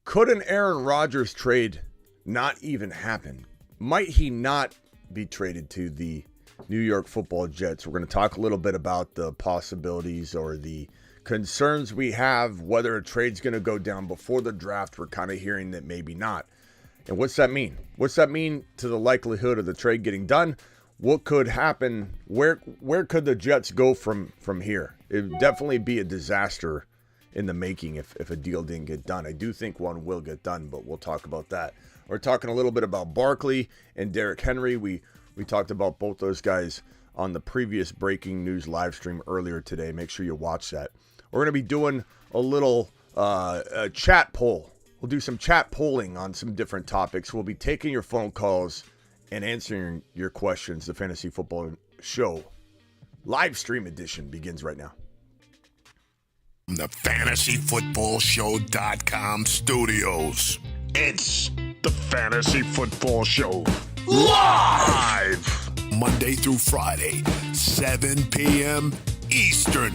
Could an Aaron Rodgers trade not even happen? Might he not be traded to the New York Football Jets? We're going to talk a little bit about the possibilities or the concerns we have, whether a trade's going to go down before the draft. We're kind of hearing that maybe not. And what's that mean? What's that mean to the likelihood of the trade getting done? What could happen? Where could the Jets go from here? It would definitely be a disaster in the making if a deal didn't get done. I do think one will get done, but we'll talk about that. We're talking a little bit about Barkley and Derrick Henry. We talked about both those guys on the previous breaking news live stream earlier today. Make sure you watch that. We're going to be doing a little a chat poll. We'll do some chat polling on some different topics. We'll be taking your phone calls and answering your questions. The Fantasy Football Show live stream edition begins right now. The FantasyFootballShow.com studios. It's the Fantasy Football Show. Live! Monday through Friday, 7 p.m. Eastern.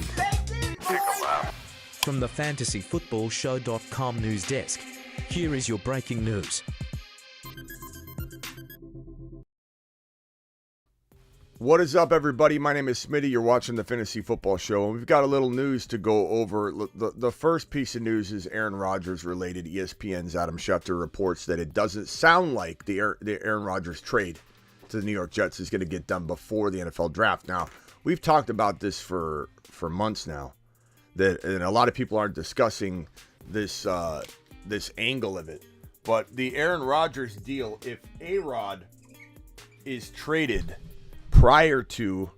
From the FantasyFootballShow.com news desk, here is your breaking news. What is up, everybody? My name is Smitty. You're watching the Fantasy Football Show, and we've got a little news to go over. The first piece of news is Aaron Rodgers related. ESPN's Adam Schefter reports that it doesn't sound like the Aaron Rodgers trade to the New York Jets is going to get done before the NFL draft. Now, we've talked about this for months now, and a lot of people aren't discussing this angle of it. But the Aaron Rodgers deal, if A-Rod is traded prior to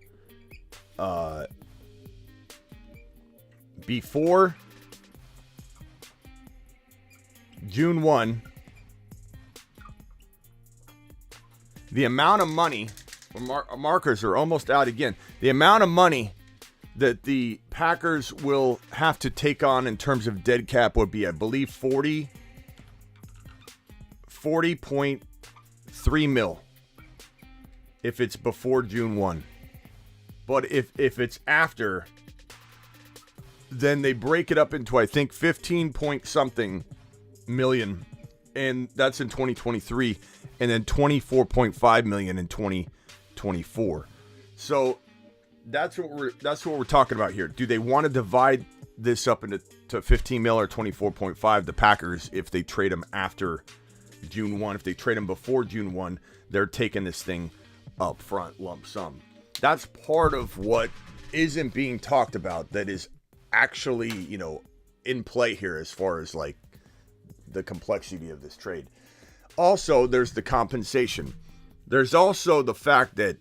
before June 1, the amount of money, markers are almost out again, the amount of money that the Packers will have to take on in terms of dead cap would be, I believe, 40.3 mil. If it's before June 1. But if it's after, then they break it up into, I think, 15 point something million. And that's in 2023. And then 24.5 million in 2024. So that's what we're talking about here. Do they want to divide this up into 15 mil or 24.5? The Packers, if they trade them after June 1. If they trade them before June 1, they're taking this thing up front, lump sum. That's part of what isn't being talked about that is actually, in play here as far as like the complexity of this trade. Also, there's the compensation. There's also the fact that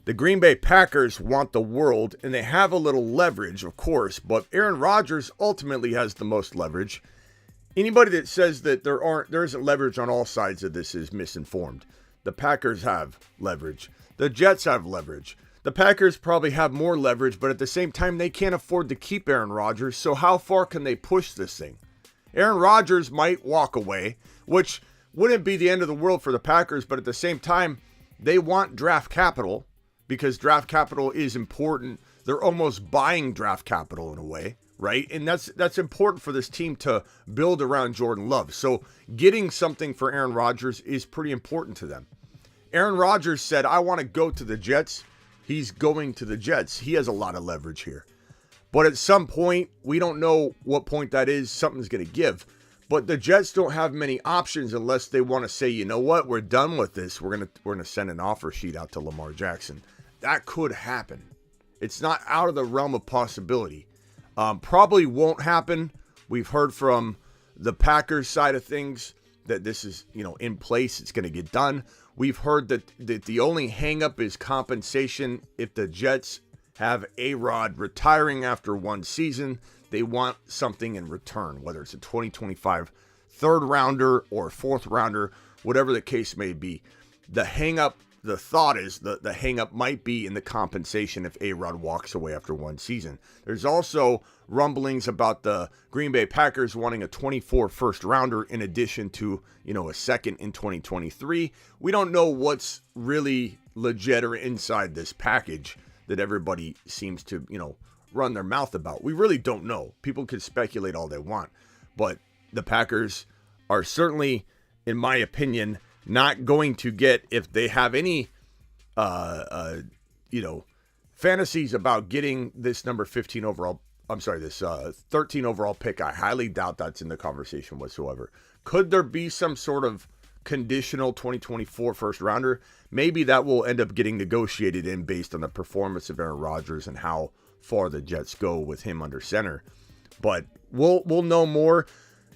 the Green Bay Packers want the world, and they have a little leverage, of course, but Aaron Rodgers ultimately has the most leverage. Anybody that says that there isn't leverage on all sides of this is misinformed. The Packers have leverage. The Jets have leverage. The Packers probably have more leverage, but at the same time, they can't afford to keep Aaron Rodgers, so how far can they push this thing? Aaron Rodgers might walk away, which wouldn't be the end of the world for the Packers, but at the same time, they want draft capital because draft capital is important. They're almost buying draft capital in a way, right? And that's important for this team to build around Jordan Love. So getting something for Aaron Rodgers is pretty important to them. Aaron Rodgers said, I want to go to the Jets. He's going to the Jets. He has a lot of leverage here. But at some point, we don't know what point that is. Something's going to give. But the Jets don't have many options unless they want to say, you know what, we're done with this. We're going to send an offer sheet out to Lamar Jackson. That could happen. It's not out of the realm of possibility. Probably won't happen. We've heard from the Packers side of things that this is, in place. It's going to get done. We've heard that the only hang-up is compensation. If the Jets have A-Rod retiring after one season, they want something in return, whether it's a 2025 third rounder or fourth rounder, whatever the case may be. The hang-up, the thought is the hang-up might be in the compensation if A-Rod walks away after one season. There's also rumblings about the Green Bay Packers wanting a 24 first rounder in addition to, a second in 2023. We don't know what's really legit or inside this package that everybody seems to, run their mouth about. We really don't know. People can speculate all they want, but the Packers are certainly, in my opinion, not going to get, if they have any, fantasies about getting this number 15 overall. I'm sorry, this 13 overall pick. I highly doubt that's in the conversation whatsoever. Could there be some sort of conditional 2024 first rounder? Maybe that will end up getting negotiated in based on the performance of Aaron Rodgers and how far the Jets go with him under center. But we'll know more.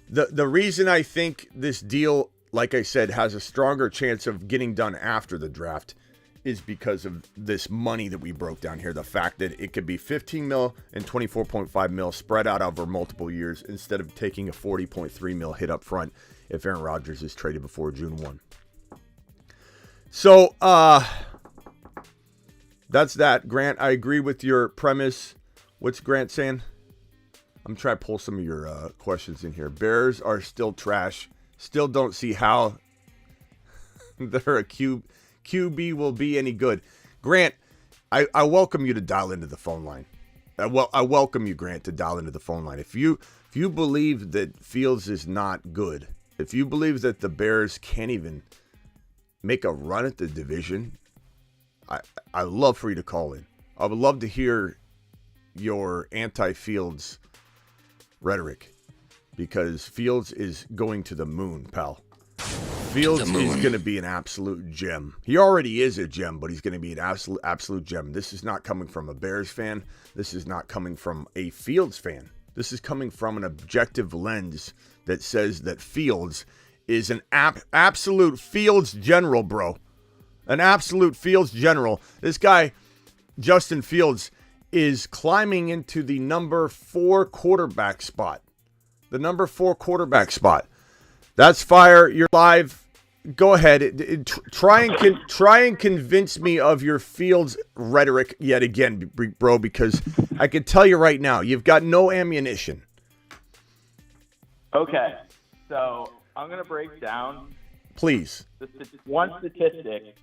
The reason I think this deal, like I said, has a stronger chance of getting done after the draft is because of this money that we broke down here. The fact that it could be 15 mil and 24.5 mil spread out over multiple years instead of taking a 40.3 mil hit up front if Aaron Rodgers is traded before June 1. So, that's that. Grant, I agree with your premise. What's Grant saying? I'm trying to pull some of your questions in here. Bears are still trash. Still don't see how they're a QB will be any good. Grant, I welcome you to dial into the phone line. I welcome you, Grant, to dial into the phone line. If you believe that Fields is not good, if you believe that the Bears can't even make a run at the division, I'd love for you to call in. I would love to hear your anti-Fields rhetoric, because Fields is going to the moon, pal. Fields is going to be an absolute gem. He already is a gem, but he's going to be an absolute gem. This is not coming from a Bears fan. This is not coming from a Fields fan. This is coming from an objective lens that says that Fields is an absolute Fields general, bro. An absolute Fields general. This guy, Justin Fields, is climbing into the number 4 quarterback spot. The number 4 quarterback spot. That's fire. You're live. Go ahead. Try and convince me of your Fields rhetoric yet again, bro, because I can tell you right now, you've got no ammunition. Okay, so I'm going to break down Please. one statistic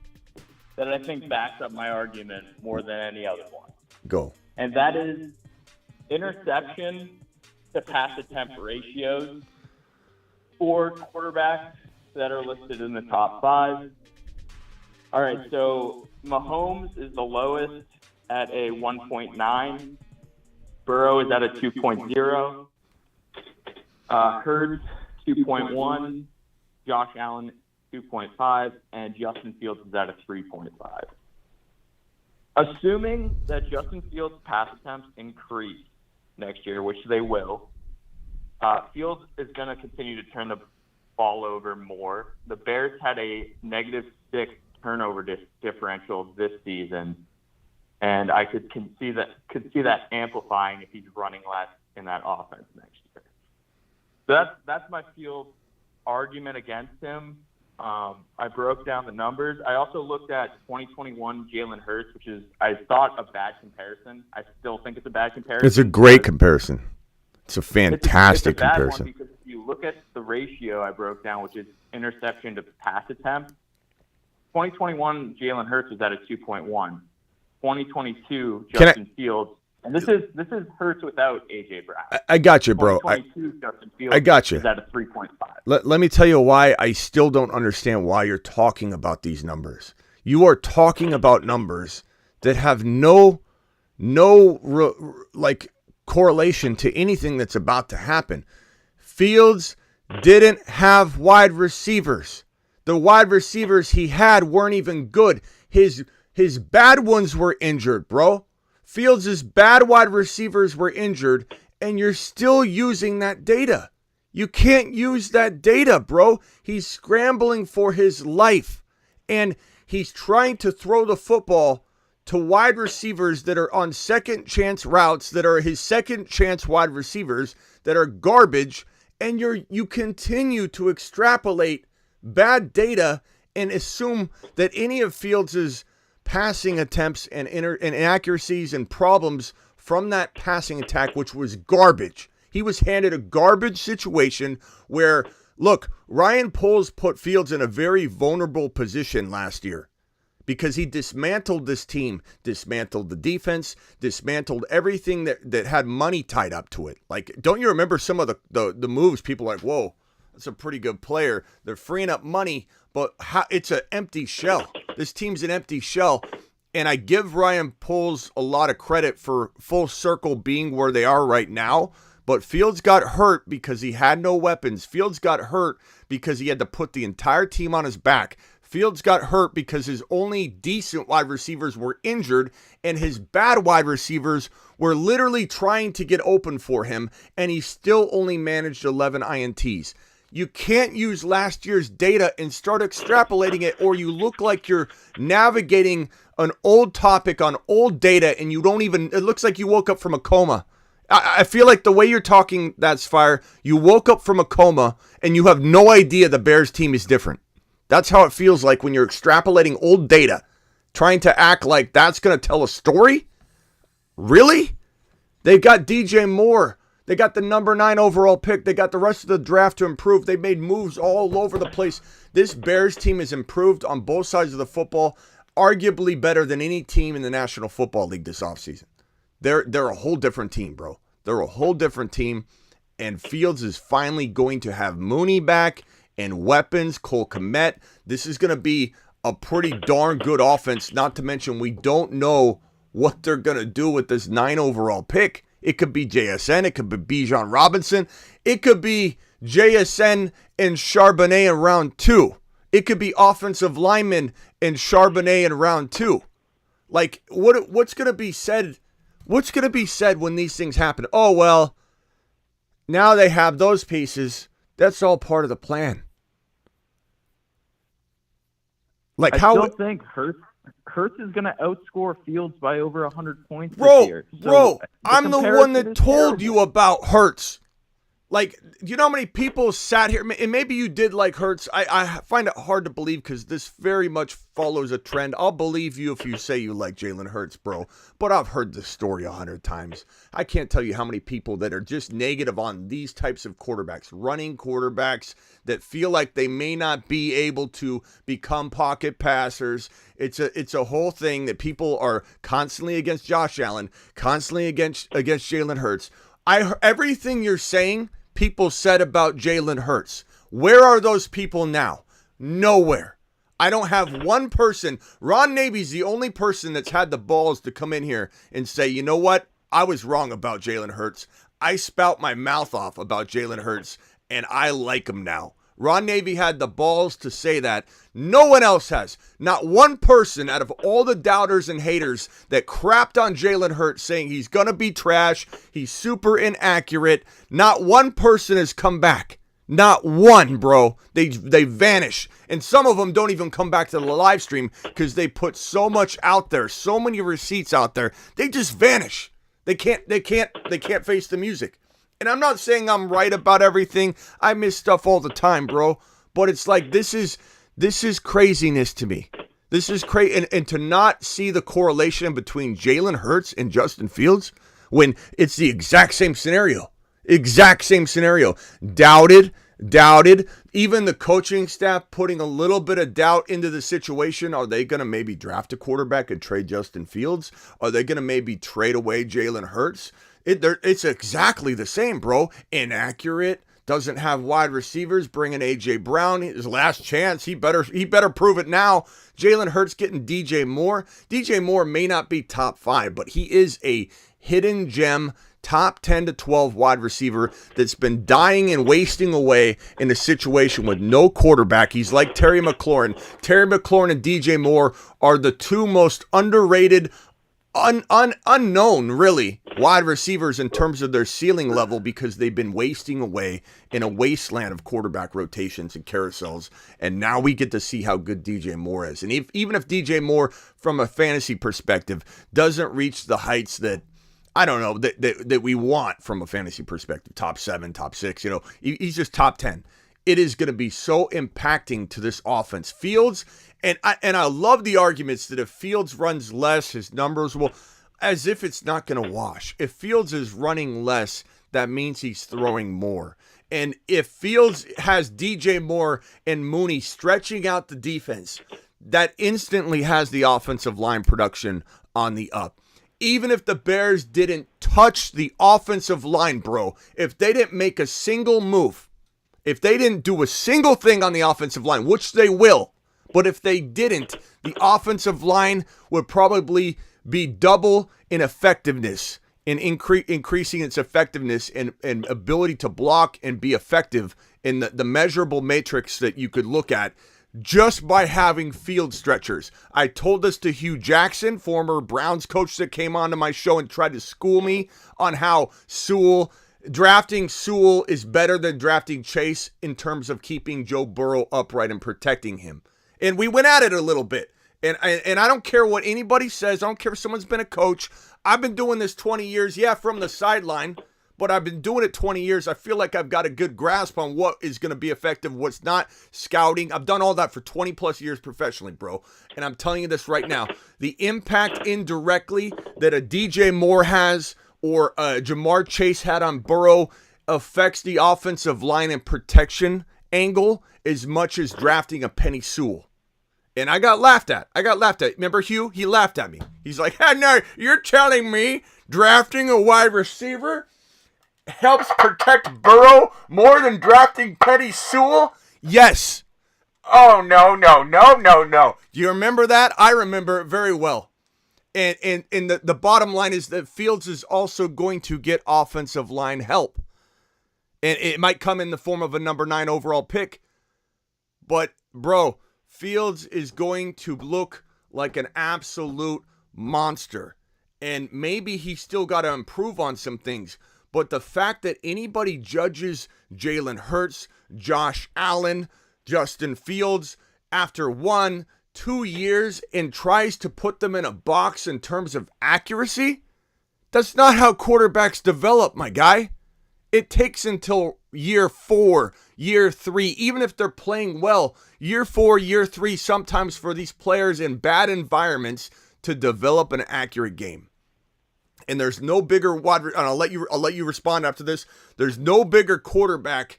that I think backs up my argument more than any other one. Go. And that is interception to pass attempt ratios for quarterbacks that are listed in the top 5. All right, so Mahomes is the lowest at a 1.9. Burrow is at a 2.0. Hurts, 2.1. Josh Allen, 2.5. And Justin Fields is at a 3.5. Assuming that Justin Fields' pass attempts increase next year, which they will, Fields is going to continue to turn the ball over more. The Bears had a -6 turnover differential this season, and I could see that amplifying if he's running less in that offense next year. So that's my Fields argument against him. I broke down the numbers. I also looked at 2021 Jalen Hurts, which is, I thought, a bad comparison. I still think it's a bad comparison. It's a great comparison. It's a fantastic it's a bad comparison. One, because if you look at the ratio I broke down, which is interception to pass attempt, 2021 Jalen Hurts was at a 2.1. 2022 Justin Fields, and this is Hurts without AJ Brown. I got you, bro. 2022 Justin Fields I got you. is at a 3.5. Let me tell you why I still don't understand why you're talking about these numbers. You are talking about numbers that have no correlation to anything that's about to happen. Fields didn't have wide receivers. The wide receivers he had weren't even good. His bad ones were injured, bro. Fields' bad wide receivers were injured, and you're still using that data. You can't use that data, bro. He's scrambling for his life, and he's trying to throw the football to wide receivers that are on second chance routes, that are his second chance wide receivers, that are garbage, and you continue to extrapolate bad data and assume that any of Fields' passing attempts and inaccuracies and problems from that passing attack, which was garbage. He was handed a garbage situation where, look, Ryan Poles put Fields in a very vulnerable position last year because he dismantled this team, dismantled the defense, dismantled everything that had money tied up to it. Like, don't you remember some of the moves? People are like, whoa, That's a pretty good player. They're freeing up money, but it's an empty shell. This team's an empty shell. And I give Ryan Poles a lot of credit for full circle being where they are right now. But Fields got hurt because he had no weapons. Fields got hurt because he had to put the entire team on his back. Fields got hurt because his only decent wide receivers were injured and his bad wide receivers were literally trying to get open for him, and he still only managed 11 INTs. You can't use last year's data and start extrapolating it, or you look like you're navigating an old topic on old data and you don't even, it looks like you woke up from a coma. I feel like the way you're talking, that's fire. You woke up from a coma and you have no idea the Bears team is different. That's how it feels like when you're extrapolating old data, trying to act like that's going to tell a story. Really? They've got DJ Moore. They got the number 9 overall pick. They got the rest of the draft to improve. They made moves all over the place. This Bears team has improved on both sides of the football, arguably better than any team in the National Football League this offseason. They're a whole different team, bro. They're a whole different team. And Fields is finally going to have Mooney back and weapons, Cole Kmet. This is going to be a pretty darn good offense, not to mention we don't know what they're going to do with this 9 overall pick. It could be JSN. It could be Bijan Robinson. It could be JSN and Charbonnet in round 2. It could be offensive linemen and Charbonnet in round 2. Like, what's going to be said? What's going to be said when these things happen? Oh, well, now they have those pieces. That's all part of the plan. Like, I still think Hurts is going to outscore Fields by over 100 points this year. Bro, I'm the one that told terrible. you about Hurts. Like, do you know how many people sat here, and maybe you did like Hurts. I find it hard to believe because this very much follows a trend. I'll believe you if you say you like Jalen Hurts, bro. But I've heard this story 100 times. I can't tell you how many people that are just negative on these types of quarterbacks, running quarterbacks that feel like they may not be able to become pocket passers. It's a whole thing that people are constantly against Josh Allen, constantly against Jalen Hurts. Everything you're saying, people said about Jalen Hurts. Where are those people now? Nowhere. I don't have one person. Ron Navy's the only person that's had the balls to come in here and say, you know what? I was wrong about Jalen Hurts. I spout my mouth off about Jalen Hurts, and I like him now. Ron Navy had the balls to say that. No one else has. Not one person out of all the doubters and haters that crapped on Jalen Hurts saying he's going to be trash, he's super inaccurate, not one person has come back. Not one, bro. They vanish. And some of them don't even come back to the live stream because they put so much out there, so many receipts out there. They just vanish. They can't face the music. And I'm not saying I'm right about everything. I miss stuff all the time, bro. But it's like this is craziness to me. This is crazy. And to not see the correlation between Jalen Hurts and Justin Fields when it's the exact same scenario. Exact same scenario. Doubted. Even the coaching staff putting a little bit of doubt into the situation. Are they going to maybe draft a quarterback and trade Justin Fields? Are they going to maybe trade away Jalen Hurts? It's exactly the same, bro. Inaccurate. Doesn't have wide receivers. Bringing A.J. Brown. His last chance. He better prove it now. Jalen Hurts getting DJ Moore. DJ Moore may not be top 5, but he is a hidden gem, top 10 to 12 wide receiver that's been dying and wasting away in a situation with no quarterback. He's like Terry McLaurin. Terry McLaurin and DJ Moore are the two most underrated, unknown, really, wide receivers in terms of their ceiling level because they've been wasting away in a wasteland of quarterback rotations and carousels. And now we get to see how good DJ Moore is. And even if DJ Moore, from a fantasy perspective, doesn't reach the heights that, I don't know, that we want from a fantasy perspective, top 7, top 6, he's just top 10. It is going to be so impacting to this offense. Fields, and I love the arguments that if Fields runs less, his numbers will, as if it's not going to wash. If Fields is running less, that means he's throwing more. And if Fields has DJ Moore and Mooney stretching out the defense, that instantly has the offensive line production on the up. Even if the Bears didn't touch the offensive line, bro, if they didn't make a single move, If they didn't do a single thing on the offensive line, which they will, but if they didn't, the offensive line would probably be double in effectiveness, in increasing its effectiveness and ability to block and be effective in the measurable matrix that you could look at just by having field stretchers. I told this to Hugh Jackson, former Browns coach that came onto my show and tried to school me on how drafting Sewell is better than drafting Chase in terms of keeping Joe Burrow upright and protecting him. And we went at it a little bit. And I don't care what anybody says. I don't care if someone's been a coach. I've been doing this 20 years, from the sideline, but I've been doing it 20 years. I feel like I've got a good grasp on what is going to be effective, what's not. Scouting. I've done all that for 20 plus years professionally, bro. And I'm telling you this right now. The impact indirectly that a DJ Moore has or Jamar Chase had on Burrow affects the offensive line and protection angle as much as drafting a Penny Sewell. And I got laughed at. Remember Hugh? He laughed at me. He's like, hey, no, you're telling me drafting a wide receiver helps protect Burrow more than drafting Penny Sewell? Yes. Oh, no. Do you remember that? I remember it very well. And the bottom line is that Fields is also going to get offensive line help. And it might come in the form of a number 9 overall pick. But, bro, Fields is going to look like an absolute monster. And maybe he's still got to improve on some things. But the fact that anybody judges Jalen Hurts, Josh Allen, Justin Fields after 1-2 years and tries to put them in a box in terms of accuracy, that's not how quarterbacks develop, my guy. It takes until year 4, year 3, even if they're playing well, year 4, year 3, sometimes for these players in bad environments to develop an accurate game. And there's no bigger wide, and I'll let you respond after this. There's no bigger quarterback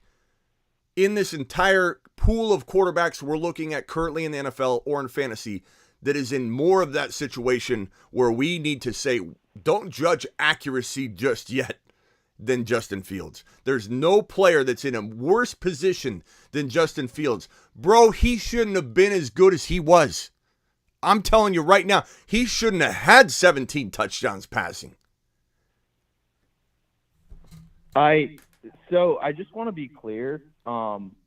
in this entire pool of quarterbacks we're looking at currently in the NFL or in fantasy that is in more of that situation where we need to say, don't judge accuracy just yet than Justin Fields. There's no player that's in a worse position than Justin Fields. Bro, he shouldn't have been as good as he was. I'm telling you right now, he shouldn't have had 17 touchdowns passing. I just want to be clear.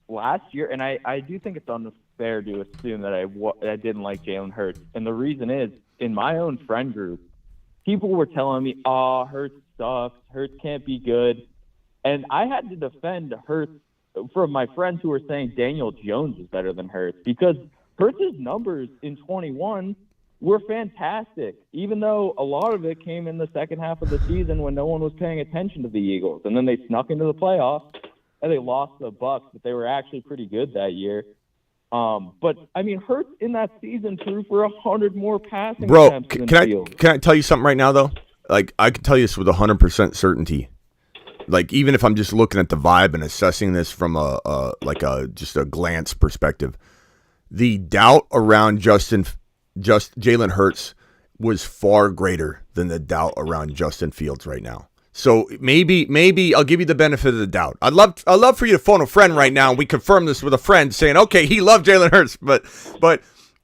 Last year, and I do think it's unfair to assume that I didn't like Jalen Hurts. And the reason is, in my own friend group, people were telling me, Hurts sucks, Hurts can't be good. And I had to defend Hurts from my friends who were saying Daniel Jones is better than Hurts, because Hurts' numbers in 21 were fantastic, even though a lot of it came in the second half of the season when no one was paying attention to the Eagles. And then they snuck into the playoffs, and they lost the Bucs, but they were actually pretty good that year. But, I mean, Hurts in that season threw for 100 more passing attempts than Fields. Can I tell you something right now, though? Like, I can tell you this with 100% certainty. Like, even if I'm just looking at the vibe and assessing this from just a glance perspective, the doubt around Jalen Hurts was far greater than the doubt around Justin Fields right now. So maybe I'll give you the benefit of the doubt. I'd love for you to phone a friend right now and we confirm this with a friend saying, okay, he loved Jalen Hurts. But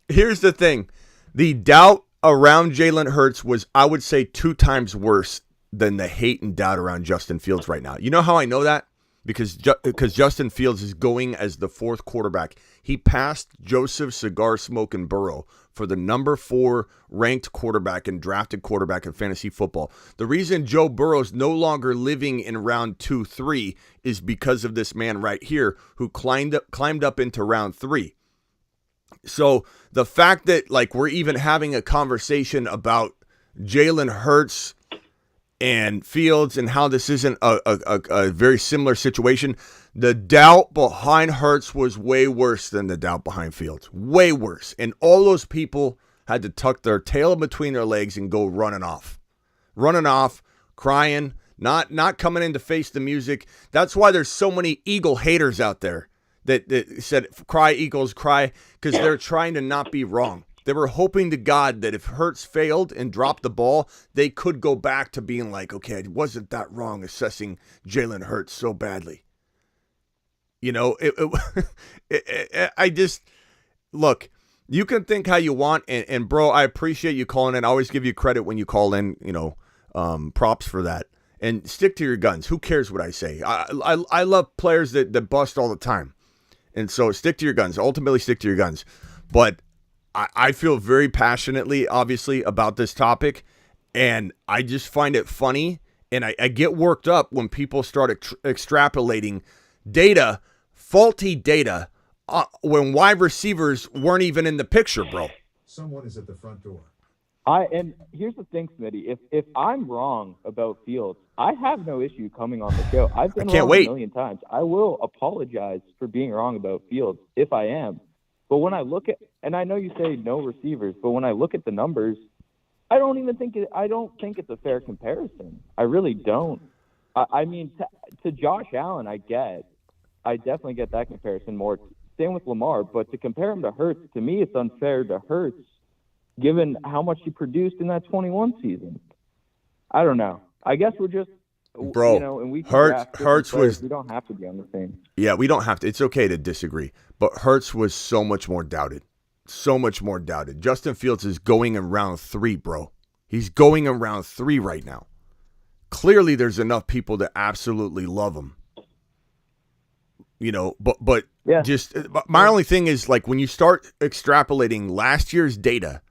here's the thing. The doubt around Jalen Hurts was, I would say, 2 times worse than the hate and doubt around Justin Fields right now. You know how I know that? Because Justin Fields is going as the 4th quarterback. He passed Joseph Cigar Smoking Burrow for the number 4 ranked quarterback and drafted quarterback in fantasy football. The reason Joe Burrow's no longer living in round 2-3 is because of this man right here who climbed up into round 3. So the fact that we're even having a conversation about Jalen Hurts and Fields and how this isn't a very similar situation, the doubt behind Hurts was way worse than the doubt behind Fields. Way worse. And all those people had to tuck their tail in between their legs and go running off, crying, not coming in to face the music. That's why there's so many Eagle haters out there that said, cry Eagles, cry, because they're trying to not be wrong. They were hoping to God that if Hurts failed and dropped the ball, they could go back to being like, okay, it wasn't that wrong assessing Jalen Hurts so badly. You know, I just look. You can think how you want, and bro, I appreciate you calling in. I always give you credit when you call in. You know, props for that. And stick to your guns. Who cares what I say? I love players that bust all the time, and so stick to your guns. Ultimately, stick to your guns. But I feel very passionately, obviously, about this topic, and I just find it funny, and I get worked up when people start extrapolating data, faulty data, when wide receivers weren't even in the picture, bro. Someone is at the front door. And here's the thing, Smitty. If I'm wrong about Fields, I have no issue coming on the show. I've been wrong a million times. I will apologize for being wrong about Fields if I am. But when I look at, and I know you say no receivers, but when I look at the numbers, I don't think it's a fair comparison. I really don't. I mean, to Josh Allen, I definitely get that comparison more. Same with Lamar, but to compare him to Hurts, to me, it's unfair to Hurts, given how much he produced in that 21 season. I don't know. I guess we're just, bro, you know, and we Hurts was. We don't have to be on the same. Yeah, we don't have to. It's okay to disagree, but Hurts was so much more doubted. So much more doubted. Justin Fields is going in round 3, bro. He's going in round 3 right now. Clearly, there's enough people that absolutely love him. You know, but yeah. Just my only thing is, like, when you start extrapolating last year's data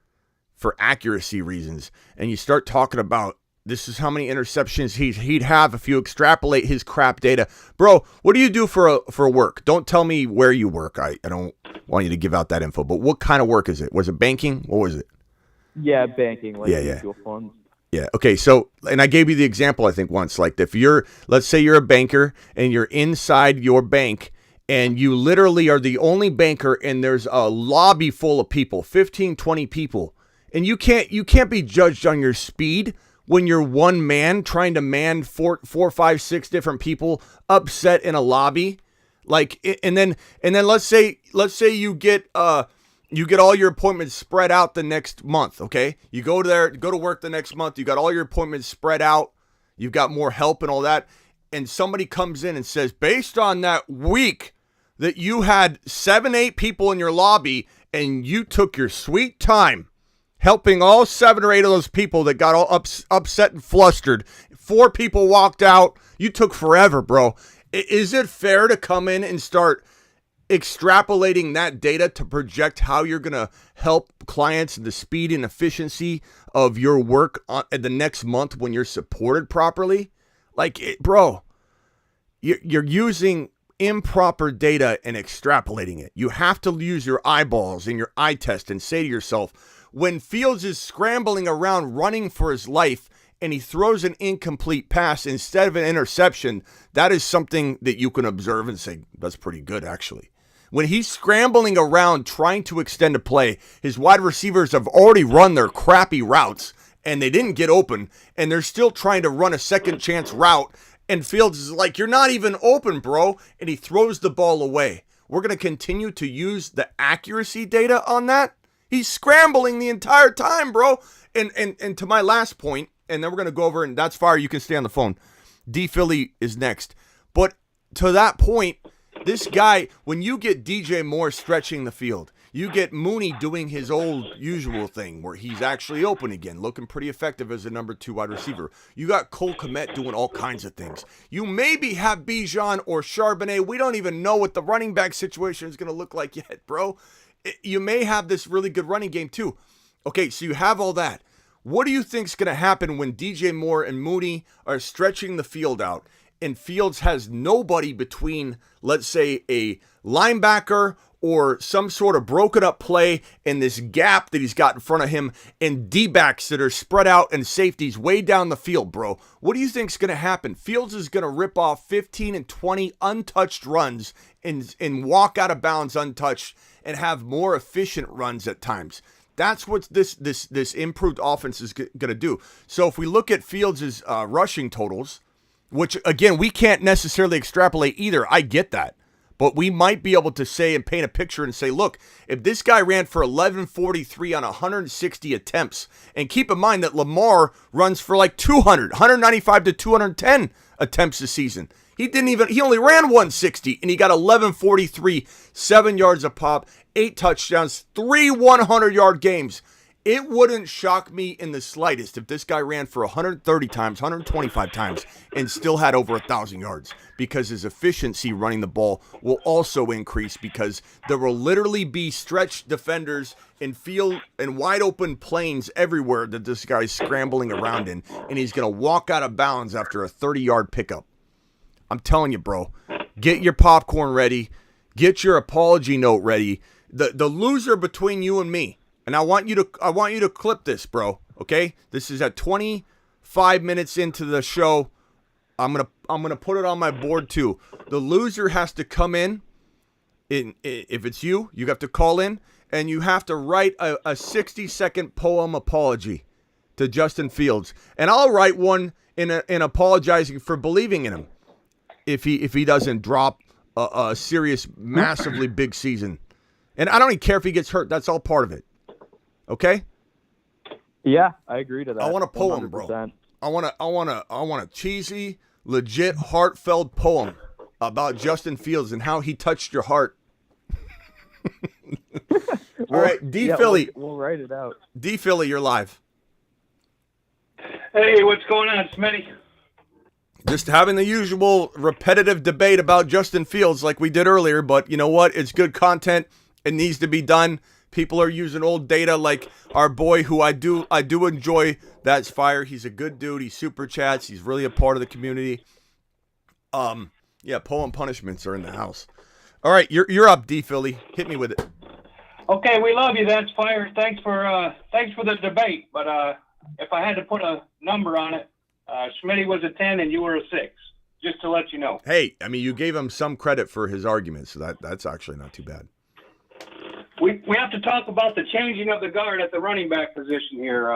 for accuracy reasons, and you start talking about this is how many interceptions he'd have if you extrapolate his crap data, bro. What do you do for work? Don't tell me where you work. I don't want you to give out that info. But what kind of work is it? Was it banking? What was it? Yeah, banking. Like mutual funds. Yeah. Okay. So, and I gave you the example, I think, once, like, if let's say you're a banker and you're inside your bank and you literally are the only banker and there's a lobby full of people, 15, 20 people, and you can't be judged on your speed when you're one man trying to man four, 5, 6 different people upset in a lobby. Like, and then let's say you get all your appointments spread out the next month, okay? You go to work the next month, you got all your appointments spread out, you've got more help and all that, and somebody comes in and says, based on that week that you had 7, 8 people in your lobby and you took your sweet time helping all 7 or 8 of those people that got all upset and flustered, 4 people walked out, you took forever, bro. Is it fair to come in and start extrapolating that data to project how you're going to help clients and the speed and efficiency of your work the next month when you're supported properly? Like, bro, you're using improper data and extrapolating it. You have to use your eyeballs and your eye test and say to yourself, when Fields is scrambling around running for his life and he throws an incomplete pass instead of an interception, that is something that you can observe and say, that's pretty good, actually. When he's scrambling around trying to extend a play, his wide receivers have already run their crappy routes and they didn't get open, and they're still trying to run a second chance route, and Fields is like, you're not even open, bro, and he throws the ball away. We're going to continue to use the accuracy data on that? He's scrambling the entire time, bro. And to my last point, and then we're going to go over, and that's fire. You can stay on the phone. D. Philly is next. But to that point, this guy, when you get DJ Moore stretching the field, you get Mooney doing his old usual thing where he's actually open again, looking pretty effective as a number 2 wide receiver. You got Cole Kmet doing all kinds of things. You maybe have Bijan or Charbonnet. We don't even know what the running back situation is going to look like yet, bro. You may have this really good running game too. Okay, so you have all that. What do you think is going to happen when DJ Moore and Mooney are stretching the field out and Fields has nobody between, let's say, a linebacker or some sort of broken up play and this gap that he's got in front of him and D-backs that are spread out and safeties way down the field, bro? What do you think is going to happen? Fields is going to rip off 15 and 20 untouched runs and walk out of bounds untouched and have more efficient runs at times. That's what this improved offense is going to do. So if we look at Fields' rushing totals, which, again, we can't necessarily extrapolate either. I get that. But we might be able to say and paint a picture and say, look, if this guy ran for 1143 on 160 attempts, and keep in mind that Lamar runs for like 195 to 210 attempts a season. He only ran 160, and he got 1143, 7 yards a pop, 8 touchdowns, 3 100-yard games. It wouldn't shock me in the slightest if this guy ran for 130 times, 125 times, and still had over 1,000 yards, because his efficiency running the ball will also increase, because there will literally be stretched defenders and field and wide open planes everywhere that this guy's scrambling around in, and he's going to walk out of bounds after a 30-yard pickup. I'm telling you, bro, get your popcorn ready. Get your apology note ready. The loser between you and me. And I want you to clip this, bro. Okay? This is at 25 minutes into the show. I'm gonna put it on my board too. The loser has to come in. If it's you have to call in and you have to write a 60-second poem apology to Justin Fields. And I'll write one in apologizing for believing in him if he doesn't drop a serious, massively big season. And I don't even care if he gets hurt. That's all part of it. Okay? Yeah, I agree to that. I want a poem, 100%. Bro. I want a cheesy, legit, heartfelt poem about Justin Fields and how he touched your heart. All right, D Philly. We'll write it out. D Philly, you're live. Hey, what's going on, Smitty? Just having the usual repetitive debate about Justin Fields like we did earlier, but you know what? It's good content. It needs to be done. People are using old data like our boy who I do enjoy. That's Fire. He's a good dude. He super chats. He's really a part of the community. Yeah, poem punishments are in the house. All right, you're up, D Philly. Hit me with it. Okay, we love you. That's Fire. Thanks for the debate. But if I had to put a number on it, Smitty was a 10 and you were a 6. Just to let you know. Hey, I mean, you gave him some credit for his arguments, so that's actually not too bad. We have to talk about the changing of the guard at the running back position here,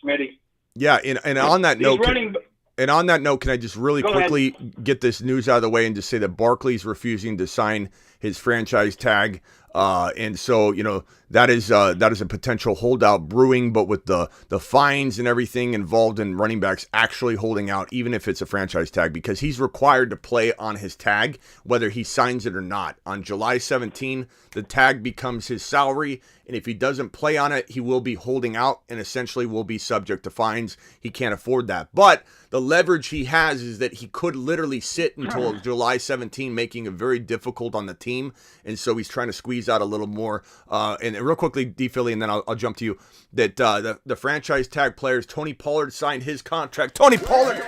Smitty. Yeah, and on that note, can I just really quickly get this news out of the way and just say that Barkley's refusing to sign his franchise tag, and so that is a potential holdout brewing. But with the fines and everything involved in running backs actually holding out, even if it's a franchise tag, because he's required to play on his tag whether he signs it or not. On July 17, the tag becomes his salary, and if he doesn't play on it, he will be holding out and essentially will be subject to fines. He can't afford that. But the leverage he has is that he could literally sit until July 17, making it very difficult on the team. And so he's trying to squeeze out a little more. And real quickly, D Philly, and then I'll jump to you, that the franchise tag players, Tony Pollard signed his contract. Tony Pollard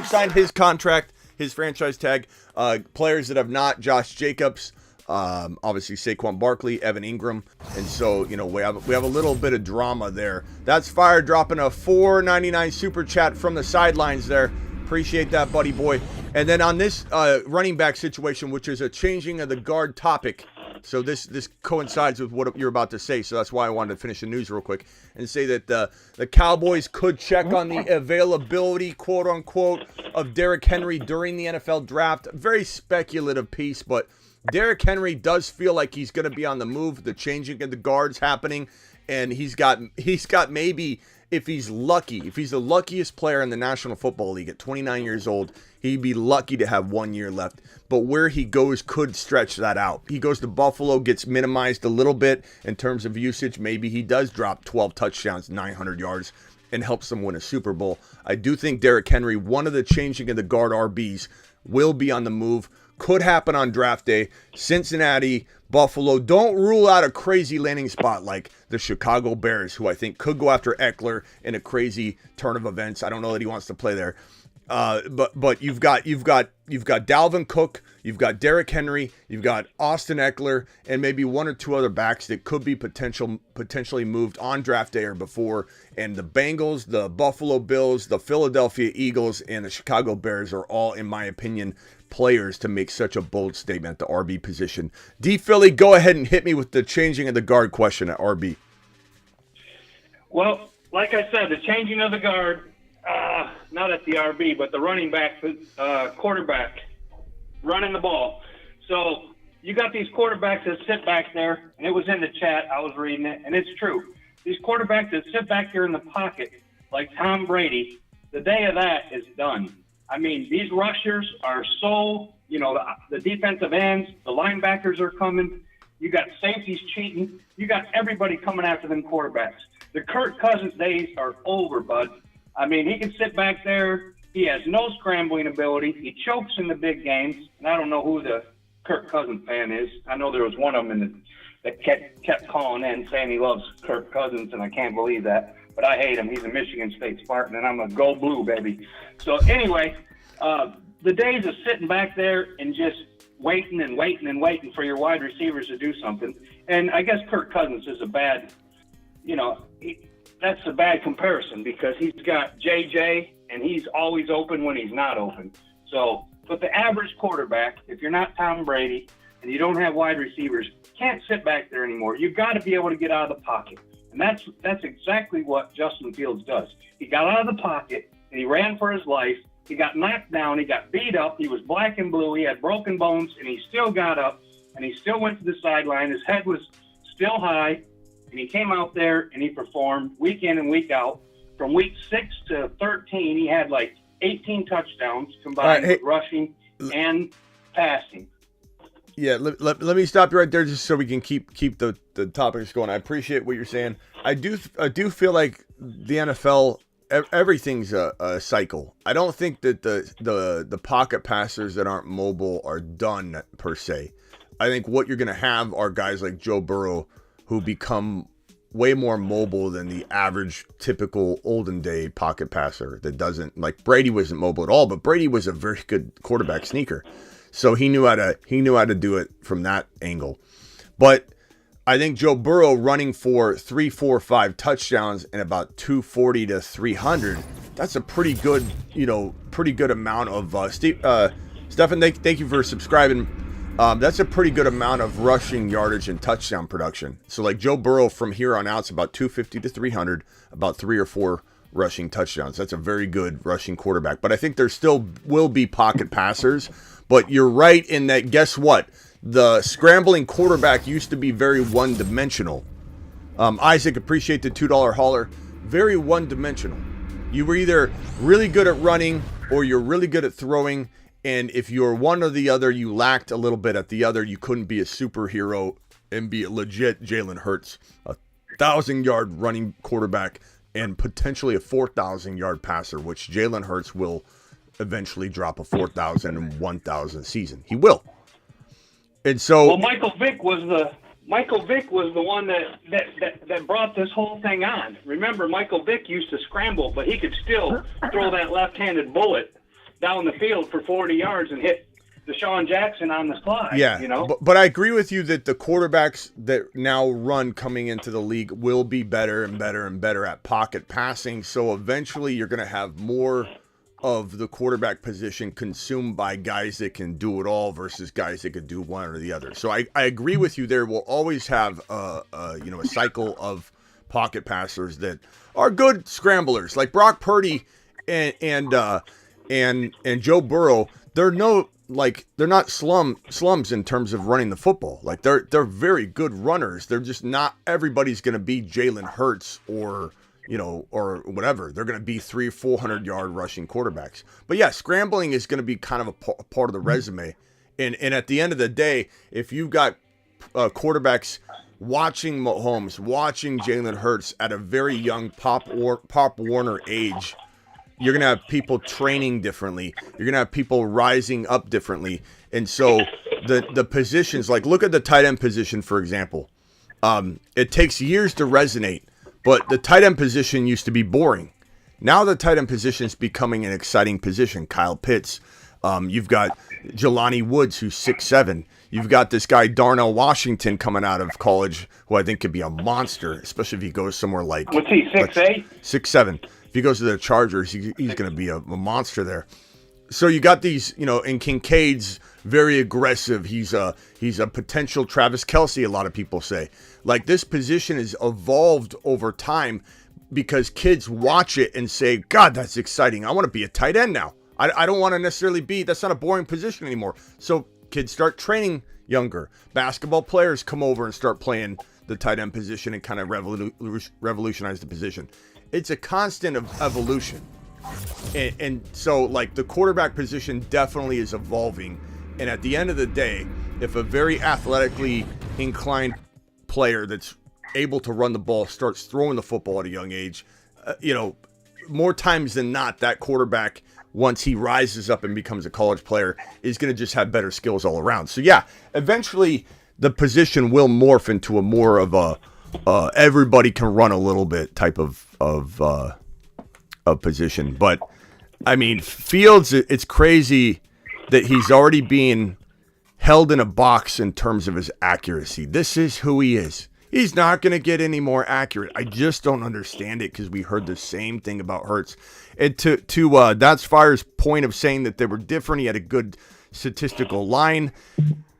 signed his contract, his franchise tag. Players that have not, Josh Jacobs, obviously Saquon Barkley, Evan Ingram, and so we have a little bit of drama there. That's Fire dropping a $4.99 super chat from the sidelines there. Appreciate that, buddy boy. And then on this running back situation, which is a changing of the guard topic, so this coincides with what you're about to say, so that's why I wanted to finish the news real quick and say that the Cowboys could check on the availability, quote unquote, of Derrick Henry during the NFL draft. Very speculative piece, but Derrick Henry does feel like he's going to be on the move. The changing of the guards happening, and he's got maybe, if he's lucky, if he's the luckiest player in the National Football League at 29 years old, he'd be lucky to have 1 year left. But where he goes could stretch that out. He goes to Buffalo, gets minimized a little bit in terms of usage. Maybe he does drop 12 touchdowns, 900 yards, and helps them win a Super Bowl. I do think Derrick Henry, one of the changing of the guard RBs, will be on the move. Could happen on draft day. Cincinnati, Buffalo. Don't rule out a crazy landing spot like the Chicago Bears, who I think could go after Eckler in a crazy turn of events. I don't know that he wants to play there. But you've got Dalvin Cook, you've got Derrick Henry, you've got Austin Eckler, and maybe one or two other backs that could be potentially moved on draft day or before. And the Bengals, the Buffalo Bills, the Philadelphia Eagles, and the Chicago Bears are all, in my opinion, players to make such a bold statement at the RB position. D Philly, go ahead and hit me with the changing of the guard question at RB. Well, like I said, the changing of the guard, not at the RB, but the running back, quarterback, running the ball. So you got these quarterbacks that sit back there, and it was in the chat, I was reading it, and it's true. These quarterbacks that sit back there in the pocket, like Tom Brady, the day of that is done. I mean, these rushers are so, the defensive ends, the linebackers are coming. You got safeties cheating. You got everybody coming after them quarterbacks. The Kirk Cousins days are over, bud. I mean, he can sit back there. He has no scrambling ability. He chokes in the big games. And I don't know who the Kirk Cousins fan is. I know there was one of them that kept calling in saying he loves Kirk Cousins, and I can't believe that. But I hate him. He's a Michigan State Spartan, and I'm a go blue, baby. So anyway, the days of sitting back there and just waiting and waiting and waiting for your wide receivers to do something. And I guess Kirk Cousins is a bad, that's a bad comparison because he's got JJ and he's always open when he's not open. So, but the average quarterback, if you're not Tom Brady and you don't have wide receivers, can't sit back there anymore. You've got to be able to get out of the pocket. And that's exactly what Justin Fields does. He got out of the pocket and he ran for his life. He got knocked down. He got beat up. He was black and blue. He had broken bones, and he still got up, and he still went to the sideline. His head was still high, and he came out there, and he performed week in and week out. From week 6 to 13, he had like 18 touchdowns combined with rushing and passing. Yeah, let me stop you right there just so we can keep the topics going. I appreciate what you're saying. I do feel like the NFL, everything's a cycle. I don't think that the pocket passers that aren't mobile are done per se. I think what you're going to have are guys like Joe Burrow who become way more mobile than the average typical olden day pocket passer that doesn't, like Brady wasn't mobile at all, but Brady was a very good quarterback sneaker. So he knew how to do it from that angle. But I think Joe Burrow running for 3, 4, 5 touchdowns and about 240 to 300, that's a pretty good amount of Stefan, thank you for subscribing. That's a pretty good amount of rushing yardage and touchdown production. So like Joe Burrow from here on out is about 250 to 300, about 3 or 4 rushing touchdowns. That's a very good rushing quarterback. But I think there still will be pocket passers. But you're right in that, guess what? The scrambling quarterback used to be very one-dimensional. Isaac, appreciate the $2 hauler. Very one-dimensional. You were either really good at running or you're really good at throwing. And if you're one or the other, you lacked a little bit at the other. You couldn't be a superhero and be a legit Jalen Hurts, 1,000-yard running quarterback and potentially a 4,000-yard passer, which Jalen Hurts will eventually drop a 4,000 and 1,000 season. He will. And so, Michael Vick was the one that brought this whole thing on. Remember, Michael Vick used to scramble, but he could still throw that left-handed bullet down the field for 40 yards and hit Deshaun Jackson on the slide. Yeah, but I agree with you that the quarterbacks that now run coming into the league will be better and better and better at pocket passing. So eventually you're going to have more of the quarterback position consumed by guys that can do it all versus guys that could do one or the other. So I agree with you there. We'll always have a cycle of pocket passers that are good scramblers like Brock Purdy and Joe Burrow. They're not slums in terms of running the football. Like they're very good runners. They're just not everybody's going to be Jalen Hurts or whatever. They're going to be 300-400 yard rushing quarterbacks. But yeah, scrambling is going to be kind of a part of the resume. And at the end of the day, if you've got quarterbacks watching Mahomes, watching Jalen Hurts at a very young Pop Warner age, you're going to have people training differently. You're going to have people rising up differently. And so the positions, like look at the tight end position, for example. It takes years to resonate. But the tight end position used to be boring. Now the tight end position is becoming an exciting position. Kyle Pitts. You've got Jelani Woods, who's 6'7". You've got this guy, Darnell Washington, coming out of college, who I think could be a monster, especially if he goes somewhere like... What's he, 6'8"? 6'7". If he goes to the Chargers, he's going to be a monster there. So you got these, and Kincaid's very aggressive. He's a potential Travis Kelce, a lot of people say. Like this position has evolved over time because kids watch it and say, God, that's exciting. I want to be a tight end now. I don't want to necessarily that's not a boring position anymore. So kids start training younger. Basketball players come over and start playing the tight end position and kind of revolutionize the position. It's a constant of evolution. And so, like, the quarterback position definitely is evolving. And at the end of the day, if a very athletically inclined player that's able to run the ball starts throwing the football at a young age, more times than not, that quarterback, once he rises up and becomes a college player, is going to just have better skills all around. So, yeah, eventually the position will morph into a more of a everybody can run a little bit type of position. But, I mean, Fields, it's crazy that he's already being held in a box in terms of his accuracy. This is who he is. He's not going to get any more accurate. I just don't understand it because we heard the same thing about Hurts. And to That's Fire's point of saying that they were different, he had a good statistical line.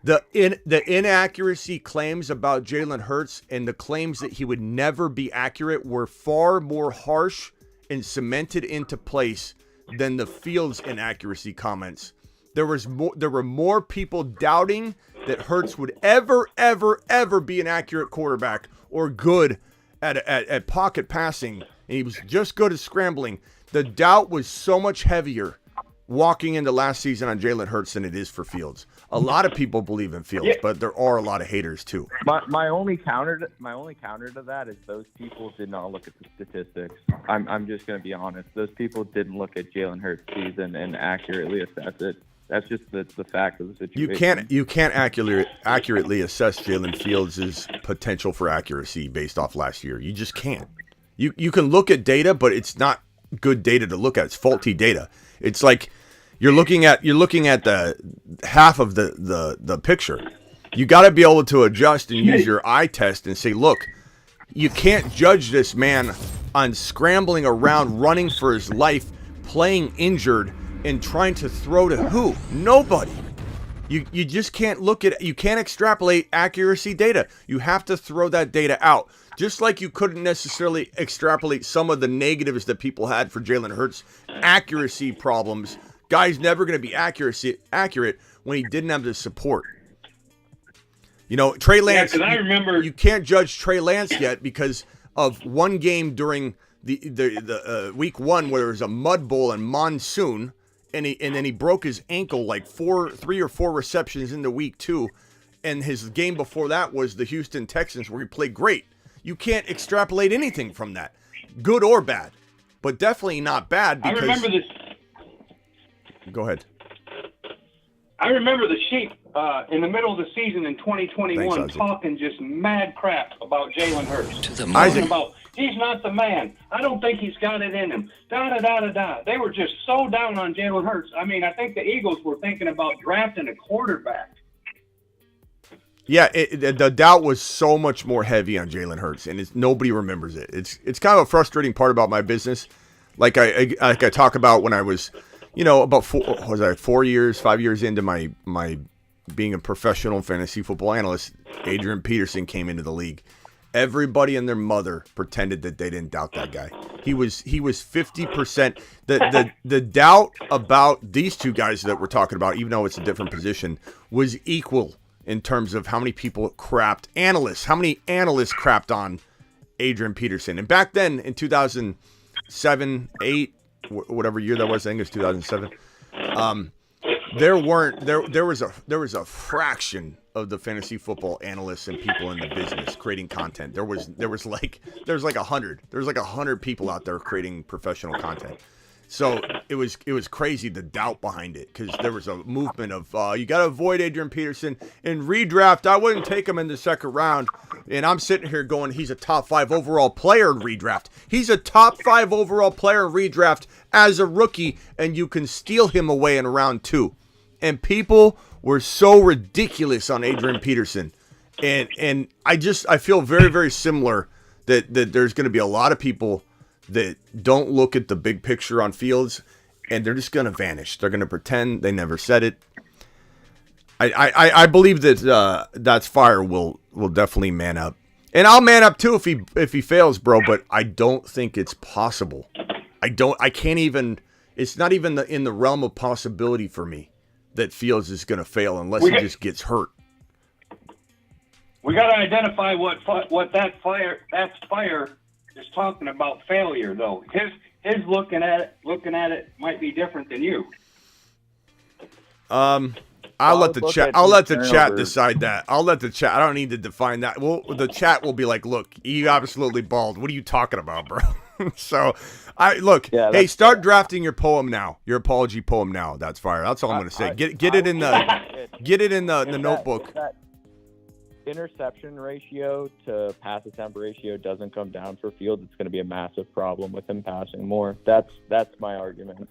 The inaccuracy claims about Jalen Hurts and the claims that he would never be accurate were far more harsh and cemented into place than the Fields inaccuracy comments. There were more people doubting that Hurts would ever be an accurate quarterback or good at pocket passing, and he was just good at scrambling. The doubt was so much heavier walking into last season on Jalen Hurts than it is for Fields. A lot of people believe in Fields, but there are a lot of haters too. My only counter to that is those people did not look at the statistics. I'm just going to be honest. Those people didn't look at Jalen Hurts' season and accurately assess it. That's just the fact of the situation. You can't accurately assess Jalen Fields' potential for accuracy based off last year. You just can't. You can look at data, but it's not good data to look at. It's faulty data. It's like you're looking at the half of the picture. You got to be able to adjust and use your eye test and say, look, you can't judge this man on scrambling around, running for his life, playing injured, and trying to throw to who? Nobody. You just can't look at it. You can't extrapolate accuracy data. You have to throw that data out. Just like you couldn't necessarily extrapolate some of the negatives that people had for Jalen Hurts' accuracy problems. Guy's never going to be accurate when he didn't have the support. Trey Lance. Yeah, 'cause I remember you can't judge Trey Lance yet because of one game during the week one where there was a mud bowl and monsoon, and then he broke his ankle like 3 or 4 receptions into week 2, and his game before that was the Houston Texans where he played great. You can't extrapolate anything from that, good or bad, but definitely not bad. Because I remember this. Go ahead. I remember the Sheep in the middle of the season in 2021 talking just mad crap about Jalen Hurts. About he's not the man. I don't think he's got it in him. Da-da-da-da-da. They were just so down on Jalen Hurts. I mean, I think the Eagles were thinking about drafting a quarterback. Yeah, the doubt was so much more heavy on Jalen Hurts, and nobody remembers it. It's kind of a frustrating part about my business. Like I talk about when I was, about 5 years into my being a professional fantasy football analyst. Adrian Peterson came into the league. Everybody and their mother pretended that they didn't doubt that guy. He was 50%. The doubt about these two guys that we're talking about, even though it's a different position, was equal in terms of how many people how many analysts crapped on Adrian Peterson. And back then in 2007, 8, whatever year that was, I think it was 2007. There was a fraction of the fantasy football analysts and people in the business creating content. There was like 100. There was like 100 people out there creating professional content. So it was crazy, the doubt behind it, because there was a movement of you got to avoid Adrian Peterson in redraft. I wouldn't take him in the second round, and I'm sitting here going, he's a top 5 overall player in redraft. He's a top 5 overall player in redraft as a rookie, and you can steal him away in round 2. And people were so ridiculous on Adrian Peterson, and I feel very, very similar that there's going to be a lot of people that don't look at the big picture on Fields, and they're just going to vanish. They're going to pretend they never said it. I believe that That's Fire will definitely man up, and I'll man up too if he fails, bro. But I don't think it's possible. I can't even. It's not even in the realm of possibility for me that Fields is going to fail unless he just gets hurt. We got to identify what That's Fire is talking about failure, though. His looking at it might be different than you. I'll let the chat decide that. I'll let the chat. I don't need to define that. Well, the chat will be like, "Look, you absolutely bald. What are you talking about, bro?" So, hey, start drafting your poem now. Your apology poem now. That's fire. That's all I'm going to say. Get it in the notebook. That interception ratio to pass attempt ratio doesn't come down for Fields, it's going to be a massive problem with him passing more. That's my argument.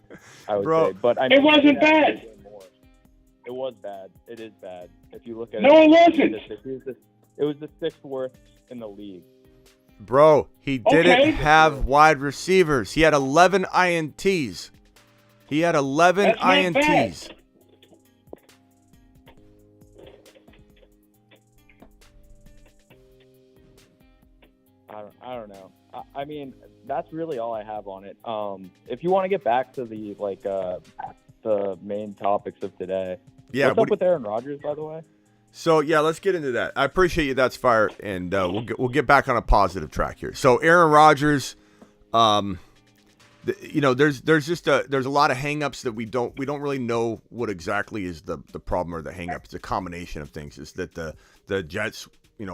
I would say, but I mean, it wasn't bad. It was bad. It is bad. If you look at it wasn't. It was the sixth worst in the league. Bro, he didn't have wide receivers. He had 11 INTs. That's INTs. Bad. I don't know. I mean, that's really all I have on it. If you want to get back to the main topics of today. Yeah. What's up with Aaron Rodgers, by the way? So, yeah, let's get into that. I appreciate you. That's fire. And we'll get back on a positive track here. So, Aaron Rodgers, there's a lot of hangups that we don't really know what exactly is the problem or the hangup. It's a combination of things. Is that the Jets,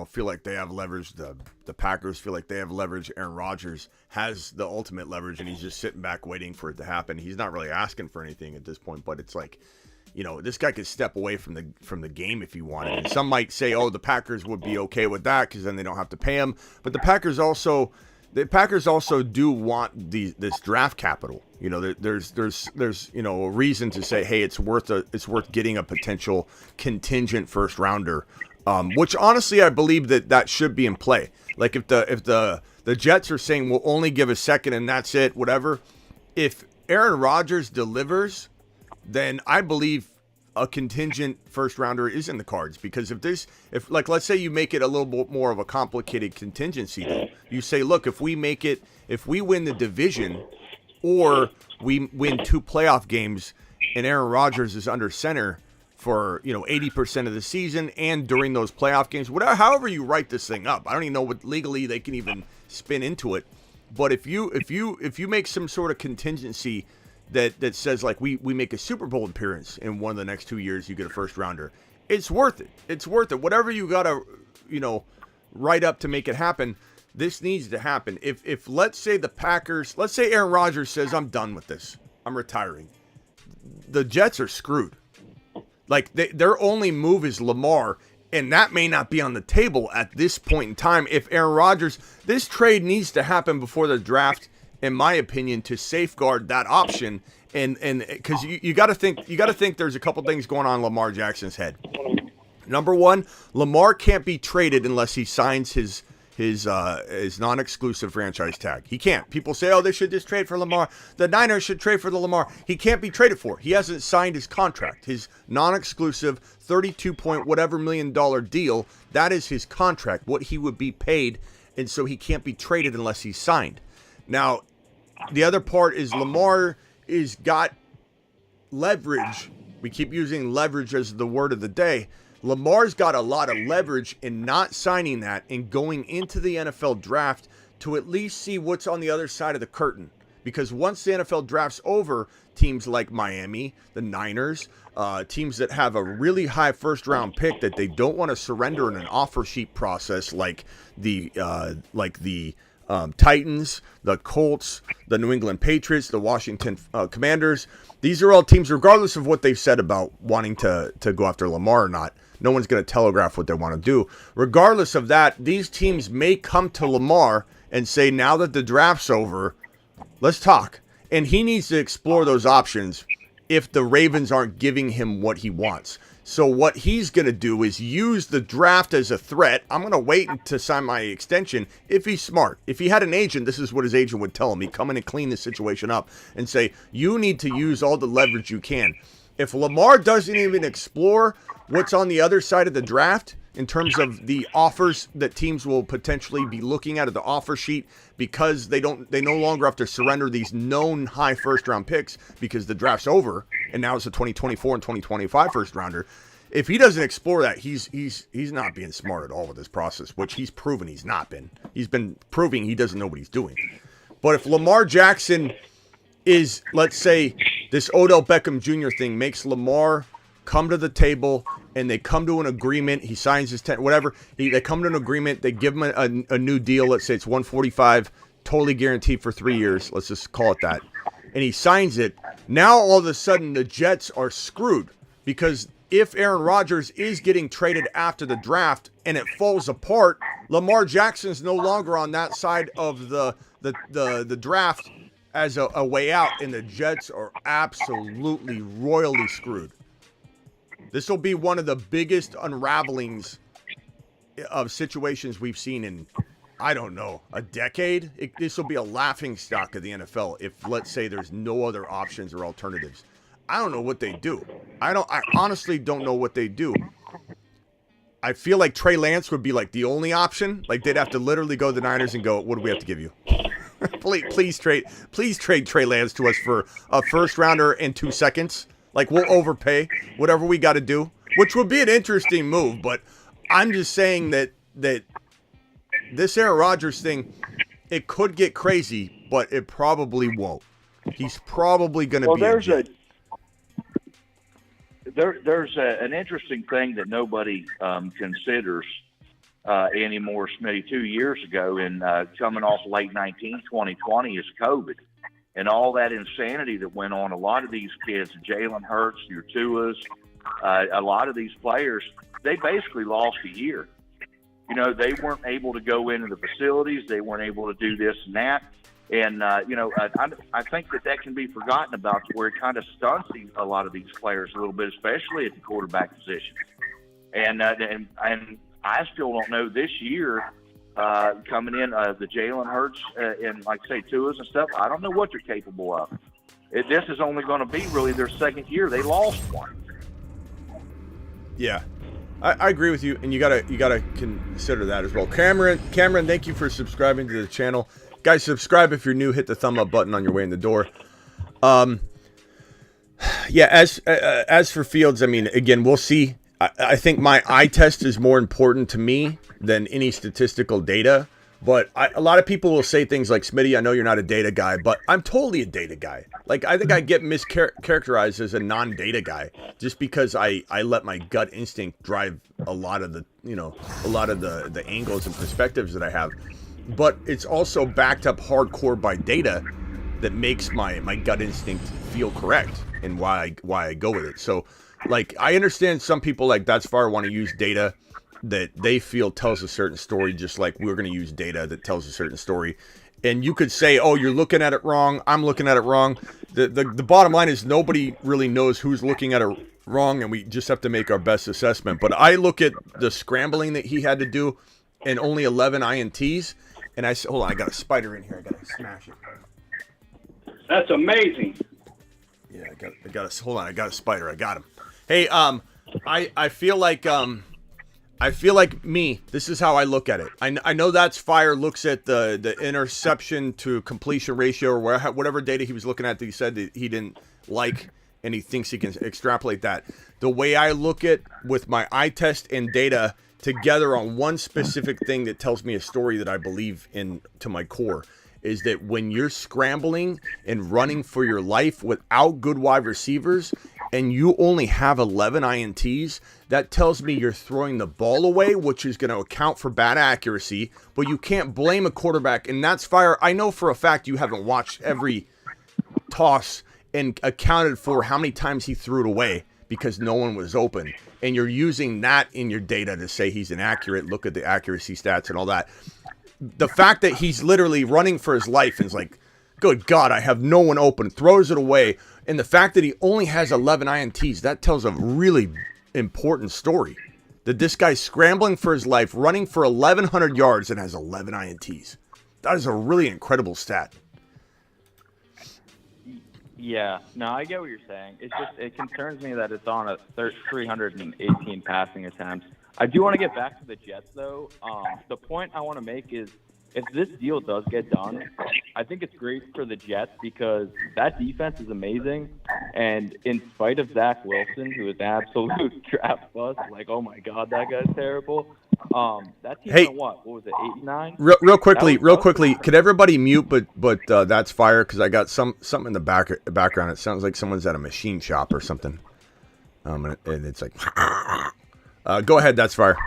feel like they have leverage. The Packers feel like they have leverage. Aaron Rodgers has the ultimate leverage, and he's just sitting back waiting for it to happen. He's not really asking for anything at this point, but it's like, this guy could step away from the game if he wanted. And some might say, the Packers would be okay with that because then they don't have to pay him. But the Packers also do want this draft capital. There's a reason to say, hey, it's worth getting a potential contingent first rounder. Which honestly, I believe that should be in play. Like if the Jets are saying we'll only give a second and that's it, whatever. If Aaron Rodgers delivers, then I believe a contingent first rounder is in the cards. Because if let's say you make it a little bit more of a complicated contingency, though, you say, look, if we win the division, or we win 2 playoff games, and Aaron Rodgers is under center for 80% of the season and during those playoff games, however you write this thing up, I don't even know what legally they can even spin into it. But if you make some sort of contingency that says like we make a Super Bowl appearance in one of the next 2 years, you get a first rounder, it's worth it. It's worth it. Whatever you gotta write up to make it happen, this needs to happen. If let's say Aaron Rodgers says, I'm done with this, I'm retiring, the Jets are screwed. Like their only move is Lamar, and that may not be on the table at this point in time. If Aaron Rodgers, this trade needs to happen before the draft, in my opinion, to safeguard that option. And because you got to think there's a couple things going on in Lamar Jackson's head. Number one, Lamar can't be traded unless he signs his non-exclusive franchise tag. He can't. People say, they should just trade for Lamar. The Niners should trade for the Lamar. He can't be traded for. He hasn't signed his contract. His non-exclusive 32 point whatever $1 million deal, that is his contract, what he would be paid, and so he can't be traded unless he's signed. Now, the other part is Lamar is got leverage. We keep using leverage as the word of the day. Lamar's got a lot of leverage in not signing that and going into the NFL draft to at least see what's on the other side of the curtain. Because once the NFL draft's over, teams like Miami, the Niners, teams that have a really high first-round pick that they don't want to surrender in an offer sheet process, like the Titans, the Colts, the New England Patriots, the Washington Commanders. These are all teams, regardless of what they've said about wanting to go after Lamar or not. No one's going to telegraph what they want to do. Regardless of that, these teams may come to Lamar and say, now that the draft's over, let's talk. And he needs to explore those options if the Ravens aren't giving him what he wants. So what he's going to do is use the draft as a threat. I'm going to wait to sign my extension if he's smart. If he had an agent, this is what his agent would tell him. He'd come in and clean the situation up and say, you need to use all the leverage you can. If Lamar doesn't even explore what's on the other side of the draft in terms of the offers that teams will potentially be looking at the offer sheet, because they no longer have to surrender these known high first round picks because the draft's over and now it's a 2024 and 2025 first rounder. if he doesn't explore that, he's not being smart at all with this process, which he's proven he's not been. He's been proving he doesn't know what he's doing. But if Lamar Jackson is, let's say, this Odell Beckham Jr. thing makes Lamar come to the table and they come to an agreement, he signs his whatever, they come to an agreement, they give him a new deal, let's say it's $145, totally guaranteed for 3 years, let's just call it that, and he signs it, now all of a sudden the Jets are screwed, because if Aaron Rodgers is getting traded after the draft and it falls apart, Lamar Jackson's no longer on that side of the draft as a way out, and the Jets are absolutely royally screwed. This will be one of the biggest unravelings of situations we've seen in, I don't know, a decade. This will be a laughing stock of the NFL if, let's say, there's no other options or alternatives. I don't know what they do. I honestly don't know what they do. I feel like Trey Lance would be like the only option. Like they'd have to literally go to the Niners and go, what do we have to give you? please trade Trey Lance to us for a first rounder and 2 seconds. Like, we'll overpay whatever we got to do, which would be an interesting move. But I'm just saying that this Aaron Rodgers thing, it could get crazy, but it probably won't. He's probably going to be There's an interesting thing that nobody considers anymore, Smitty. 2 years ago, and coming off late 2020 is COVID. And all that insanity that went on, a lot of these kids, Jalen Hurts, your Tuas, a lot of these players, they basically lost a year. You know, they weren't able to go into the facilities. They weren't able to do this and that. And, I think that can be forgotten about, to where it kind of stunts a lot of these players a little bit, especially at the quarterback position. And I still don't know this year, coming in, the Jalen Hurts and, like say, Tuas and stuff, I don't know what they're capable of. This is only going to be really their second year. They lost one. Yeah, I agree with you, and you gotta consider that as well. Cameron, thank you for subscribing to the channel. Guys, subscribe if you're new. Hit the thumb up button on your way in the door. Yeah, as for Fields, I mean, again, we'll see. I think my eye test is more important to me than any statistical data. But a lot of people will say things like, Smitty, I know you're not a data guy, but I'm totally a data guy. Like, I think I get mischaracterized as a non-data guy just because I let my gut instinct drive a lot of the angles and perspectives that I have. But it's also backed up hardcore by data that makes my gut instinct feel correct and why I go with it. So, like, I understand some people like That's Far want to use data that they feel tells a certain story, just like we're going to use data that tells a certain story. And you could say, oh, you're looking at it wrong, I'm looking at it wrong. The bottom line is nobody really knows who's looking at it wrong, and we just have to make our best assessment. But I look at the scrambling that he had to do and only 11 INTs, and I said, hold on, I got a spider in here, I got to smash it. That's amazing. Yeah, I got a spider, I got him. Hey, I feel like this is how I look at it. I know That's Fire looks at the interception to completion ratio or whatever data he was looking at that he said that he didn't like, and he thinks he can extrapolate that. The way I look at with my eye test and data together on one specific thing that tells me a story that I believe in to my core is that when you're scrambling and running for your life without good wide receivers and you only have 11 INTs, that tells me you're throwing the ball away, which is going to account for bad accuracy, but you can't blame a quarterback. And That's Fire. I know for a fact you haven't watched every toss and accounted for how many times he threw it away because no one was open. And you're using that in your data to say he's inaccurate, look at the accuracy stats and all that. The fact that he's literally running for his life and is like, good God, I have no one open, throws it away. And the fact that he only has 11 INTs, that tells a really important story. That this guy's scrambling for his life, running for 1,100 yards and has 11 INTs. That is a really incredible stat. Yeah, no, I get what you're saying. It concerns me that it's on a 318 passing attempts. I do want to get back to the Jets, though. The point I want to make is if this deal does get done, I think it's great for the Jets because that defense is amazing. And in spite of Zach Wilson, who is an absolute draft bust, like, oh my God, that guy's terrible. That team went what was it, 8-9? Real quickly, could everybody mute? But that's fire because I got something in the background. It sounds like someone's at a machine shop or something. And it's like, go ahead, that's fire.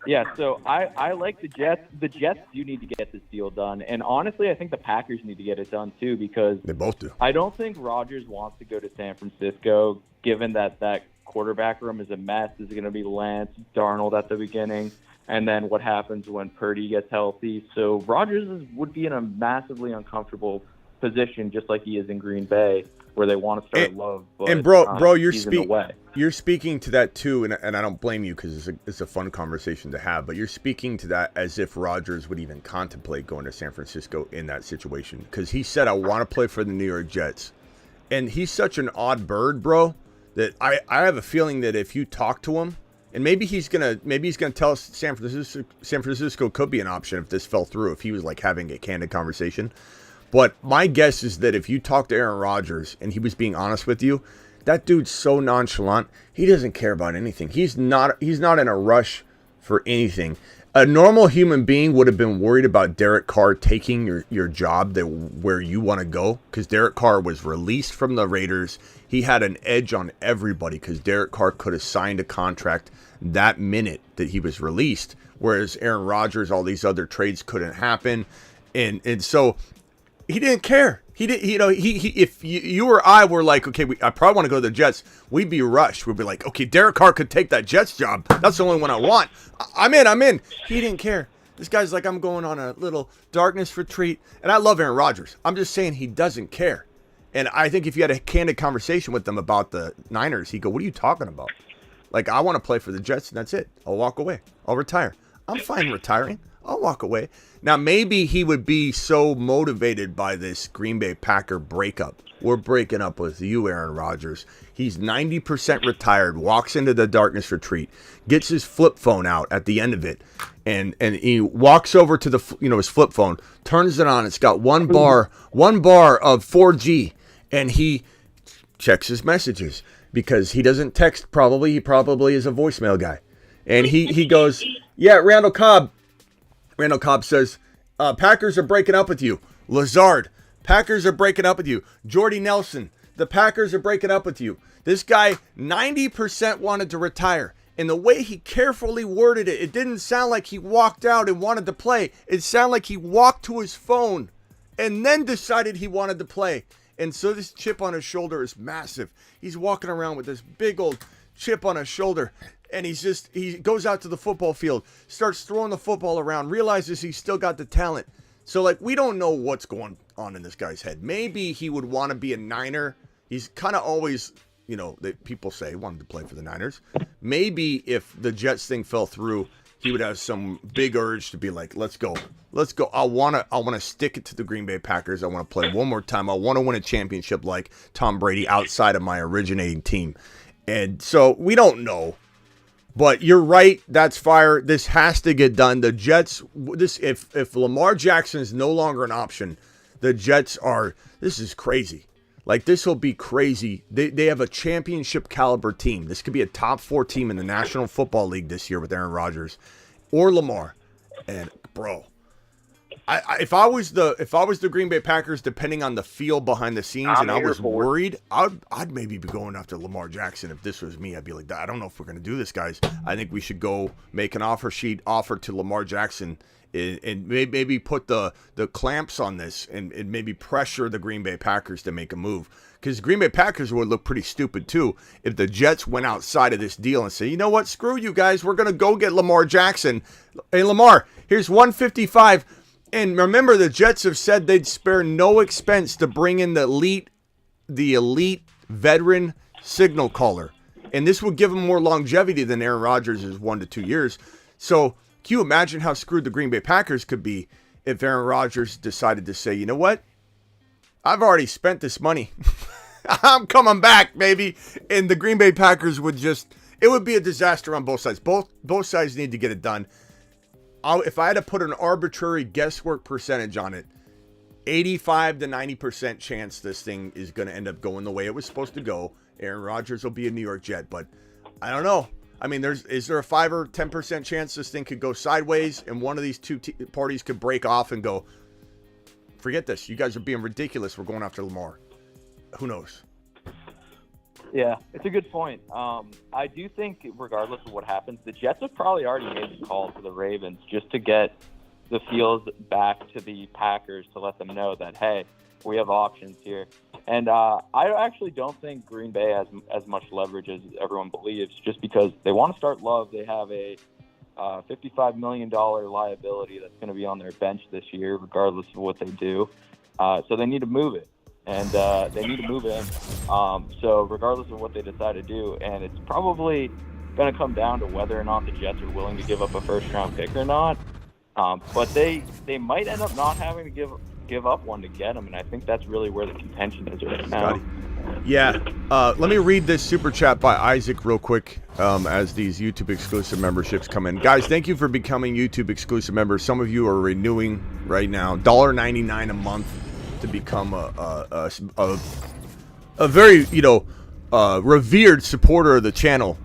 Yeah, so I like the Jets. The Jets do need to get this deal done. And honestly, I think the Packers need to get it done too because they both do. I don't think Rodgers wants to go to San Francisco, given that quarterback room is a mess. Is going to be Lance, Darnold at the beginning, and then what happens when Purdy gets healthy. So Rodgers would be in a massively uncomfortable position, just like he is in Green Bay, where they want to start Love. But, and bro, you're speaking to that too, and I don't blame you because it's a fun conversation to have. But you're speaking to that as if Rodgers would even contemplate going to San Francisco in that situation because he said, "I want to play for the New York Jets," and he's such an odd bird, bro, that I have a feeling that if you talk to him, and maybe he's gonna tell us San Francisco could be an option if this fell through, if he was like having a candid conversation. But my guess is that if you talk to Aaron Rodgers and he was being honest with you, that dude's so nonchalant. He doesn't care about anything. He's not in a rush for anything. A normal human being would have been worried about Derek Carr taking your job where you want to go because Derek Carr was released from the Raiders. He had an edge on everybody because Derek Carr could have signed a contract that minute that he was released, whereas Aaron Rodgers, all these other trades couldn't happen. And so he didn't care. If you or I were like, okay, I probably want to go to the Jets, we'd be rushed. We'd be like, okay, Derek Carr could take that Jets job. That's the only one I want. I'm in. He didn't care. This guy's like, I'm going on a little darkness retreat. And I love Aaron Rodgers. I'm just saying he doesn't care. And I think if you had a candid conversation with them about the Niners, he'd go, what are you talking about? Like, I want to play for the Jets, and that's it. I'll walk away. I'll retire. I'm fine retiring. I'll walk away. Now, maybe he would be so motivated by this Green Bay Packer breakup. We're breaking up with you, Aaron Rodgers. He's 90% retired, walks into the darkness retreat, gets his flip phone out at the end of it, and he walks over to the his flip phone, turns it on. It's got one bar of 4G, and he checks his messages because he doesn't text. He probably is a voicemail guy, and he goes, yeah, Randall Cobb. Randall Cobb says, Packers are breaking up with you. Lazard, Packers are breaking up with you. Jordy Nelson, the Packers are breaking up with you. This guy, 90% wanted to retire. And the way he carefully worded it, it didn't sound like he walked out and wanted to play. It sounded like he walked to his phone and then decided he wanted to play. And so this chip on his shoulder is massive. He's walking around with this big old chip on his shoulder. And he goes out to the football field, starts throwing the football around, realizes he's still got the talent. So, like, we don't know what's going on in this guy's head. Maybe he would want to be a Niner. He's kind of always, people say he wanted to play for the Niners. Maybe if the Jets thing fell through, he would have some big urge to be like, let's go. I want to stick it to the Green Bay Packers. I want to play one more time. I want to win a championship like Tom Brady outside of my originating team. And so we don't know. But you're right. That's fire. This has to get done. The Jets, if Lamar Jackson is no longer an option, the Jets this is crazy. Like, this will be crazy. They have a championship caliber team. This could be a top 4 team in the National Football League this year with Aaron Rodgers or Lamar. And bro, if I was the Green Bay Packers, depending on the feel behind the scenes, and I was worried, I'd maybe be going after Lamar Jackson. If this was me, I'd be like, I don't know if we're going to do this, guys. I think we should go make an offer to Lamar Jackson and maybe put the clamps on this and maybe pressure the Green Bay Packers to make a move. Because Green Bay Packers would look pretty stupid too if the Jets went outside of this deal and say, you know what, screw you guys, we're going to go get Lamar Jackson. Hey, Lamar, here's $155. And remember, the Jets have said they'd spare no expense to bring in the elite veteran signal caller. And this would give him more longevity than Aaron Rodgers' 1 to 2 years. So can you imagine how screwed the Green Bay Packers could be if Aaron Rodgers decided to say, you know what? I've already spent this money. I'm coming back, baby. And the Green Bay Packers it would be a disaster on both sides. Both sides need to get it done. If I had to put an arbitrary guesswork percentage on it, 85 to 90% chance this thing is going to end up going the way it was supposed to go. Aaron Rodgers will be a New York Jet, but I don't know. I mean, is there a 5 or 10% chance this thing could go sideways and one of these two parties could break off and go, forget this. You guys are being ridiculous. We're going after Lamar. Who knows? Yeah, it's a good point. I do think, regardless of what happens, the Jets have probably already made the call to the Ravens just to get the Fields back to the Packers to let them know that, hey, we have options here. And I actually don't think Green Bay has as much leverage as everyone believes, just because they want to start Love. They have a $55 million liability that's going to be on their bench this year, regardless of what they do. So they need to move it. And they need to move in. So regardless of what they decide to do, and it's probably going to come down to whether or not the Jets are willing to give up a first-round pick or not. But they might end up not having to give up one to get him, and I think that's really where the contention is right now. Yeah. Let me read this super chat by Isaac real quick as these YouTube exclusive memberships come in. Guys, thank you for becoming YouTube exclusive members. Some of you are renewing right now. $1.99 a month to become a very, revered supporter of the channel.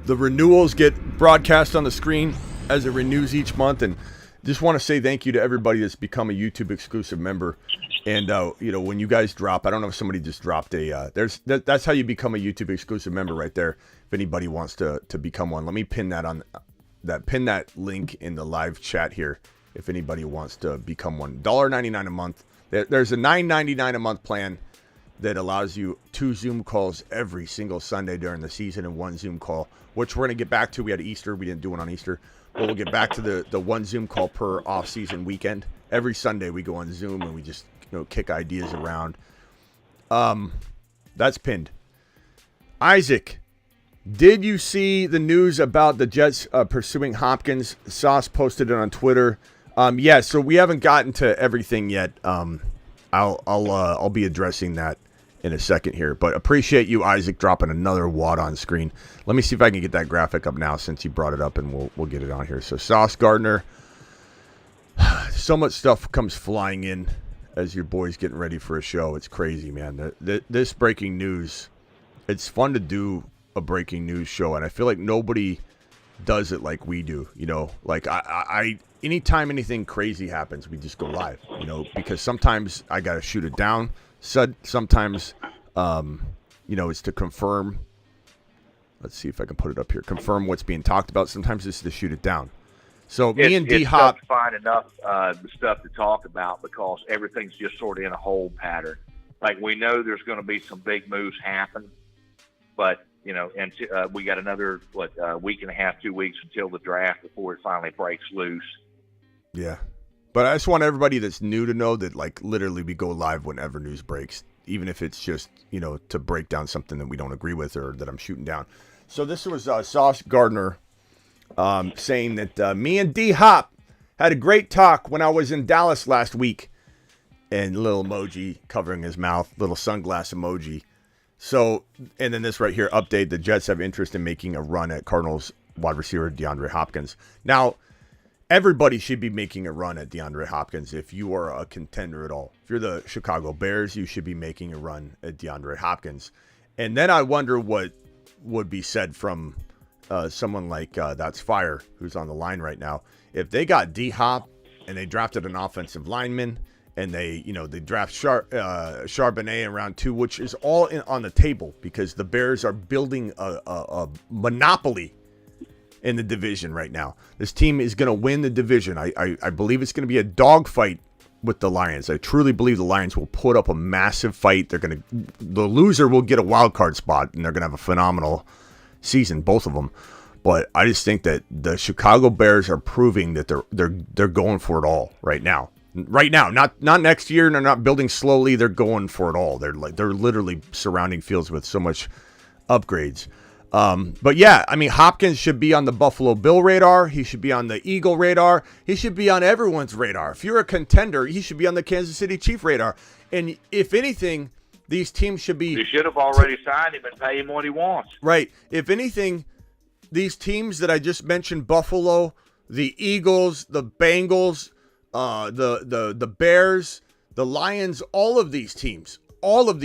The renewals get broadcast on the screen as it renews each month, and just want to say thank you to everybody that's become a YouTube exclusive member. And when you guys drop, I don't know if somebody just dropped that's how you become a YouTube exclusive member right there. If anybody wants to become one, let me pin that link in the live chat here. If anybody wants to become one, $1.99 a month. There's a $9.99 a month plan that allows you 2 Zoom calls every single Sunday during the season and 1 Zoom call, which we're going to get back to. We had Easter. We didn't do one on Easter. But we'll get back to the 1 Zoom call per off-season weekend. Every Sunday we go on Zoom and we just kick ideas around. That's pinned. Isaac, did you see the news about the Jets pursuing Hopkins? Sauce posted it on Twitter. Yeah, so we haven't gotten to everything yet. I'll be addressing that in a second here, but appreciate you, Isaac, dropping another wad on screen. Let me see if I can get that graphic up now since you brought it up, and we'll get it on here. So Sauce Gardner, so much stuff comes flying in as your boy's getting ready for a show. It's crazy, man. This breaking news, it's fun to do a breaking news show, and I feel like nobody does it like we do. Like I anytime anything crazy happens, we just go live, because sometimes I got to shoot it down. Sometimes, it's to confirm. Let's see if I can put it up here. Confirm what's being talked about. Sometimes it's to shoot it down. So me and D-Hop. It's tough to find enough stuff to talk about because everything's just sort of in a hold pattern. Like, we know there's going to be some big moves happen, but, and we got another, week and a half, 2 weeks until the draft before it finally breaks loose. Yeah. But I just want everybody that's new to know that, literally we go live whenever news breaks, even if it's just, to break down something that we don't agree with or that I'm shooting down. So this was Sauce Gardner saying that me and D-Hop had a great talk when I was in Dallas last week. And little emoji covering his mouth, little sunglass emoji. So, and then this right here, update, the Jets have interest in making a run at Cardinals wide receiver DeAndre Hopkins. Now, everybody should be making a run at DeAndre Hopkins if you are a contender at all. If you're the Chicago Bears, you should be making a run at DeAndre Hopkins. And then I wonder what would be said from someone like That's Fire, who's on the line right now. If they got D-Hop and they drafted an offensive lineman and they draft Charbonnet in round 2, which is all on the table because the Bears are building a monopoly in the division right now. This team is going to win the division. I believe it's going to be a dogfight with the Lions. I truly believe the Lions will put up a massive fight. The loser will get a wild card spot, and they're going to have a phenomenal season, both of them. But I just think that the Chicago Bears are proving that they're going for it all right now. Right now, not next year. And they're not building slowly. They're going for it all. They're literally surrounding Fields with so much upgrades. But yeah, I mean, Hopkins should be on the Buffalo Bill radar. He should be on the Eagle radar. He should be on everyone's radar. If you're a contender, he should be on the Kansas City Chief radar. And if anything, these teams should be... You should have already signed him and pay him what he wants. Right. If anything, these teams that I just mentioned, Buffalo, the Eagles, the Bengals, the Bears, the Lions, all of these teams. Hold on,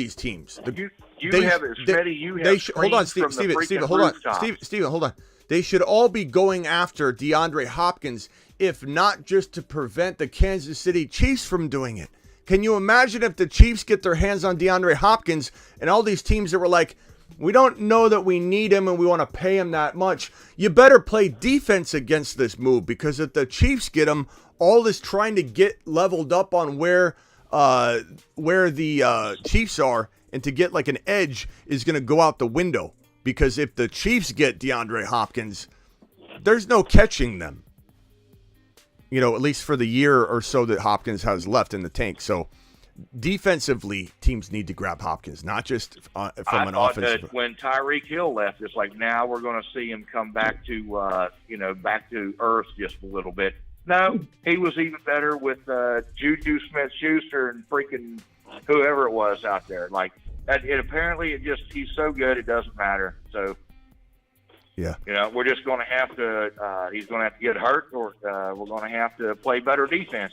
Steven, hold on. They should all be going after DeAndre Hopkins, if not just to prevent the Kansas City Chiefs from doing it. Can you imagine if the Chiefs get their hands on DeAndre Hopkins and all these teams that were like, we don't know that we need him and we want to pay him that much. You better play defense against this move, because if the Chiefs get him, all this trying to get leveled up on where the Chiefs are and to get like an edge is going to go out the window. Because if the Chiefs get DeAndre Hopkins, there's no catching them. You know, at least for the year or so that Hopkins has left in the tank. So defensively, teams need to grab Hopkins, not just from an offensive. That when Tyreek Hill left, it's like now we're going to see him come back to back to earth just a little bit. No, he was even better with Juju Smith-Schuster and freaking whoever it was out there. Like, he's so good it doesn't matter. So, yeah, we're just going to have to. He's going to have to get hurt, or we're going to have to play better defense.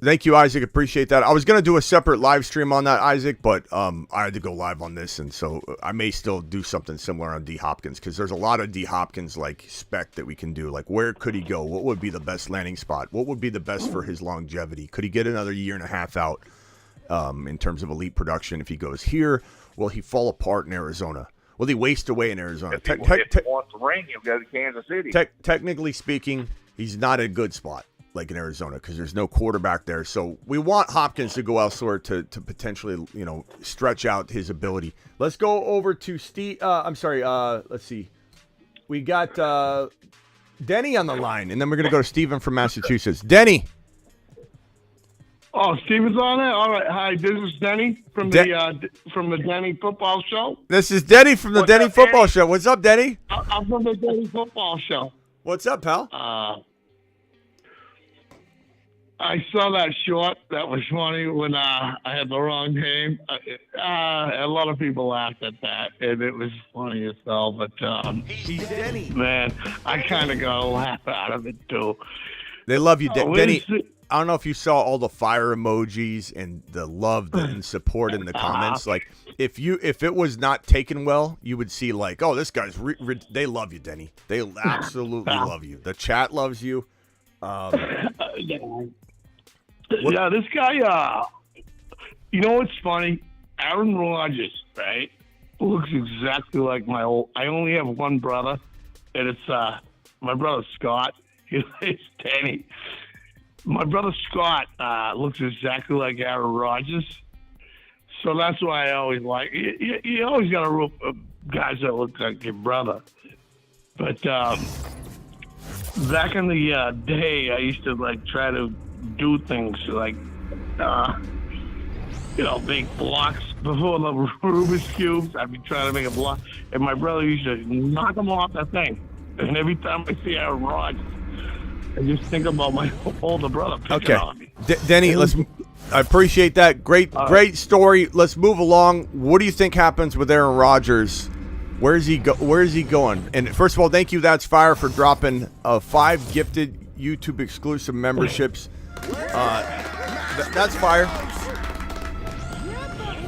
Thank you, Isaac. Appreciate that. I was going to do a separate live stream on that, Isaac, but I had to go live on this, and so I may still do something similar on D. Hopkins, because there's a lot of D. Hopkins like spec that we can do. Like, where could he go? What would be the best landing spot? What would be the best for his longevity? Could he get another year and a half out in terms of elite production? If he goes here, will he fall apart in Arizona? Will he waste away in Arizona? If he wants the ring, he'll go to Kansas City. Technically speaking, he's not a good spot like in Arizona, because there's no quarterback there. So we want Hopkins to go elsewhere to potentially, stretch out his ability. Let's go over to Steve. Let's see. We got Denny on the line, and then we're going to go to Steven from Massachusetts. Denny. Oh, Steven's on it? All right. Hi, this is Denny from the Denny Football Show. This is Denny from the Denny Football Show. What's up, Denny? I'm from the Denny Football Show. What's up, pal? I saw that short. That was funny when I had the wrong name. A lot of people laughed at that, and it was funny as hell. But he's Denny. Man, I kind of got a laugh out of it too. They love you, Denny. I don't know if you saw all the fire emojis and the love and support in the comments. Like, if it was not taken well, you would see like, oh, this guy's they love you, Denny. They absolutely love you. The chat loves you. Yeah, this guy, you know what's funny? Aaron Rodgers, right, looks exactly like I only have one brother, and it's my brother Scott. It's Danny. My brother Scott looks exactly like Aaron Rodgers. So that's why I always like, you always got a group of guys that look like your brother. But back in the day, I used to like try to do things like, make blocks before the Rubik's Cubes. I'd be trying to make a block, and my brother used to knock them off that thing. And every time I see Aaron Rodgers, I just think about my older brother picking on me. Denny, I appreciate that. Great story. Let's move along. What do you think happens with Aaron Rodgers? Where is he going? And first of all, thank you, That's Fire, for dropping 5 gifted YouTube exclusive memberships. That's Fire.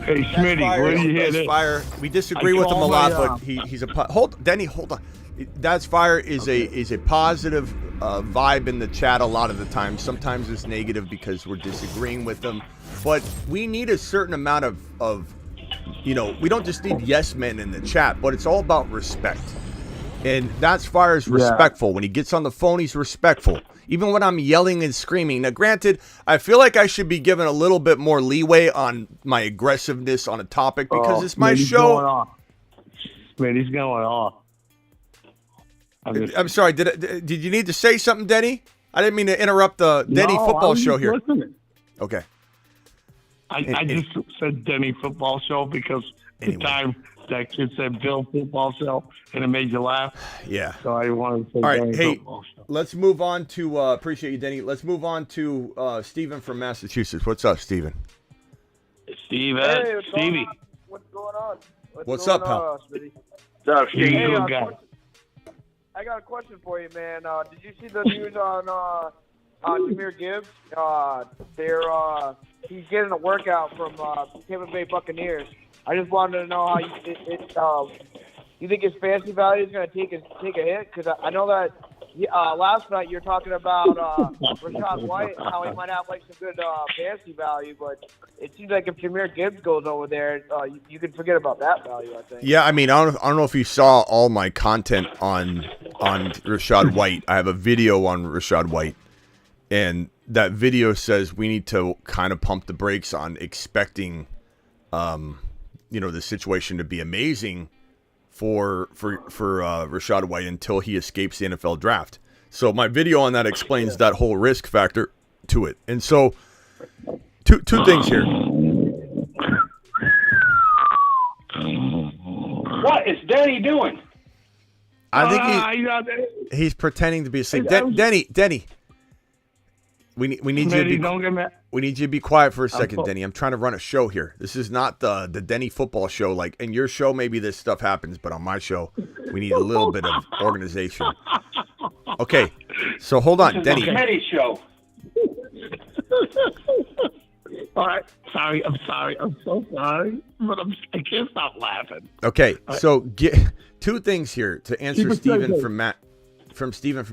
Hey, Smitty, where do you hear this? Fire. We disagree with him a lot, but he's a Denny, hold on. That's Fire is a positive vibe in the chat a lot of the time. Sometimes it's negative because we're disagreeing with them. But we need a certain amount of we don't just need yes men in the chat, but it's all about respect. And That's Fire is respectful. When he gets on the phone, he's respectful. Even when I'm yelling and screaming. Now, granted, I feel like I should be given a little bit more leeway on my aggressiveness on a topic because it's my show. He's going off. I'm sorry. Did you need to say something, Denny? I didn't mean to interrupt the Denny Football Show here. Listening. Okay. I just said Denny Football Show because the time that kid said Bill Football Show and it made you laugh. Yeah. So I wanted to say Denny Football Show. Let's move on to appreciate you, Denny. Let's move on to Steven from Massachusetts. What's up, Steven? Stevie. What's going on? What's up, pal? What's up, Steve? I got a question for you, man. Did you see the news on Jahmyr Gibbs. He's getting a workout from Tampa Bay Buccaneers. I just wanted to know how you think his fantasy value is going to take a hit? Because I know that last night you were talking about Rachaad White, how he might have like some good fantasy value, but it seems like if Jahmyr Gibbs goes over there, you can forget about that value, I think. Yeah, I mean, I don't know if you saw all my content on Rachaad White. I have a video on Rachaad White, and that video says we need to kind of pump the brakes on expecting, the situation to be amazing for Rachaad White until he escapes the NFL draft. So my video on that explains that whole risk factor to it. And so two things here. What is Denny doing? I think he's pretending to be asleep. Denny. We need you to be quiet for a second, Denny. I'm trying to run a show here. This is not the Denny football show. Like in your show, maybe this stuff happens, but on my show, we need a little bit of organization. Okay, so hold on, Denny. Denny show. All right, sorry. I'm so sorry, but I can't stop laughing. Okay, so two things here to answer Stephen from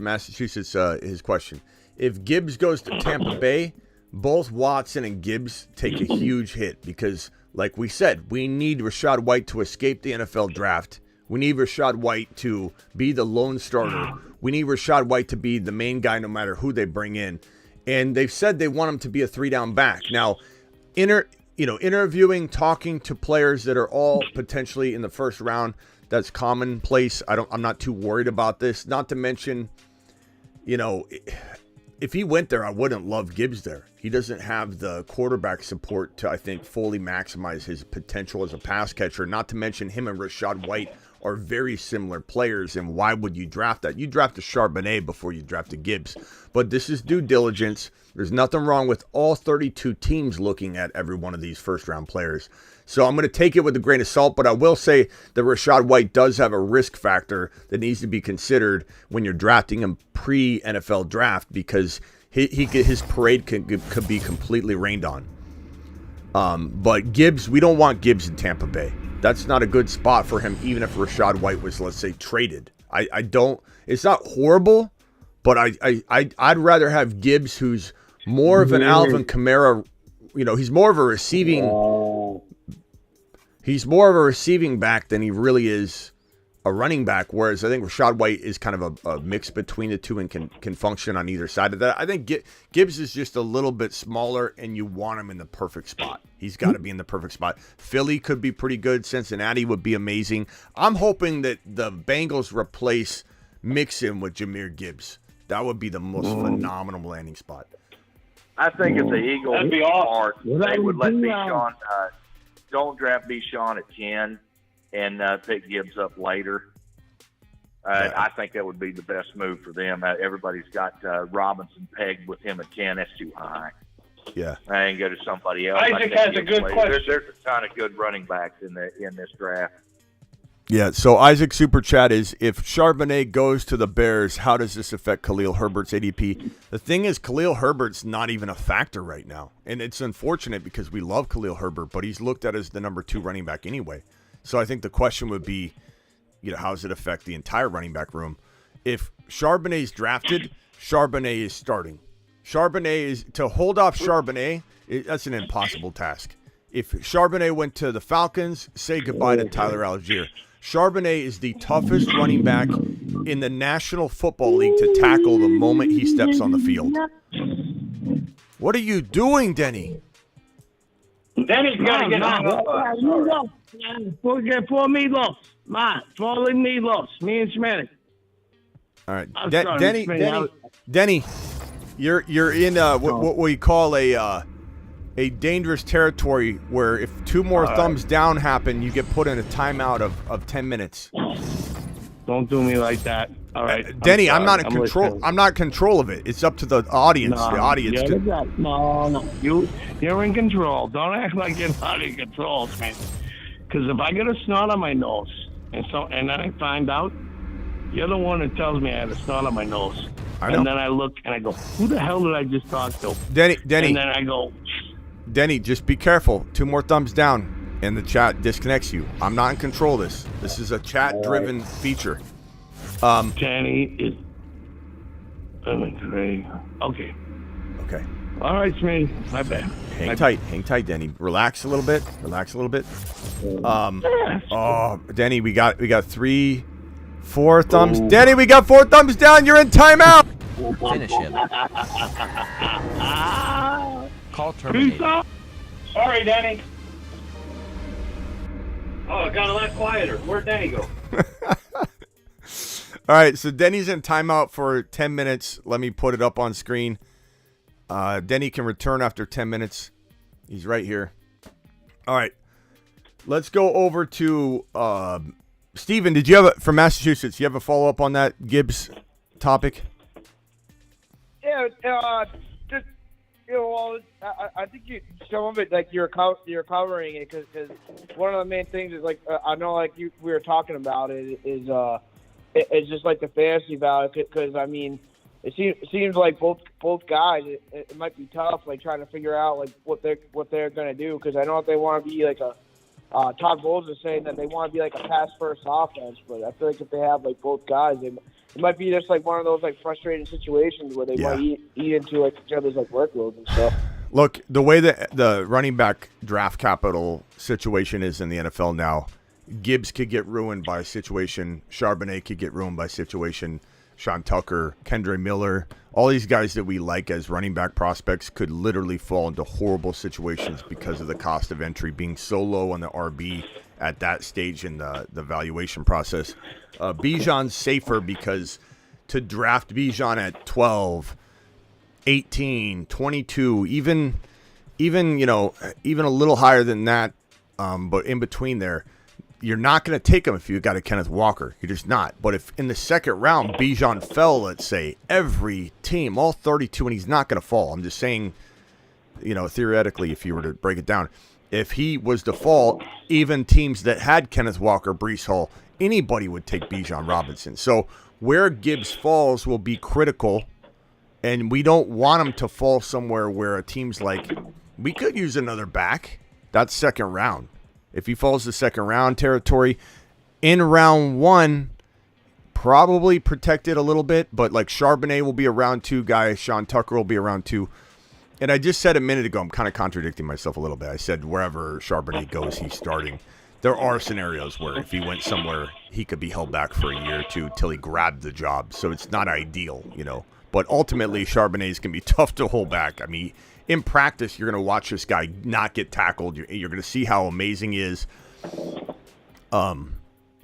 Massachusetts his question. If Gibbs goes to Tampa Bay, both Watson and Gibbs take a huge hit because, like we said, we need Rachaad White to escape the NFL draft. We need Rachaad White to be the lone starter. We need Rachaad White to be the main guy no matter who they bring in. And they've said they want him to be a 3-down back. Now, interviewing, talking to players that are all potentially in the first round, that's commonplace. I'm not too worried about this. Not to mention, if he went there, I wouldn't love Gibbs there. He doesn't have the quarterback support to, I think, fully maximize his potential as a pass catcher. Not to mention him and Rachaad White are very similar players, and why would you draft that? You draft a Charbonnet before you draft a Gibbs. But this is due diligence. There's nothing wrong with all 32 teams looking at every one of these first-round players. So I'm going to take it with a grain of salt, but I will say that Rachaad White does have a risk factor that needs to be considered when you're drafting him pre-NFL draft because his parade could be completely rained on. But Gibbs, we don't want Gibbs in Tampa Bay. That's not a good spot for him, even if Rachaad White was, let's say, traded. I don't. It's not horrible, but I'd rather have Gibbs, who's more of an Alvin Kamara. He's more of a receiving. He's more of a receiving back than he really is a running back, whereas I think Rachaad White is kind of a mix between the two and can function on either side of that. I think Gibbs is just a little bit smaller, and you want him in the perfect spot. He's got to be in the perfect spot. Philly could be pretty good. Cincinnati would be amazing. I'm hoping that the Bengals replace Mixon with Jahmyr Gibbs. That would be the most phenomenal landing spot. I think if the Eagles That'd be awesome. they would let Bichon, don't draft Bichon at 10 and pick Gibbs up later. I think that would be the best move for them. Everybody's got Robinson pegged with him at 10. That's too high. Yeah. I can go to somebody else. Isaac has a good question. There's a ton of good running backs in this draft. Yeah, so Isaac Super Chat is, if Charbonnet goes to the Bears, how does this affect Khalil Herbert's ADP? The thing is, Khalil Herbert's not even a factor right now. And it's unfortunate because we love Khalil Herbert, but he's looked at as the number 2 running back anyway. So I think the question would be, how does it affect the entire running back room? If Charbonnet's drafted, Charbonnet is starting. To hold off Charbonnet, that's an impossible task. If Charbonnet went to the Falcons, say goodbye to Tyler Algier. Charbonnet is the toughest running back in the National Football League to tackle the moment he steps on the field. What are you doing, Denny? Denny's got to get hung up. Four meatloafs. Four meatloafs. Me and Schmidt. All right, Denny, you're in what we call a dangerous territory where if 2 more thumbs down happen, you get put in a timeout of 10 minutes. Don't do me like that. All right, Denny, I'm not in control. I'm not in control of it. It's up to the audience. No, the audience. No. You're in control. Don't act like you're not in control, man. Because if I get a snot on my nose and then I find out, You're the one that tells me I had a snot on my nose. I know. And then I look and I go, who the hell did I just talk to? Denny. And then I go, Denny, just be careful. 2 more thumbs down, and the chat disconnects you. I'm not in control of this. This is a chat-driven feature. Denny is. Okay. Okay. All right, Smitty. My bad. Hang tight, Denny. Relax a little bit. Oh, Denny, we got 3, 4 thumbs. Ooh. Denny, we got 4 thumbs down. You're in timeout. Finish him. Call terminated. Sorry, Danny. Oh, it got a lot quieter. Where'd Danny go? All right, so Denny's in timeout for 10 minutes. Let me put it up on screen. Denny can return after 10 minutes. He's right here. All right. Let's go over to Steven. Did you have from Massachusetts? You have a follow-up on that Gibbs topic? Yeah, just well, I think some of it like you're covering it because one of the main things is like I know like we were talking about it is it's just like the fantasy value because I mean it seems like both guys it might be tough like trying to figure out like what they're gonna do because I know if they want to be like a Todd Bowles is saying that they want to be like a pass first offense, but I feel like if they have like both guys, it might be just like one of those like frustrating situations where they might eat into like each other's like workloads and stuff. Look, the way that the running back draft capital situation is in the NFL now, Gibbs could get ruined by a situation. Charbonnet could get ruined by a situation. Sean Tucker, Kendre Miller, all these guys that we like as running back prospects could literally fall into horrible situations because of the cost of entry being so low on the RB at that stage in the valuation process. Bijan's safer because to draft Bijan at 12, 18, 22, even a little higher than that, but in between there, you're not going to take him if you got a Kenneth Walker. You're just not. But if in the second round Bijan fell, let's say, every team, all 32, and he's not going to fall. I'm just saying, theoretically, if you were to break it down, if he was to fall, even teams that had Kenneth Walker, Breece Hall, anybody would take Bijan Robinson. So where Gibbs falls will be critical, and we don't want him to fall somewhere where a team's like, we could use another back. That's second round. If he falls to second round territory, in round 1, probably protected a little bit, but like Charbonnet will be a round 2 guy, Sean Tucker will be a round 2. And I just said a minute ago, I'm kind of contradicting myself a little bit. I said wherever Charbonnet goes, he's starting. There are scenarios where if he went somewhere, he could be held back for a year or two till he grabbed the job. So it's not ideal, But ultimately, Charbonnet is going to be tough to hold back. I mean, in practice, you're going to watch this guy not get tackled. You're going to see how amazing he is.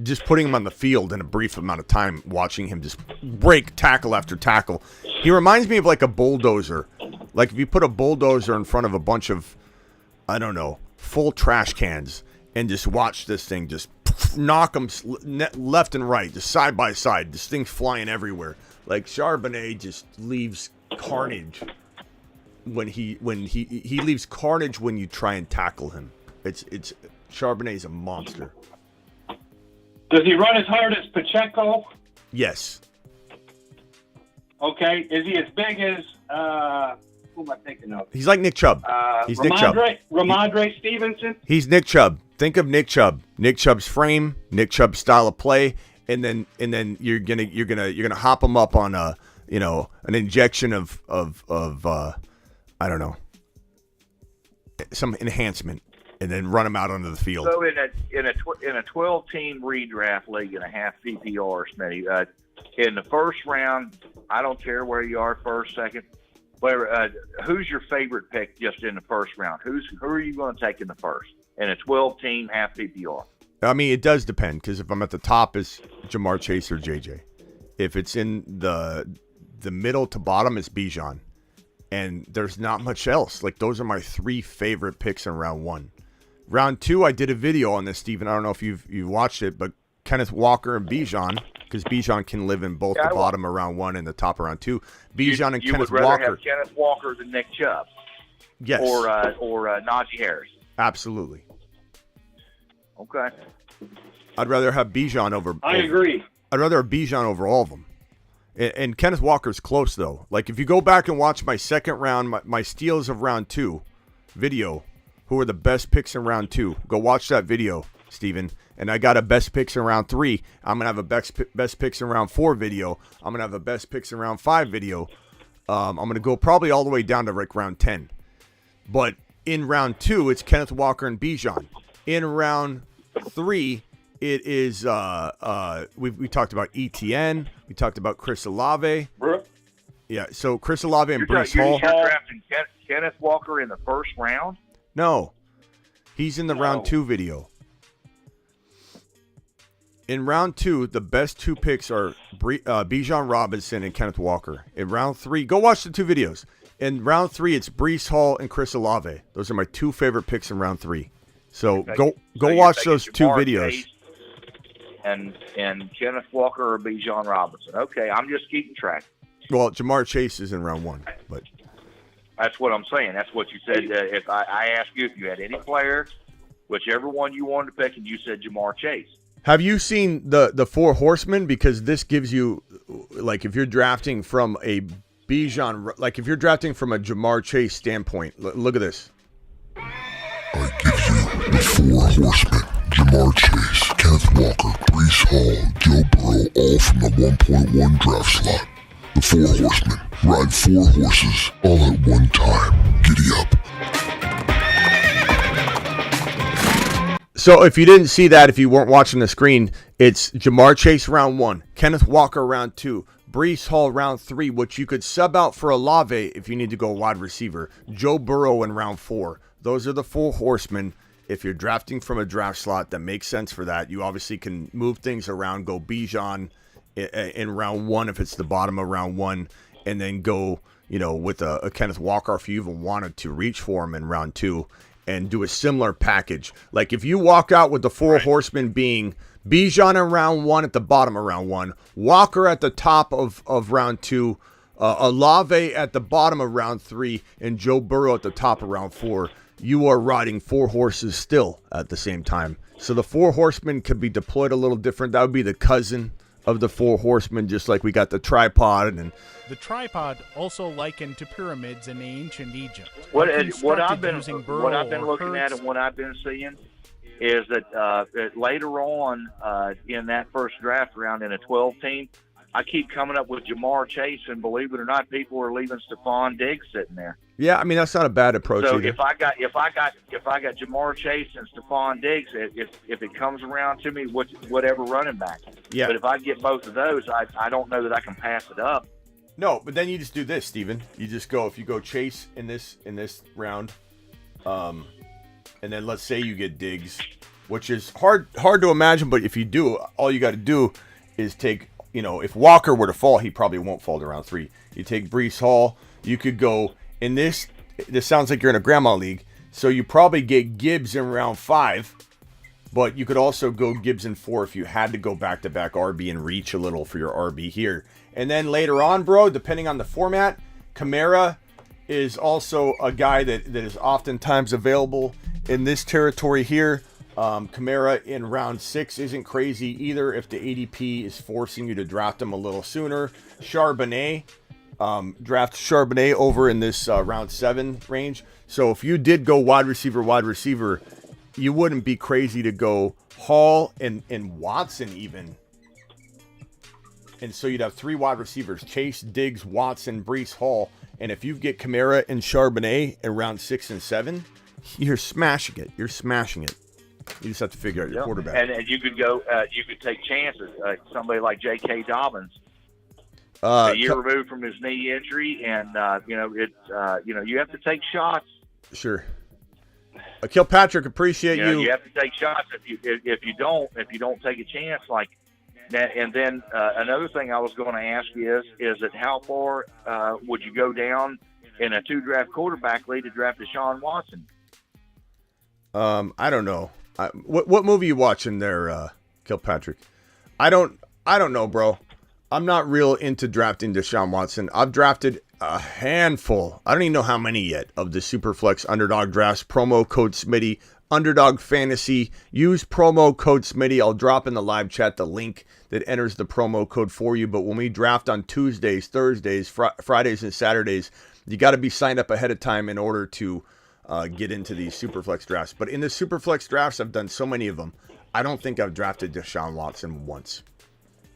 Just putting him on the field in a brief amount of time, watching him just break tackle after tackle. He reminds me of like a bulldozer. Like if you put a bulldozer in front of a bunch of, full trash cans and just watch this thing just knock them left and right, just side by side. This thing's flying everywhere. Like Charbonnet just leaves carnage. When he leaves carnage when you try and tackle him. It's Charbonnet's a monster. Does he run as hard as Pacheco? Yes. Okay. Is he as big as who am I thinking of? He's like Nick Chubb. He's Nick Chubb. Ramondre Stevenson. He's Nick Chubb. Think of Nick Chubb. Nick Chubb's frame, Nick Chubb's style of play, and then you're gonna hop him up on an injection of some enhancement, and then run him out onto the field. So in a 12-team redraft league in a half PPR, Smitty, in the first round, I don't care where you are, first, second, whatever. Who's your favorite pick just in the first round? Who are you going to take in the first in a 12-team half PPR? I mean, it does depend because if I'm at the top, it's Jamar Chase or JJ. If it's in the middle to bottom, it's Bijan. And there's not much else. Like, those are my 3 favorite picks in round 1. Round 2, I did a video on this, Steven. I don't know if you've watched it, but Kenneth Walker and Bijan, because Bijan can live in both the bottom of round 1 and the top of round 2. Bijan and Kenneth Walker. You would rather have Kenneth Walker than Nick Chubb? Yes. Or Najee Harris? Absolutely. Okay. I'd rather have Bijan over. I agree. I'd rather have Bijan over all of them. And Kenneth Walker's close, though. Like, if you go back and watch my second round, my steals of round 2 video, who are the best picks in round 2, go watch that video, Steven. And I got a best picks in round 3. I'm going to have a best picks in round 4 video. I'm going to have a best picks in round 5 video. I'm going to go probably all the way down to like round 10. But in round 2, it's Kenneth Walker and Bijan. In round 3, it is we talked about ETN. We talked about Chris Olave. Yeah, so Chris Olave and Breece Hall. You're drafting Kenneth Walker in the first round? No, he's in the round 2 video. In round 2, the best 2 picks are Bijan Robinson and Kenneth Walker. In round 3, go watch the 2 videos. In round 3, it's Breece Hall and Chris Olave. Those are my 2 favorite picks in round 3. So go watch those 2 videos. Chase and Kenneth Walker or Bijan Robinson. Okay, I'm just keeping track. Well, Jamar Chase is in round 1, but that's what I'm saying. That's what you said. If I asked you if you had any player, whichever one you wanted to pick, and you said Jamar Chase. Have you seen the 4 horsemen? Because this gives you, like, if you're drafting from a Bijan, like if you're drafting from a Jamar Chase standpoint, look at this. I give you the 4 horsemen: Jamar Chase, Kenneth Walker, Breece Hall, Joe Burrow, all from the 1.1 draft slot. The 4 horsemen ride 4 horses all at one time. Giddy up. So if you didn't see that, if you weren't watching the screen, it's Jamar Chase round 1, Kenneth Walker round 2, Breece Hall round 3, which you could sub out for Olave if you need to go wide receiver, Joe Burrow in round 4. Those are the 4 horsemen. If you're drafting from a draft slot that makes sense for that, you obviously can move things around, go Bijan in round 1 if it's the bottom of round 1, and then go, with a Kenneth Walker if you even wanted to reach for him in round 2. And do a similar package. Like if you walk out with the 4 horsemen being Bijan in round 1 at the bottom of round 1, Walker at the top of round 2, Olave at the bottom of round 3, and Joe Burrow at the top of round 4, you are riding 4 horses still at the same time. So the 4 horsemen could be deployed a little different. That would be the cousin of the 4 horsemen, just like we got the tripod. And the tripod also likened to pyramids in ancient Egypt. What I've been looking at and what I've been seeing is that later on in that first draft round in a 12 team, I keep coming up with Jamar Chase, and believe it or not, people are leaving Stephon Diggs sitting there. Yeah, I mean that's not a bad approach. So either. if I got Jamar Chase and Stephon Diggs, if it comes around to me, whatever running back. Yeah. But if I get both of those, I don't know that I can pass it up. No, but then you just do this, Steven. You just go, if you go Chase in this round, and then let's say you get Diggs, which is hard to imagine, but if you do, all you got to do is take, if Walker were to fall, he probably won't fall to round 3. You take Breece Hall. You could go in this sounds like you're in a grandma league, so you probably get Gibbs in round 5, but you could also go Gibbs in 4 if you had to go back-to-back RB and reach a little for your RB here. And then later on, bro, depending on the format, Kamara is also a guy that is oftentimes available in this territory here. Kamara in round 6 isn't crazy either if the ADP is forcing you to draft him a little sooner. Charbonnet, draft Charbonnet over in this round 7 range. So if you did go wide receiver, you wouldn't be crazy to go Hall and Watson even. And so you'd have 3 wide receivers: Chase, Diggs, Watson, Breece Hall. And if you get Kamara and Charbonnet in round 6 and 7, you're smashing it. You just have to figure out your quarterback. And you could go. You could take chances. Somebody like J.K. Dobbins, a year removed from his knee injury, and you have to take shots. Sure. Kilpatrick, appreciate you. You have to take shots. If you don't take a chance like that. And then another thing I was going to ask you is that how far would you go down in a 2-draft quarterback league to draft Deshaun Watson? I don't know. What movie you watching there, Kilpatrick? I don't know, bro. I'm not real into drafting Deshaun Watson. I've drafted a handful. I don't even know how many yet of the Superflex Underdog drafts. Promo code Smitty. Underdog Fantasy. Use promo code Smitty. I'll drop in the live chat the link that enters the promo code for you. But when we draft on Tuesdays, Thursdays, Fridays, and Saturdays, you got to be signed up ahead of time in order to get into these Superflex drafts. But in the Superflex drafts, I've done so many of them, I don't think I've drafted Deshaun Watson once.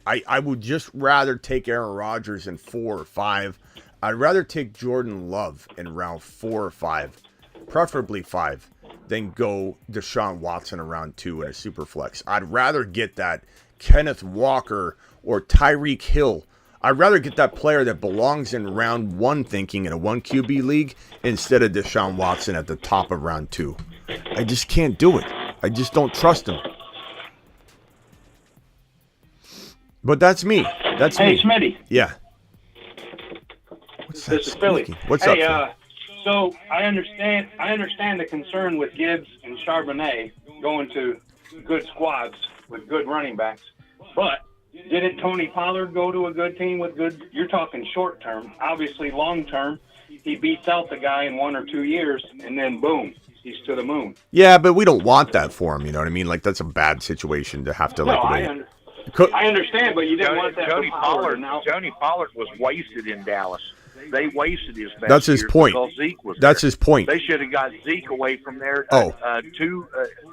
I would just rather take Aaron Rodgers in 4 or 5. I'd rather take Jordan Love in round 4 or 5, preferably 5, than go Deshaun Watson in round 2 in a Superflex. I'd rather get that Kenneth Walker or Tyreek Hill. I'd rather get that player that belongs in round 1 thinking in a 1 QB league instead of Deshaun Watson at the top of round 2. I just can't do it. I just don't trust him. But that's me. That's me. Hey, Smitty. Yeah. This is Philly. What's hey, up? So I understand the concern with Gibbs and Charbonnet going to good squads with good running backs, but didn't Tony Pollard go to a good team with good? You're talking short term. Obviously, long term, he beats out the guy in 1 or 2 years, and then boom, he's to the moon. Yeah, but we don't want that for him. You know what I mean? Like, that's a bad situation to have to liquidate. I understand, but you didn't want that. Tony Pollard was wasted in Dallas. They wasted his best. That's his point. Zeke was That's there. his point. They should have got Zeke away from there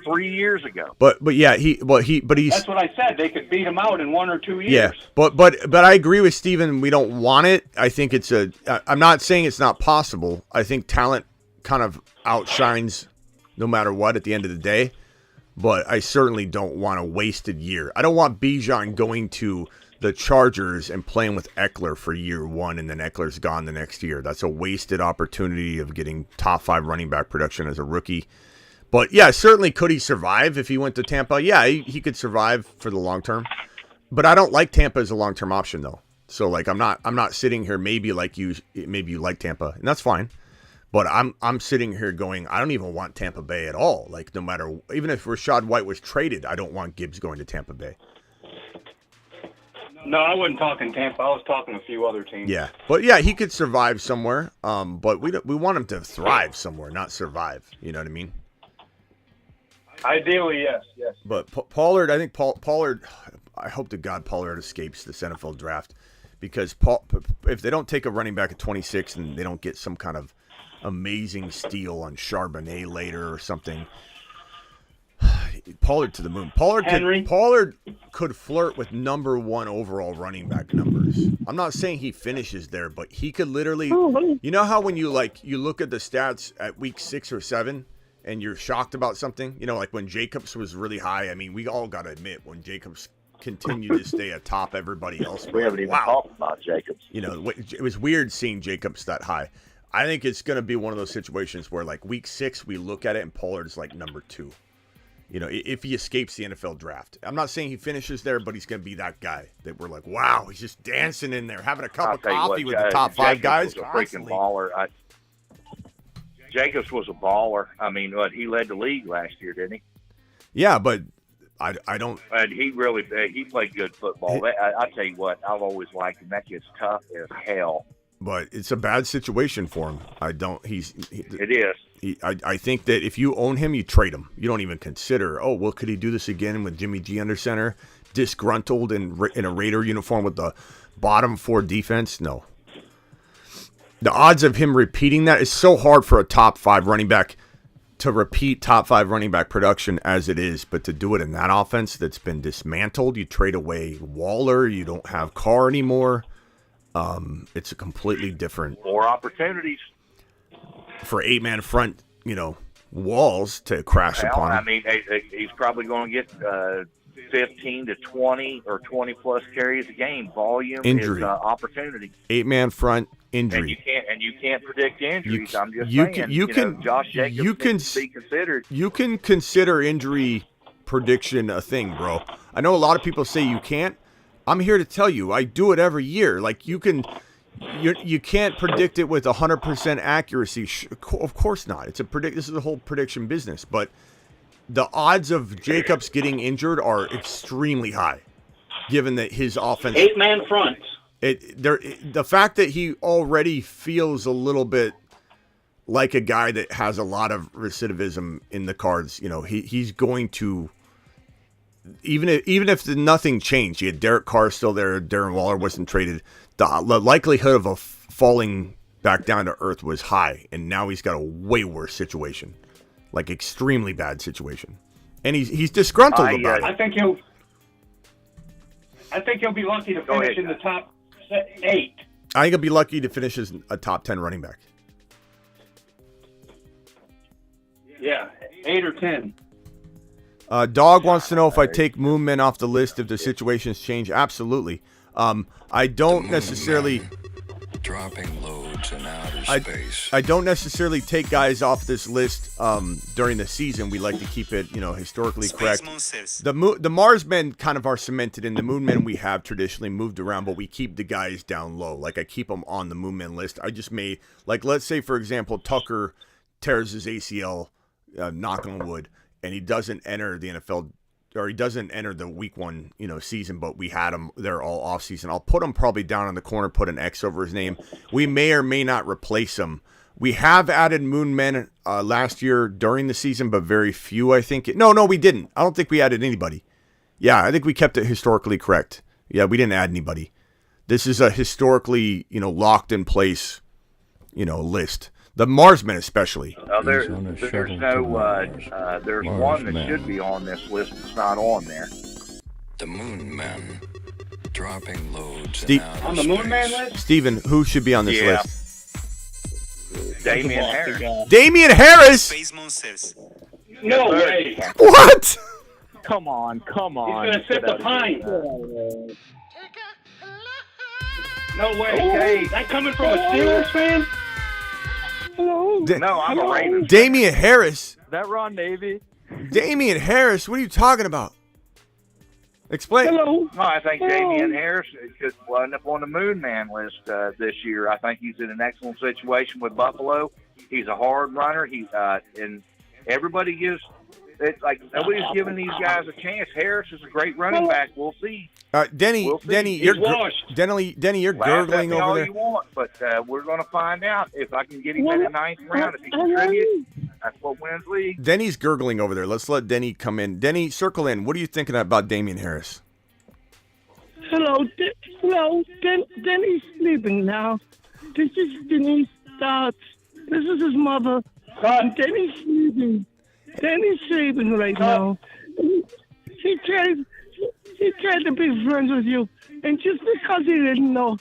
3 years ago. But yeah, he's. That's what I said. They could beat him out in 1 or 2 years. Yeah, but I agree with Steven. We don't want it. I think it's I'm not saying it's not possible. I think talent kind of outshines no matter what at the end of the day. But I certainly don't want a wasted year. I don't want Bijan going to the Chargers and playing with Eckler for year 1 and then Eckler's gone the next year. That's a wasted opportunity of getting top 5 running back production as a rookie. But yeah, certainly could he survive if he went to Tampa? Yeah, he could survive for the long term. But I don't like Tampa as a long-term option though. So like I'm not sitting here maybe you like Tampa, and that's fine. But I'm sitting here going, I don't even want Tampa Bay at all. Like, no matter, even if Rachaad White was traded, I don't want Gibbs going to Tampa Bay. No, I wasn't talking Tampa. I was talking a few other teams. Yeah, but yeah, he could survive somewhere. But we want him to thrive somewhere, not survive. You know what I mean? Ideally, yes. But Pollard, I think Pollard. I hope to God Pollard escapes this NFL draft, because if they don't take a running back at 26 and they don't get some kind of amazing steal on Charbonnet later or something, Pollard to the moon. Pollard could flirt with number 1 overall running back numbers. I'm not saying he finishes there, but he could literally. You know how when you look at the stats at week 6 or 7 and you're shocked about something? You know, like when Jacobs was really high. I mean, we all got to admit when Jacobs continued to stay atop everybody else. We haven't even talked about Jacobs. You know, it was weird seeing Jacobs that high. I think it's going to be one of those situations where, like, week 6, we look at it and Pollard's like number 2. You know, if he escapes the NFL draft. I'm not saying he finishes there, but he's going to be that guy that we're like, wow, he's just dancing in there, having a cup of coffee with the top 5 guys. Was a freaking baller. Jacobs was a baller. I mean, he led the league last year, didn't he? Yeah, but I don't. And he played good football. I tell you what, I've always liked him. That kid's tough as hell. But it's a bad situation for him. It is. I think that if you own him, you trade him. You don't even consider, could he do this again with Jimmy G under center, disgruntled in a Raider uniform with the bottom 4 defense? No. The odds of him repeating that is so hard for a top 5 running back to repeat top 5 running back production as it is, but to do it in that offense that's been dismantled, you trade away Waller, you don't have Carr anymore. It's a completely different. More opportunities for 8-man front, walls to crash upon him. I mean, he's probably going to get 15 to 20 or 20 plus carries a game. Volume injury is opportunity. 8-man front injury. And you can't predict injuries. I'm just saying. Josh Jacobs needs to be considered. You can consider injury prediction a thing, bro. I know a lot of people say you can't. I'm here to tell you, I do it every year. Like, you can't predict it with 100% accuracy. Of course not. This is the whole prediction business. But the odds of Jacobs getting injured are extremely high, given that his offense 8-man front. The fact that he already feels a little bit like a guy that has a lot of recidivism in the cards. You know, he's going to, even if nothing changed, you had Derek Carr still there, Darren Waller wasn't traded, the likelihood of a falling back down to earth was high, and now he's got a way worse situation, like extremely bad situation, and he's disgruntled about it. I think he'll be lucky to finish in the top 8. I think he'll be lucky to finish as a top 10 running back. Yeah, 8 or 10. Dog wants to know if I take Moon Men off the list if the situations change. Absolutely. I don't necessarily dropping loads in outer space. I don't necessarily take guys off this list during the season. We like to keep it, historically correct. The Mars Men kind of are cemented in. The Moon Men we have traditionally moved around, but we keep the guys down low. Like I keep them on the Moon Men list. I just made, like, let's say for example, Tucker tears his ACL, knock on wood, and he doesn't enter the NFL, or he doesn't enter the week 1, season, but we had him there all off season. I'll put him probably down in the corner, put an X over his name. We may or may not replace him. We have added Moon Men last year during the season, but very few, I think. No, we didn't. I don't think we added anybody. Yeah, I think we kept it historically correct. Yeah, we didn't add anybody. This is a historically, locked in place, list. The Marsmen especially. There's one that should be on this list that's not on there. The Moon Men dropping loads on the Moon Man list? Steven, who should be on this list? Damian Harris. Damian Harris? No way. What? Come on. He's going to sip the pine. No way. Okay. That coming from a Steelers fan? No, I'm a Ravens. Damian Harris? That Ron Navy? Damian Harris? What are you talking about? Explain. No, I think Damian Harris could wind up on the Moon Man list this year. I think he's in an excellent situation with Buffalo. He's a hard runner. And everybody gives it, like, nobody's giving these guys a chance. Harris is a great running back. We'll see. Denny, you're gurgling over all there. You want, but we're going to find out if I can get him in the 9th round. If he contributes, that's what wins league. Denny's gurgling over there. Let's let Denny come in. Denny, circle in. What are you thinking about Damian Harris? Hello. Denny's sleeping now. This is Denny's thoughts. This is his mother. Denny's sleeping. Denny's sleeping right now. He tried to be friends with you, and just because he didn't know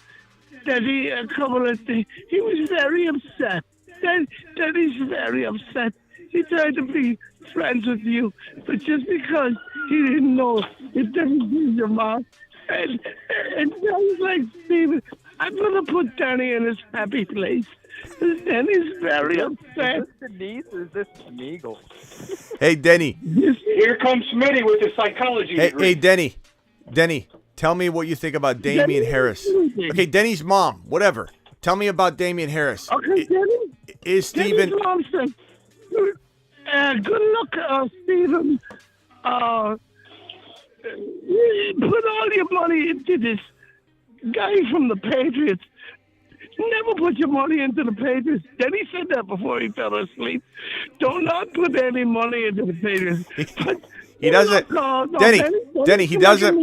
that a couple of things, he was very upset. Denny's very upset. He tried to be friends with you, but just because he didn't know it doesn't mean your mom. And Denny's like, Steven, I'm going to put Denny in his happy place. Denny's very upset. Is this Denise or is this Smeagol? Hey, Denny. Here comes Smitty with the psychology degree. Hey, Denny, tell me what you think about Damian Harris. Okay, Denny's mom, whatever. Tell me about Damian Harris. Okay, Denny. Is Steven... Denny's mom said, good luck, Steven. Put all your money into this guy from the Patriots. Never put your money into the Patriots. Denny said that before he fell asleep. Do not put any money into the Patriots. He doesn't. No, Denny, he doesn't.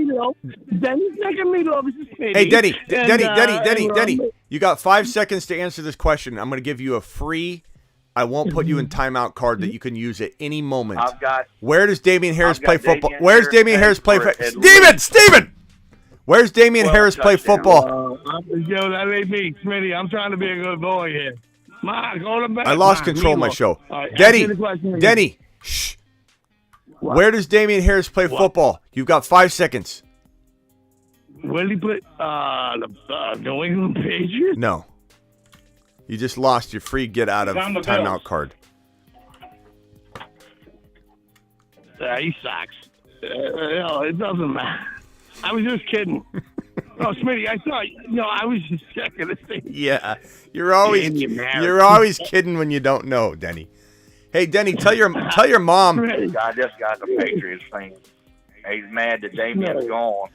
Denny's taking me off. Hey, Denny. You got 5 seconds to answer this question. I'm going to give you a free, I won't put you in timeout card that you can use at any moment. Where does Damian Harris play football? Where's Damian Harris play football? Steven! Where's Damian Harris play football? Yo, that ain't me, Smitty. I'm trying to be a good boy here. Go to bed. I lost control of my show. Right, Denny, shh. What? Where does Damian Harris play football? You've got 5 seconds. Where did he play? The New England Patriots? No. You just lost your free get out of timeout card. He sucks. It doesn't matter. I was just kidding. Oh, Smitty, I thought, I was just checking to see. Yeah, you're always kidding when you don't know, Denny. Hey, Denny, tell your mom. This guy's a Patriots fan. He's mad that Damian's gone.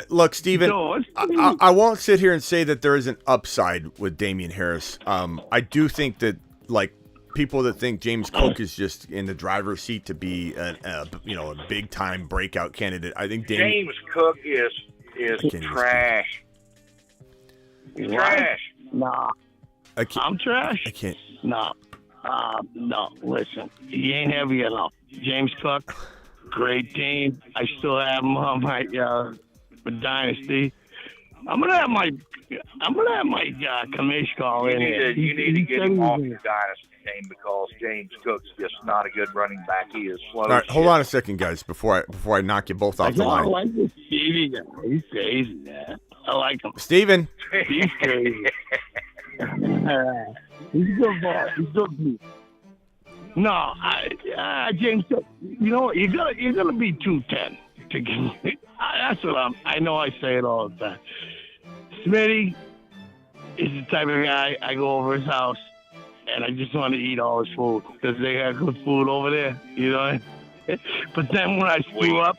Look, Steven, I won't sit here and say that there is an upside with Damian Harris. I do think that like people that think James Cook is just in the driver's seat to be a big time breakout candidate. I think James Cook is trash. He's trash. Nah. I'm trash? I can't. No. No. Listen, he ain't heavy enough. James Cook, great team. I still have him on my dynasty. I'm gonna have my commish call in here. You need to get him off your dynasty team because James Cook's just not a good running back. He is slow. All right, hold on a second, guys, before I knock you both off the line. I like this Stevie guy. He's crazy, man. I like him. Steven. He's crazy. He's a good ball. He's good. No, James Cook. You know what? You're gonna be 210 to get me. That's what I know. I say it all the time. Smitty is the type of guy I go over his house and I just want to eat all his food because they got good food over there, you know. But then when I screw up,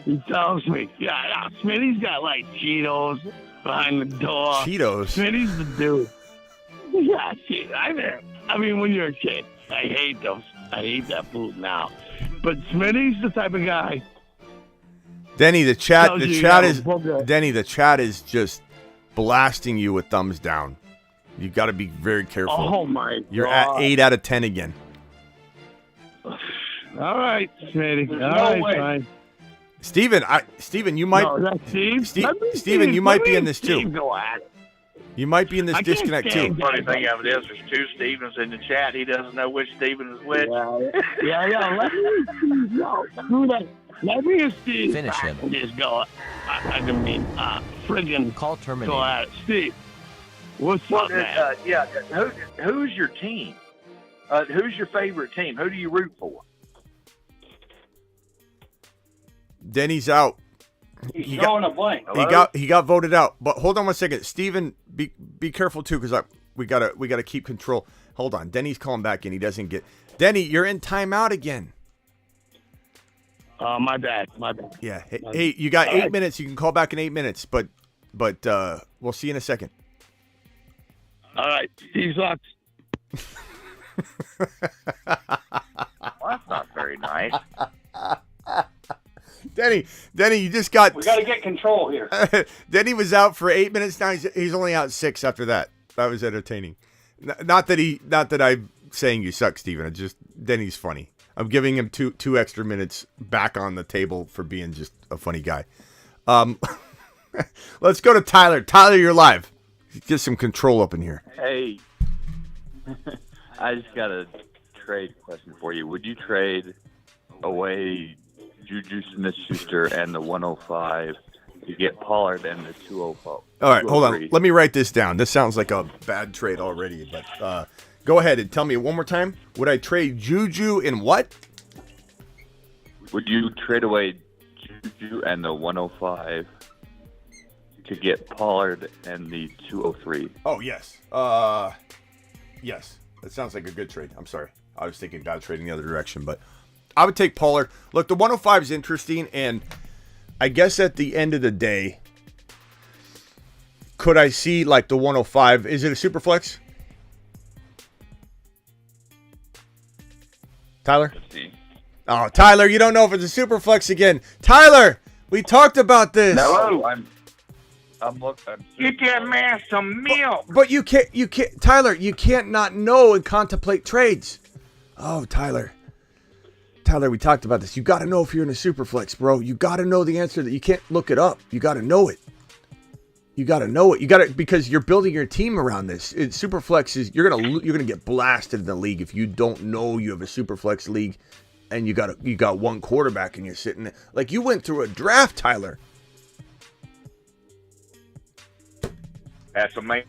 he tells me, yeah, Smitty's got like Cheetos behind the door. Cheetos? Smitty's the dude. Yeah, I mean, when you're a kid, I hate those. I hate that food now. But Smitty's the type of guy. Denny, the chat is just blasting you with thumbs down. You got to be very careful. Oh my God! You're at 8 out of 10 again. All right, Smitty. All right, fine. Steven, you might. No, that's Steve? Steven, you might be in this too. Go at it. You might be in this disconnect too. The funny thing of it is, there's two Stevens in the chat. He doesn't know which Steven is which. Yeah. Let me and Steve finish him. Just go. Friggin' call terminated. Go at it. Steve, what's up, man? Who's your team? Who's your favorite team? Who do you root for? Denny's out. He's throwing a blank. He got voted out. But hold on 1 second, Steven, be careful too, because we gotta keep control. Hold on, Denny's calling back in. He doesn't get. Denny, you're in timeout again. My bad. Yeah. Hey, you got 8 minutes. You can call back in 8 minutes. But we'll see you in a second. All right, Steve sucks. Well, that's not very nice. Denny, you just got. We got to get control here. Denny was out for 8 minutes. Now he's only out 6 after that. That was entertaining. Not that I'm saying you suck, Steven. It's just Denny's funny. I'm giving him two extra minutes back on the table for being just a funny guy. Let's go to Tyler. Tyler, you're live. Get some control up in here. Hey, I just got a trade question for you. Would you trade away Juju Smith-Schuster and the 105 to get Pollard and the 204? All right, hold on. Let me write this down. This sounds like a bad trade already, but go ahead and tell me one more time. Would I trade Juju in what? Would you trade away Juju and the 105 to get Pollard and the 203? Oh, yes. Yes. That sounds like a good trade. I'm sorry. I was thinking about trading the other direction, but I would take Pollard. Look, the 105 is interesting, and I guess at the end of the day, could I see like the 105? Is it a super flex? Tyler? Oh, Tyler, you don't know if it's a super flex again. Tyler, we talked about this. No, I'm Get that man some milk. But you can't, Tyler, you can't not know and contemplate trades. Oh, Tyler, we talked about this. You got to know if you're in a super flex, bro. You got to know the answer. That you can't look it up. You got to know it. You got to know it. You got to, because you're building your team around this. Super flex is you're gonna get blasted in the league if you don't know you have a super flex league, and you got one quarterback and you're sitting there. Like you went through a draft, Tyler. That's amazing.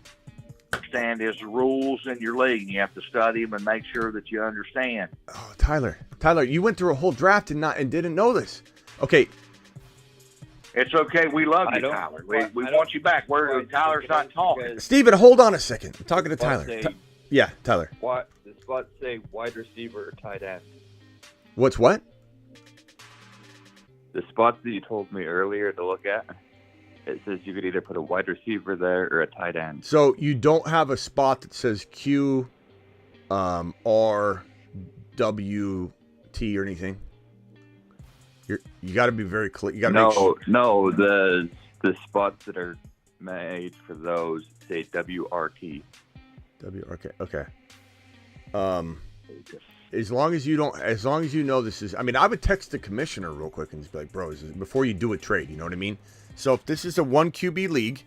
Understand his rules in your league, and you have to study them and make sure that you understand. Oh, Tyler, you went through a whole draft and didn't know this. Okay. It's okay. We love you, Tyler. We want you back. Tyler's not talking. Steven, hold on a second. I'm talking to Tyler. Yeah, Tyler. What the spots say wide receiver or tight end? What's what? The spots that you told me earlier to look at. It says you could either put a wide receiver there or a tight end. So you don't have a spot that says Q RWT or anything. You got to be very clear. You got to make sure. No, the spots that are made for those say WRT. WRT. Okay. As long as you know this is, I mean, I would text the commissioner real quick and just be like, bro, before you do a trade, you know what I mean? So if this is a 1 QB league,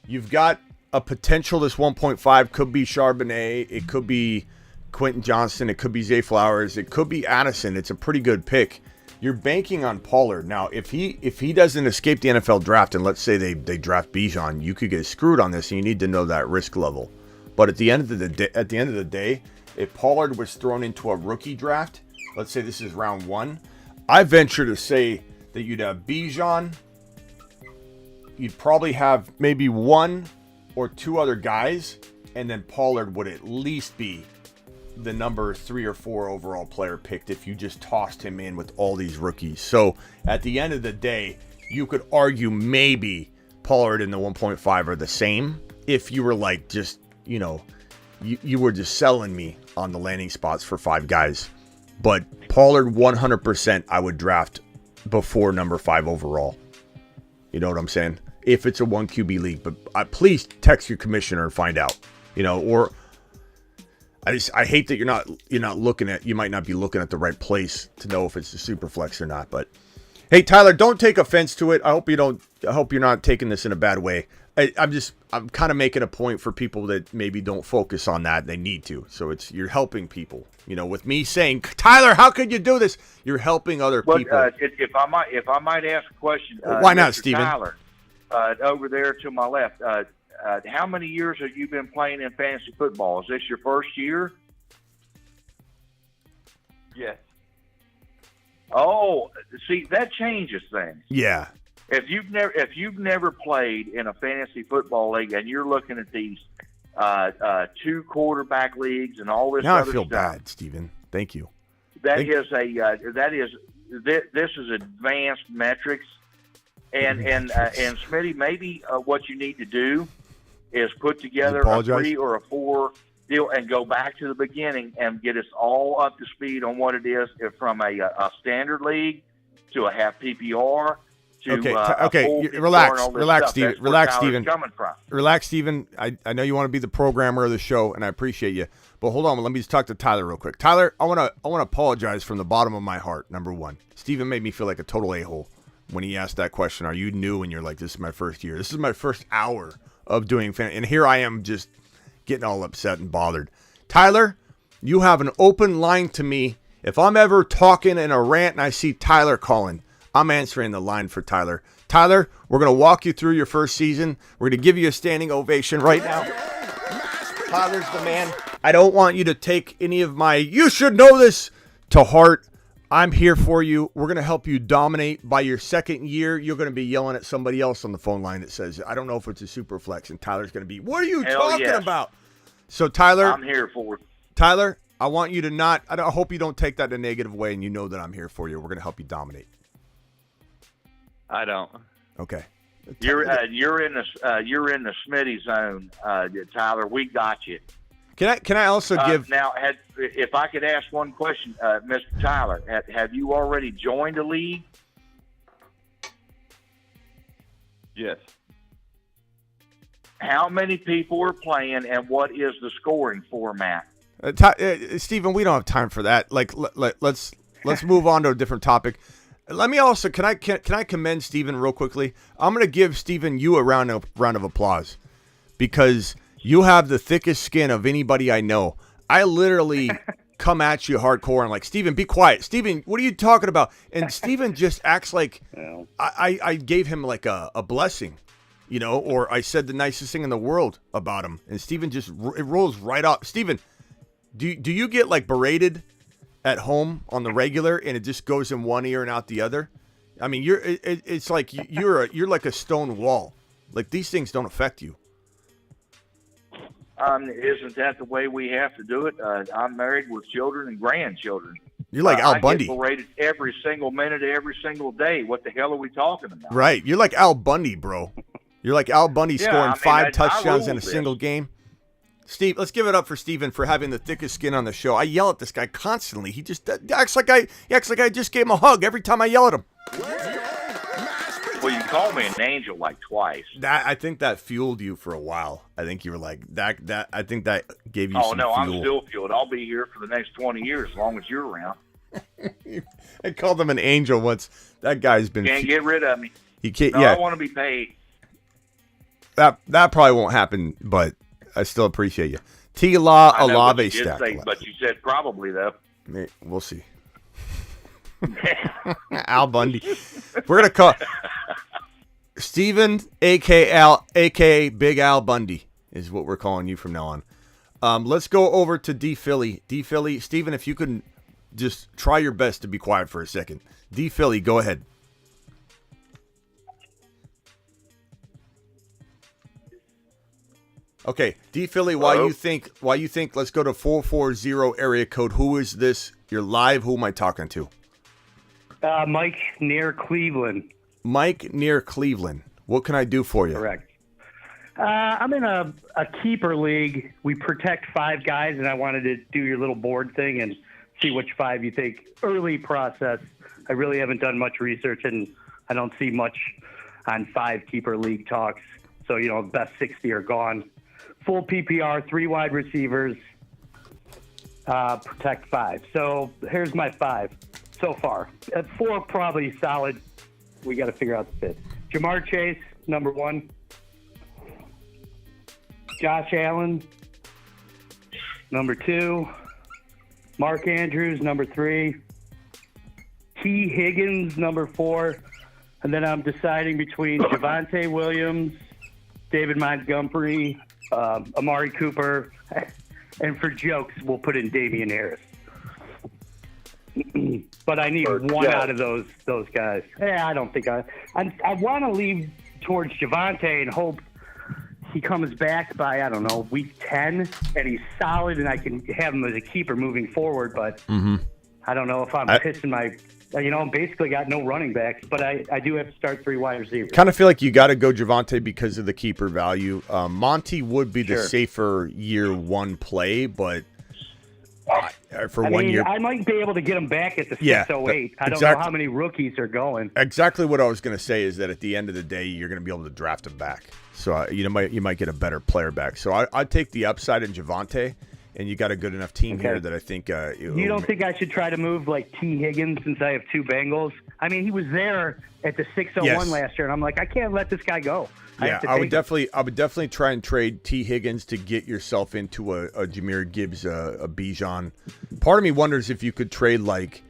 you've got a potential, this 1.5 could be Charbonnet, it could be Quentin Johnston, it could be Zay Flowers, it could be Addison. It's a pretty good pick. You're banking on Pollard. Now, if he doesn't escape the NFL draft, and let's say they draft Bijan, you could get screwed on this, and you need to know that risk level. But at the end of the day, if Pollard was thrown into a rookie draft, let's say this is round 1, I venture to say that you'd have Bijan, you'd probably have maybe 1 or 2 other guys, and then Pollard would at least be the number 3 or 4 overall player picked if you just tossed him in with all these rookies. So at the end of the day, you could argue maybe Pollard and the 1.5 are the same if you were like just, you were just selling me on the landing spots for 5 guys. But Pollard 100% I would draft before number 5 overall. You know what I'm saying? If it's a 1 QB league. But please text your commissioner and find out. Or I hate that you're not looking at, you might not be looking at the right place to know if it's a super flex or not. But hey, Tyler, don't take offense to it. I hope you're not taking this in a bad way. I'm kind of making a point for people that maybe don't focus on that. They need to. So you're helping people. With me saying, Tyler, how could you do this? You're helping other people. If I might ask a question, why not, Mr. Steven? Tyler, over there to my left. How many years have you been playing in fantasy football? Is this your first year? Yes. Oh, see, that changes things. Yeah. If you've never played in a fantasy football league and you're looking at these 2 quarterback leagues and all this now other I feel stuff, bad, Steven. Thank you. This is advanced metrics, and Smitty, maybe what you need to do is put together a 3 or a 4 deal and go back to the beginning and get us all up to speed on what it is from a standard league to a half PPR. Relax, Steven. I know you want to be the programmer of the show, and I appreciate you. But hold on, let me just talk to Tyler real quick. Tyler, I want to apologize from the bottom of my heart. Number 1, Steven made me feel like a total a-hole when he asked that question. Are you new? And you're like, this is my first year. This is my first hour of doing fan, and here I am just getting all upset and bothered. Tyler, you have an open line to me. If I'm ever talking in a rant and I see Tyler calling, I'm answering the line for Tyler. Tyler, we're going to walk you through your first season. We're going to give you a standing ovation right now. Tyler's the man. I don't want you to take any of my "you should know this" to heart. I'm here for you. We're going to help you dominate. By your second year, you're going to be yelling at somebody else on the phone line that says, I don't know if it's a super flex. And Tyler's going to be, what are you talking about? So, Tyler. I'm here for it. Tyler, I want you to not, I hope you don't take that in a negative way, and you know that I'm here for you. We're going to help you dominate. I don't. Okay. You're in the Smitty zone, Tyler. We got you. Can I also give now? If I could ask one question, Mr. Tyler, have you already joined a league? Yes. How many people are playing, and what is the scoring format? Steven, we don't have time for that. Let's move on to a different topic. Let me also can I commend Steven real quickly? I'm going to give Steven you a round of applause because you have the thickest skin of anybody I know. I literally come at you hardcore and like, Steven, be quiet. Steven, what are you talking about? And Steven just acts like I gave him like a blessing, or I said the nicest thing in the world about him. And Steven just it rolls right off. Steven, do you get like berated at home on the regular and it just goes in one ear and out the other? I mean, it's like you're like a stone wall. Like these things don't affect you. Isn't that the way we have to do it? I'm married with children and grandchildren. You're like Al Bundy. I get berated every single minute, every single day. What the hell are we talking about? Right. You're like Al Bundy, bro. You're like Al Bundy scoring 5 touchdowns in a single game. Steve, let's give it up for Steven for having the thickest skin on the show. I yell at this guy constantly. He just acts like I just gave him a hug every time I yell at him. Well, you called me an angel like twice. I think that fueled you for a while. I think you were like that. I think that gave you some fuel. I'm still fueled. I'll be here for the next 20 years as long as you're around. I called him an angel once. That guy's been... Can't get rid of me. He can't. No, yeah, I want to be paid. That probably won't happen, but I still appreciate you. T-Law Alave stack. But you said probably, though. We'll see. Al Bundy. We're going to call... Steven, a.k.a. Big Al Bundy, is what we're calling you from now on. Let's go over to D. Philly. D. Philly, Steven, if you could just try your best to be quiet for a second. D. Philly, go ahead. Okay, D. Philly, why you think? Let's go to 440 area code. Who is this? You're live. Who am I talking to? Mike near Cleveland. Mike near Cleveland. What can I do for you? Correct. I'm in a keeper league. We protect 5 guys, and I wanted to do your little board thing and see which 5 you think. Early process. I really haven't done much research, and I don't see much on 5 keeper league talks. So, best 60 are gone. Full PPR, 3 wide receivers, protect 5. So here's my 5 so far. 4 probably solid. We got to figure out the 5th. Jamar Chase, number 1. Josh Allen, number 2. Mark Andrews, number 3. T. Higgins, number 4. And then I'm deciding between Javonte Williams, David Montgomery, Amari Cooper, and for jokes, we'll put in Damian Harris. But I need one out of those guys. Yeah, I don't think I want to leave towards Javonte and hope he comes back by, I don't know, week 10, and he's solid, and I can have him as a keeper moving forward. But I don't know if I'm pissing my... I'm basically got no running backs, but I do have to start 3 wide receivers. Kind of feel like you got to go Javonte because of the keeper value. Monty would be the safer year 1 play, but for 1 year... I might be able to get him back at the 608. I don't know how many rookies are going. Exactly what I was going to say is that at the end of the day, you're going to be able to draft him back. So you might get a better player back. So I'd take the upside in Javonte. And you got a good enough team here that I think... you don't think I should try to move like T. Higgins since I have 2 Bengals? I mean, he was there at the 601 last year, and I'm like, I can't let this guy go. I would definitely try and trade T. Higgins to get yourself into a Jahmyr Gibbs, a Bijan. Part of me wonders if you could trade like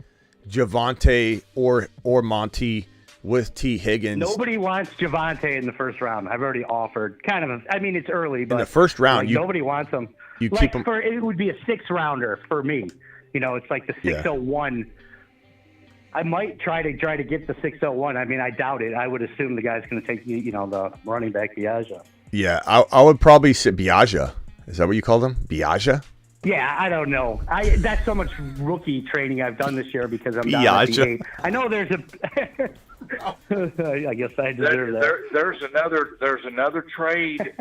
Javonte or Monty with T. Higgins. Nobody wants Javonte in the first round. I've already offered. It's early, but... In the first round, nobody wants him. You keep him. It would be a 6th rounder for me. It's like the 601. I might try to get the 601. I mean, I doubt it. I would assume the guy's going to take the running back Biaja. Yeah, I would probably say Biaja. Is that what you called him? Biaja? Yeah, I don't know. That's so much rookie training I've done this year because I'm not at the 8. I know there's a. I guess I deserve that. There's another trade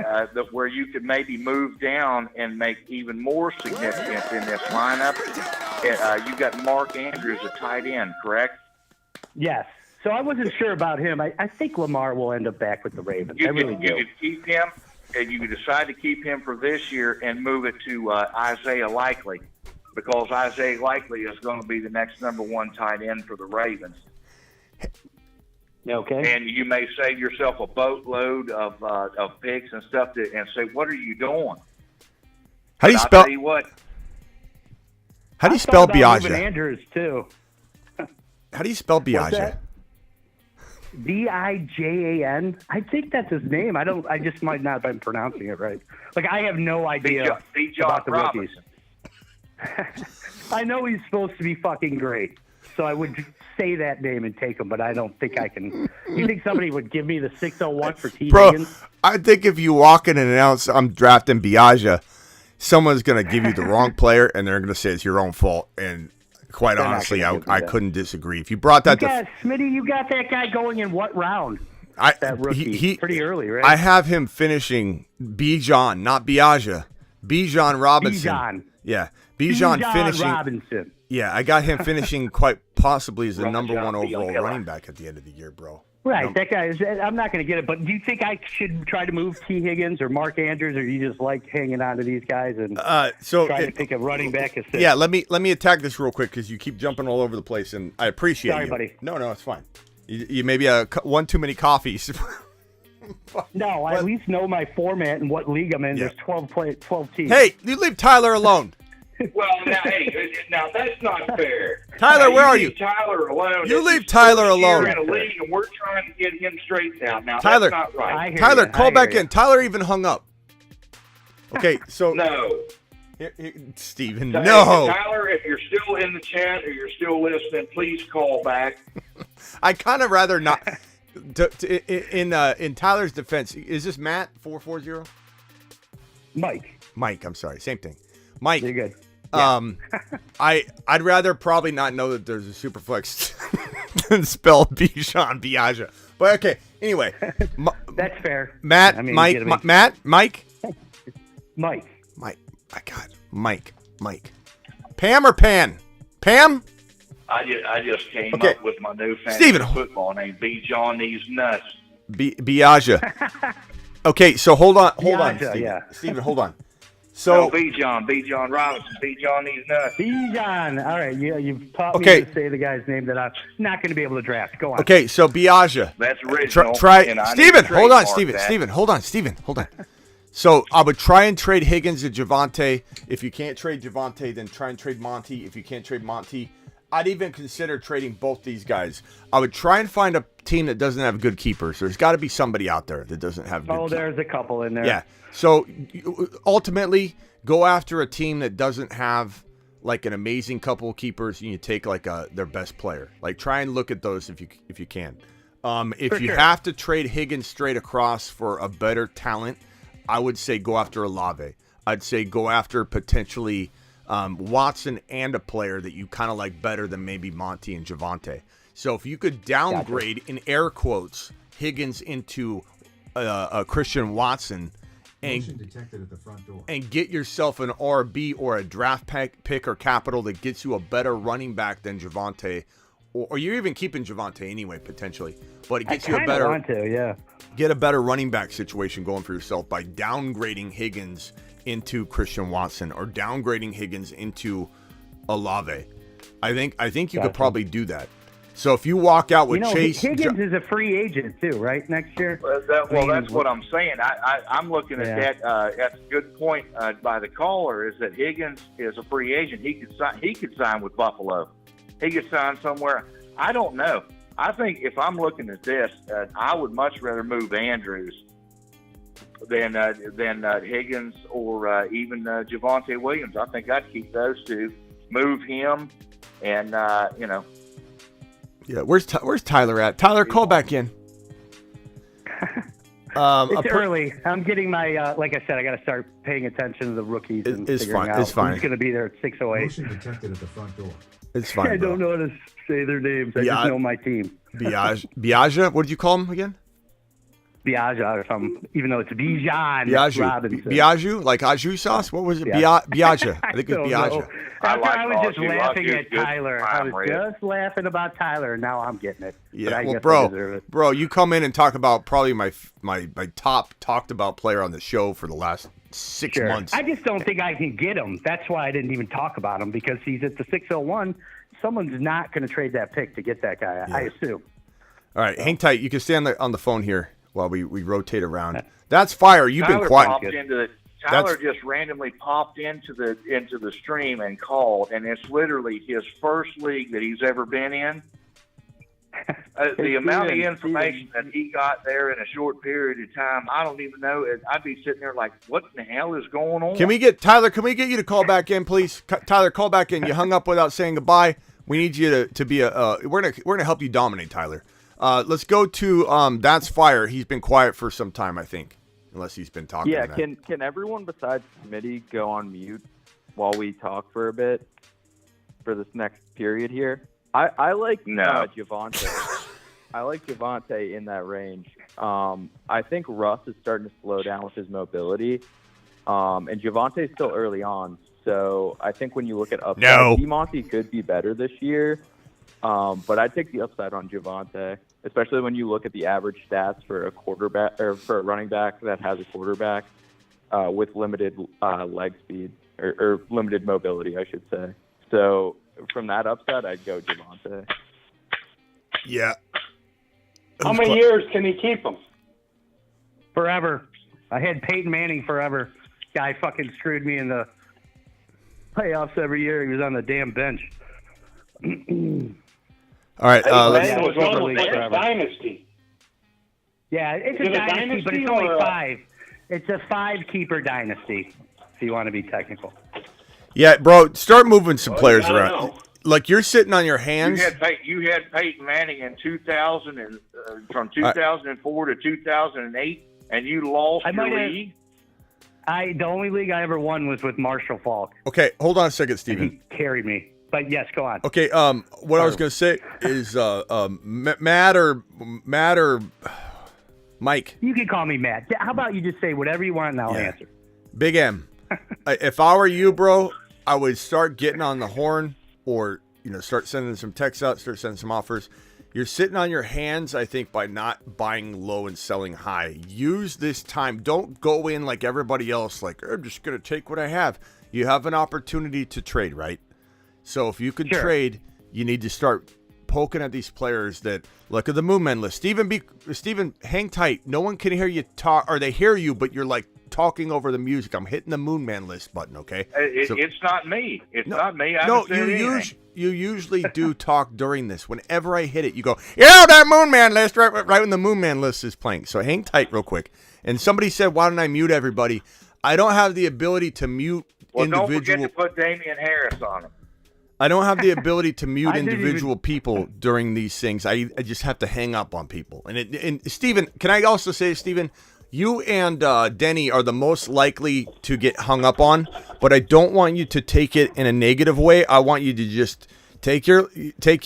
where you could maybe move down and make even more significance in this lineup. You got Mark Andrews, a tight end, correct? Yes. So I wasn't sure about him. I think Lamar will end up back with the Ravens. You could keep him, and you could decide to keep him for this year and move it to Isaiah Likely, because Isaiah Likely is going to be the next number 1 tight end for the Ravens. Okay. And you may save yourself a boatload of picks and stuff and say, what are you doing? How do you spell? I'll tell you what. How do you spell Biaja? Andrews too. How do you spell Biaja? Bijan. I think that's his name. I just might not have been pronouncing it right. Like, I have no idea about the rookies. I know he's supposed to be fucking great, so I would say that name and take him, but I don't think I can. You think somebody would give me the 601 for T. Higgins? I think if you walk in and announce I'm drafting Biaja, someone's going to give you the wrong player, and they're going to say it's your own fault. And quite honestly, I couldn't disagree. If you brought that Smitty, you got that guy going in what round? That rookie. He pretty early, right? I have him finishing Bijan, not Biaja, Bijan Robinson. Bijan. Yeah, Bijan finishing. Robinson. Yeah, I got him finishing quite possibly as the number 1 overall running back at the end of the year, bro. Right, that guy is. I'm not going to get it, but do you think I should try to move T. Higgins or Mark Andrews, or you just like hanging on to these guys and try to pick a running back? Yeah, let me attack this real quick because you keep jumping all over the place, and I appreciate Sorry, you. buddy. No, it's fine. You maybe one too many coffees. No, I at least know my format and what league I'm in. Yeah. There's 12 teams. Hey, you leave Tyler alone. Well, now that's not fair. Tyler, where are you? Leave Tyler alone. You leave Tyler alone. We're in a league, and we're trying to get him straightened out. Now, Tyler, that's not right. Tyler, call back in. Tyler even hung up. Okay, so no, Steven, so, no. hey, Tyler, if you're still in the chat or you're still listening, please call back. I kind of rather not. In Tyler's defense, is this Matt 440? Mike, I'm sorry, same thing. Mike, you're good. Yeah. I'd rather probably not know that there's a superflex than spell Bijan Biaja. But okay, anyway, that's fair. Matt, I mean, Mike. Mike. My God, Mike. Pam or Pan? Pam? I just came up with my new fantasy football name, Bijan These Nuts. Biaja. Okay, so hold on, Steven. Yeah. Steven, hold on. So Bijan Robinson, Bijan These Nuts. Bijan. All right, you've taught me to say the guy's name that I'm not going to be able to draft. Go on. Okay, so Biaja. That's original. Steven, hold on, Steven, hold on. So I would try and trade Higgins to Javonte. If you can't trade Javonte, then try and trade Monty. If you can't trade Monty, I'd even consider trading both these guys. I would try and find a team that doesn't have good keepers. There's got to be somebody out there that doesn't have good keepers. There's a couple in there. Yeah. So ultimately, go after a team that doesn't have like an amazing couple of keepers, and you take like their best player. Like try and look at those if you can. If you have to trade Higgins straight across for a better talent, I would say go after Olave. I'd say go after potentially Watson and a player that you kind of like better than maybe Monty and Javonte. So if you could downgrade, in air quotes, Higgins into a Christian Watson and detected at the front door. And get yourself an RB or a draft pick or capital that gets you a better running back than Javonte, or you're even keeping Javonte anyway potentially, but it gets you a better get a better running back situation going for yourself by downgrading Higgins into Christian Watson or downgrading Higgins into Olave. I think you could probably do that. So if you walk out with Chase, Higgins is a free agent too, right? Next year. Well, that's what I'm saying. I'm looking at that. That's a good point by the caller. Is that Higgins is a free agent? He could sign with Buffalo. He could sign somewhere. I don't know. I think if I'm looking at this, I would much rather move Andrews than Higgins or even Javonte Williams. I think I'd keep those two, move him, and Yeah, where's Tyler at? Tyler, call back in. It's early. I'm getting my like I said, I got to start paying attention to the rookies and figuring out it's fine. who's going to be there at 6:08. Motion detected at the front door. It's fine. I don't know how to say their names. I just know my team. Biaja. What did you call him again? Biaja or something, even though it's Bijan Robinson. Biaju, like au jus sauce? What was it? Biaja. I think it was Biaja. I was just laughing at Tyler. I was just laughing about Tyler, and now I'm getting it. Yeah, well, bro, you come in and talk about probably my top talked about player on the show for the last 6 months. I just don't think I can get him. That's why I didn't even talk about him, because he's at the 601. Someone's not going to trade that pick to get that guy, I assume. All right, hang tight. You can stay on the phone here while we rotate around. That's fire. You've been quiet. Tyler just randomly popped into the stream and called, and it's literally his first league that he's ever been in. The amount of information that he got there in a short period of time, I don't even know. I'd be sitting there like, what in the hell is going on? Can we get you to call back in, please? Tyler, call back in. You hung up without saying goodbye. We need you to be we're gonna help you dominate, Tyler. Let's go to That's Fire. He's been quiet for some time, I think, unless he's been talking. Yeah, can everyone besides Smitty go on mute while we talk for a bit for this next period here? I like Javonte. I like Javonte in that range. I think Russ is starting to slow down with his mobility, And Javonte's still early on. So I think when you look at upside, No. DeMonte could be better this year. But I'd take the upside on Javonte, especially when you look at the average stats for a quarterback or for a running back that has a quarterback with limited leg speed or limited mobility, I should say. So from that upside, I'd go Javonte. Yeah. How many years can he keep him? Forever. I had Peyton Manning forever. Guy fucking screwed me in the playoffs every year. He was on the damn bench. All right. It was almost like a dynasty. Yeah, it's a dynasty, but it's only 5. It's a 5-keeper dynasty, if you want to be technical. Yeah, bro, start moving some players around. Like, you're sitting on your hands. You had Peyton Manning in 2000 and from 2004 to 2008, and you lost your league. The only league I ever won was with Marshall Falk. Okay, hold on a second, Steven. He carried me. But yes, go on. Okay, what I was going to say is Matt or Mike. You can call me Matt. How about you just say whatever you want and I'll answer. Big M. If I were you, bro, I would start getting on the horn or, start sending some texts out, start sending some offers. You're sitting on your hands, I think, by not buying low and selling high. Use this time. Don't go in like everybody else, like, I'm just going to take what I have. You have an opportunity to trade, right? So if you can trade, you need to start poking at these players that look at the Moon Man list. Steven, hang tight. No one can hear you talk, or they hear you, but you're like talking over the music. I'm hitting the Moon Man list button, okay? It's not me. It's not me. You usually do talk during this. Whenever I hit it, you go, that Moon Man list, right when the Moon Man list is playing. So hang tight real quick. And somebody said, why don't I mute everybody? I don't have the ability to mute individual. Don't forget to put Damian Harris on him. I don't have the ability to mute individual people during these things. I just have to hang up on people. And Steven, can I also say, Steven, you and Denny are the most likely to get hung up on, but I don't want you to take it in a negative way. I want you to just take your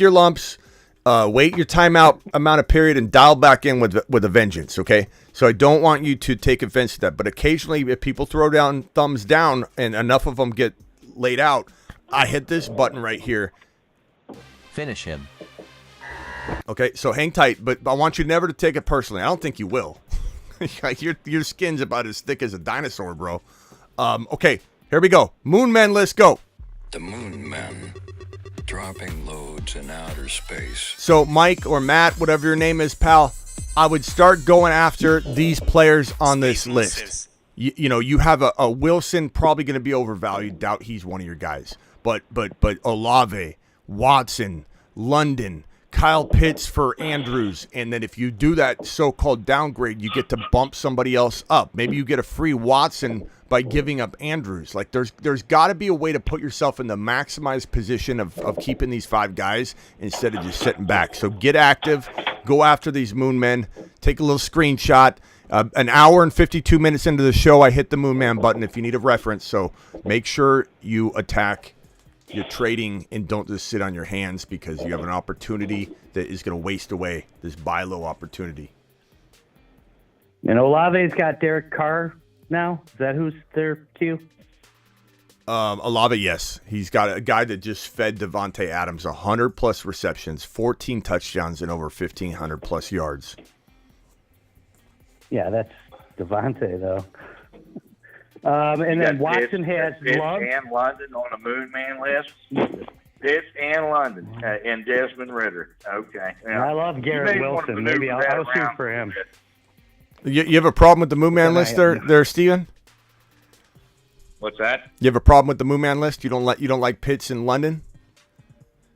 lumps, wait your timeout amount of period, and dial back in with a vengeance, okay? So I don't want you to take offense to that. But occasionally, if people throw down thumbs down and enough of them get laid out, I hit this button right here. Finish him. Okay, so hang tight, but I want you never to take it personally. I don't think you will. Your skin's about as thick as a dinosaur, bro. Okay, here we go. Moon Man list, go. The Moon Men, dropping loads in outer space. So Mike or Matt, whatever your name is, pal, I would start going after these players on this list. You have a Wilson, probably going to be overvalued. Doubt he's one of your guys. But Olave, Watson, London, Kyle Pitts for Andrews, and then if you do that so-called downgrade, you get to bump somebody else up. Maybe you get a free Watson by giving up Andrews. Like there's got to be a way to put yourself in the maximized position of keeping these 5 guys instead of just sitting back. So get active, go after these Moon Men, take a little screenshot. An hour and 52 minutes into the show, I hit the Moon Man button if you need a reference. So make sure you attack your trading and don't just sit on your hands because you have an opportunity that is going to waste away this buy low opportunity. And Olave's got Derek Carr now. Is that who's their Q? Olave, yes. He's got a guy that just fed Devontae Adams 100-plus receptions, 14 touchdowns, and over 1,500-plus yards. Yeah, that's Devontae, though. And then Watson has Love. And London on the Moon Man list. Pitts and London and Desmond Ritter. Okay. Yeah. I love Garrett Wilson. Maybe I'll shoot for him. You have a problem with the Moon Man list there, Steven? What's that? You have a problem with the Moon Man list? You don't like Pitts in London?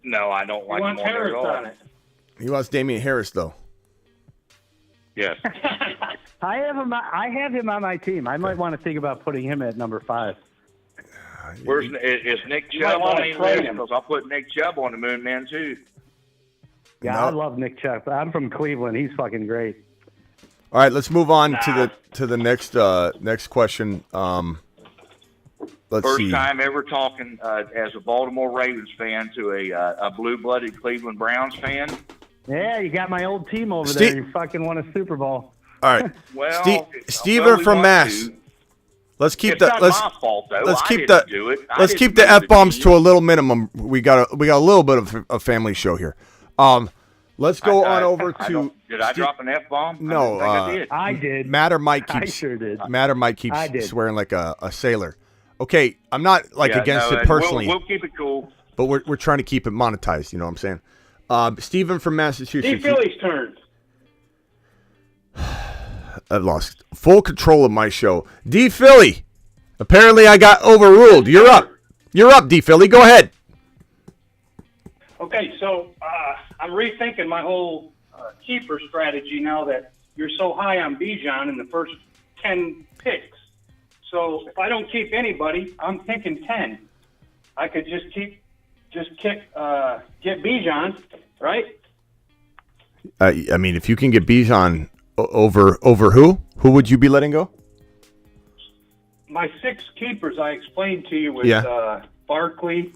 No, I don't like him Harris at all. on it. He wants Damian Harris, though. Yes. I have him on my team. I might want to think about putting him at number 5. Is Nick Chubb on the list? Because I'll put Nick Chubb on the Moon Man too. Yeah, no. I love Nick Chubb. I'm from Cleveland. He's fucking great. All right, let's move on to the next question. Let's see. First time ever talking as a Baltimore Ravens fan to a blue-blooded Cleveland Browns fan. Yeah, you got my old team over there. You fucking won a Super Bowl. All right. Well, Steven from Mass. Let's keep It's the not let's my fault, though. let's I keep didn't the do it. I let's didn't keep the make F bombs deal. to a little minimum. We got a little bit of a family show here. Let's go on over to. Did I drop an F bomb? No, I did. Matt or Mike I keeps sure did. Matt or Mike keeps I did. swearing like a sailor. Okay, I'm not against it personally. We'll keep it cool. But we're trying to keep it monetized. You know what I'm saying? Stephen from Massachusetts. Philly's turn. I've lost full control of my show. D Philly. Apparently, I got overruled. You're up. You're up, D Philly. Go ahead. Okay, so I'm rethinking my whole keeper strategy now that you're so high on Bijan in the first 10 picks. So if I don't keep anybody, I'm thinking 10. I could get Bijan, right? I mean, if you can get Bijan over who would you be letting go? My 6 keepers I explained to you was Barkley,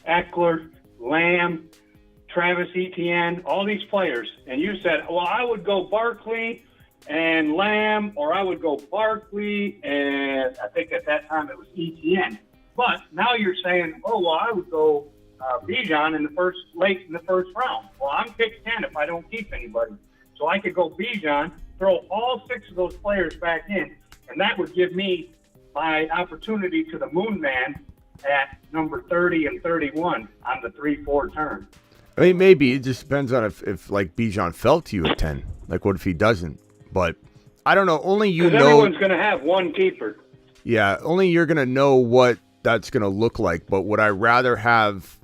Eckler, Lamb, Travis Etienne, all these players. And you said, well, I would go Barkley and Lamb, or I would go Barkley and I think at that time it was Etienne. But now you're saying, oh, well, I would go Bijan late in the first round. Well, I'm pick 10 if I don't keep anybody. So I could go Bijan, throw all 6 of those players back in, and that would give me my opportunity to the Moon Man at number 30 and 31 on the 3-4 turn. I mean, maybe it just depends on if like Bijan fell to you at 10. Like, what if he doesn't? But I don't know. Only you know. Everyone's going to have one keeper. Yeah, only you're going to know what that's going to look like. But would I rather have,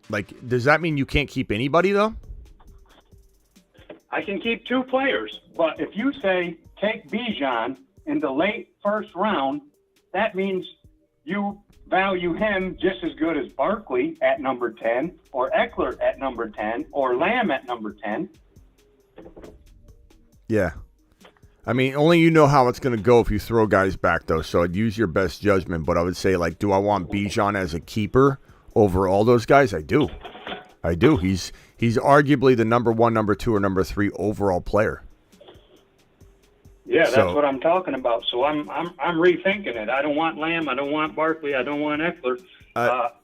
like, does that mean you can't keep anybody, though? I can keep 2 players, but if you say take Bijan in the late first round, that means you value him just as good as Barkley at number 10, or Eckler at number 10, or Lamb at number 10. Yeah. I mean, only you know how it's going to go if you throw guys back, though. So I'd use your best judgment. But I would say, like, do I want Bijan as a keeper over all those guys? I do. He's arguably the number 1, number 2, or number 3 overall player. Yeah, that's what I'm talking about. So I'm rethinking it. I don't want Lamb. I don't want Barkley. I don't want Eckler.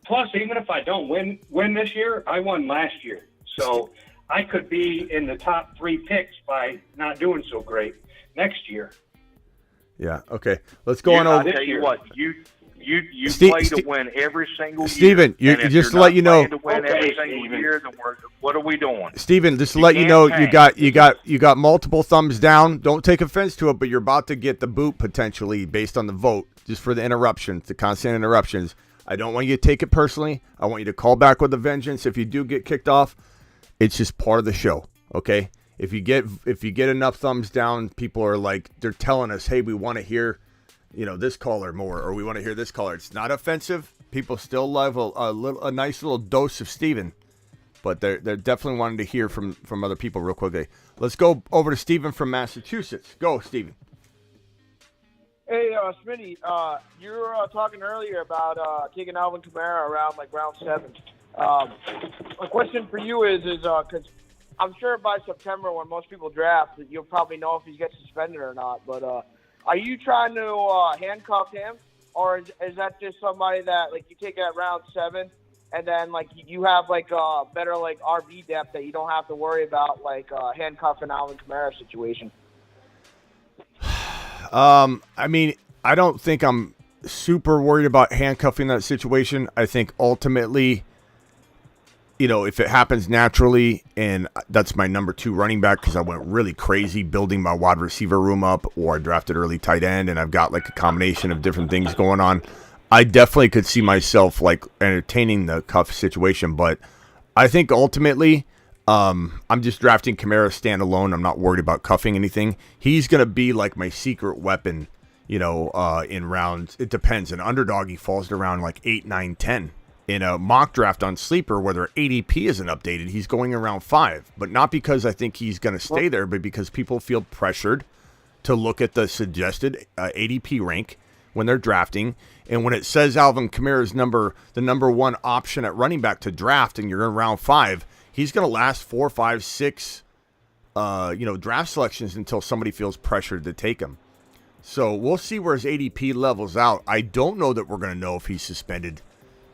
Plus, even if I don't win this year, I won last year. So I could be in the top 3 picks by not doing so great next year. Yeah. Okay. Let's go on over. I'll tell you what. You play to win every single year. Steven, just to let you know. To win every single year, then what are we doing? Steven, just to let you know, you got multiple thumbs down. Don't take offense to it, but you're about to get the boot potentially based on the vote, just for the interruptions, the constant interruptions. I don't want you to take it personally. I want you to call back with a vengeance. If you do get kicked off, it's just part of the show. Okay? If you get enough thumbs down, people are like, they're telling us, hey, we want to hear, this caller more, or we want to hear this caller. It's not offensive. People still love a nice little dose of Steven, but they're definitely wanting to hear from other people real quickly. Let's go over to Steven from Massachusetts. Go, Steven. Hey, Smitty, you were talking earlier about taking Alvin Kamara around like round 7. My question for you is because I'm sure by September when most people draft, you'll probably know if he gets suspended or not. But are you trying to handcuff him, or is that just somebody that like you take at round 7, and then like you have like better like RB depth that you don't have to worry about like handcuffing Alvin Kamara situation? I mean, I don't think I'm super worried about handcuffing that situation. I think ultimately, if it happens naturally, and that's my number 2 running back because I went really crazy building my wide receiver room up, or I drafted early tight end, and I've got like a combination of different things going on, I definitely could see myself like entertaining the cuff situation. But I think ultimately, I'm just drafting Kamara standalone. I'm not worried about cuffing anything. He's going to be like my secret weapon, in rounds. It depends. An underdog, he falls to around like 8, 9, 10. In a mock draft on Sleeper where their ADP isn't updated, he's going around 5. But not because I think he's going to stay there, but because people feel pressured to look at the suggested ADP rank when they're drafting. And when it says Alvin Kamara is the number 1 option at running back to draft, and you're in round 5, he's going to last 4, 5, 6, draft selections until somebody feels pressured to take him. So we'll see where his ADP levels out. I don't know that we're going to know if he's suspended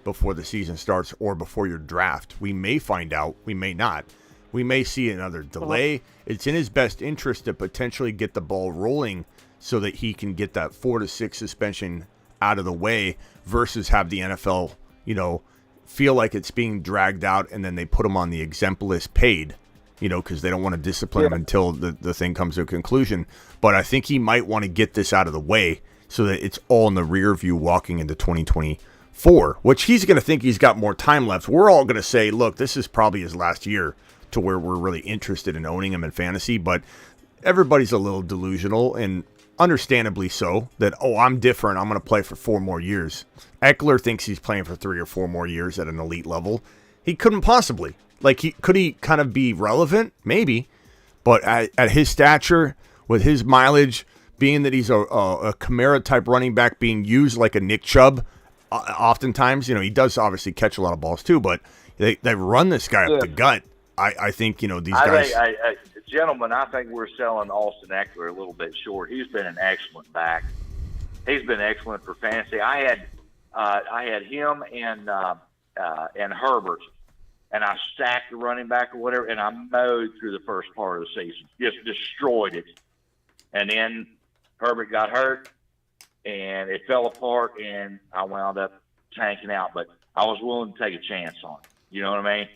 before the season starts or before your draft. We may find out. We may not. We may see another delay. It's in his best interest to potentially get the ball rolling so that he can get that 4 to 6 suspension out of the way versus have the NFL, feel like it's being dragged out and then they put him on the exempt list paid, because they don't want to discipline him until the thing comes to a conclusion. But I think he might want to get this out of the way so that it's all in the rear view walking into 2024, which he's going to think he's got more time left. We're all going to say, look, this is probably his last year to where we're really interested in owning him in fantasy, but everybody's a little delusional, and understandably so, that, I'm different, I'm going to play for 4 more years. Eckler thinks he's playing for 3 or 4 more years at an elite level. He couldn't possibly. Could he kind of be relevant? Maybe. But at his stature, with his mileage, being that he's a Kamara-type running back being used like a Nick Chubb, oftentimes, he does obviously catch a lot of balls too, but they run this guy up the gut. I think, these guys... Gentlemen, I think we're selling Austin Eckler a little bit short. He's been an excellent back. He's been excellent for fantasy. I had him and Herbert, and I stacked the running back or whatever, and I mowed through the first part of the season, just destroyed it. And then Herbert got hurt, and it fell apart, and I wound up tanking out. But I was willing to take a chance on it. You know what I mean?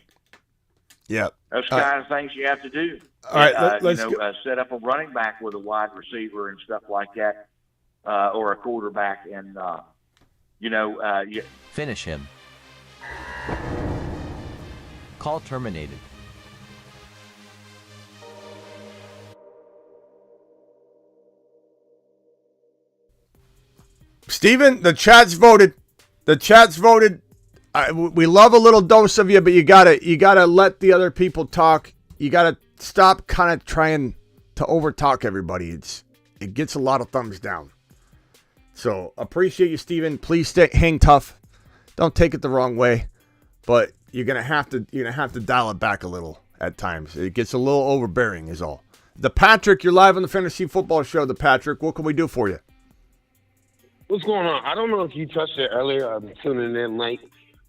Yeah. Those kind of things you have to do. All right, let's set up a running back with a wide receiver and stuff like that, or a quarterback, and Finish him. Call terminated. Steven, the chat's voted. We love a little dose of you, but you gotta let the other people talk. You gotta stop kind of trying to overtalk everybody. It gets a lot of thumbs down. So appreciate you, Steven. Please hang tough. Don't take it the wrong way, but you're gonna have to dial it back a little at times. It gets a little overbearing, is all. The Patrick, you're live on the Fantasy Football Show. The Patrick, what can we do for you? What's going on? I don't know if you touched it earlier. I'm tuning in late.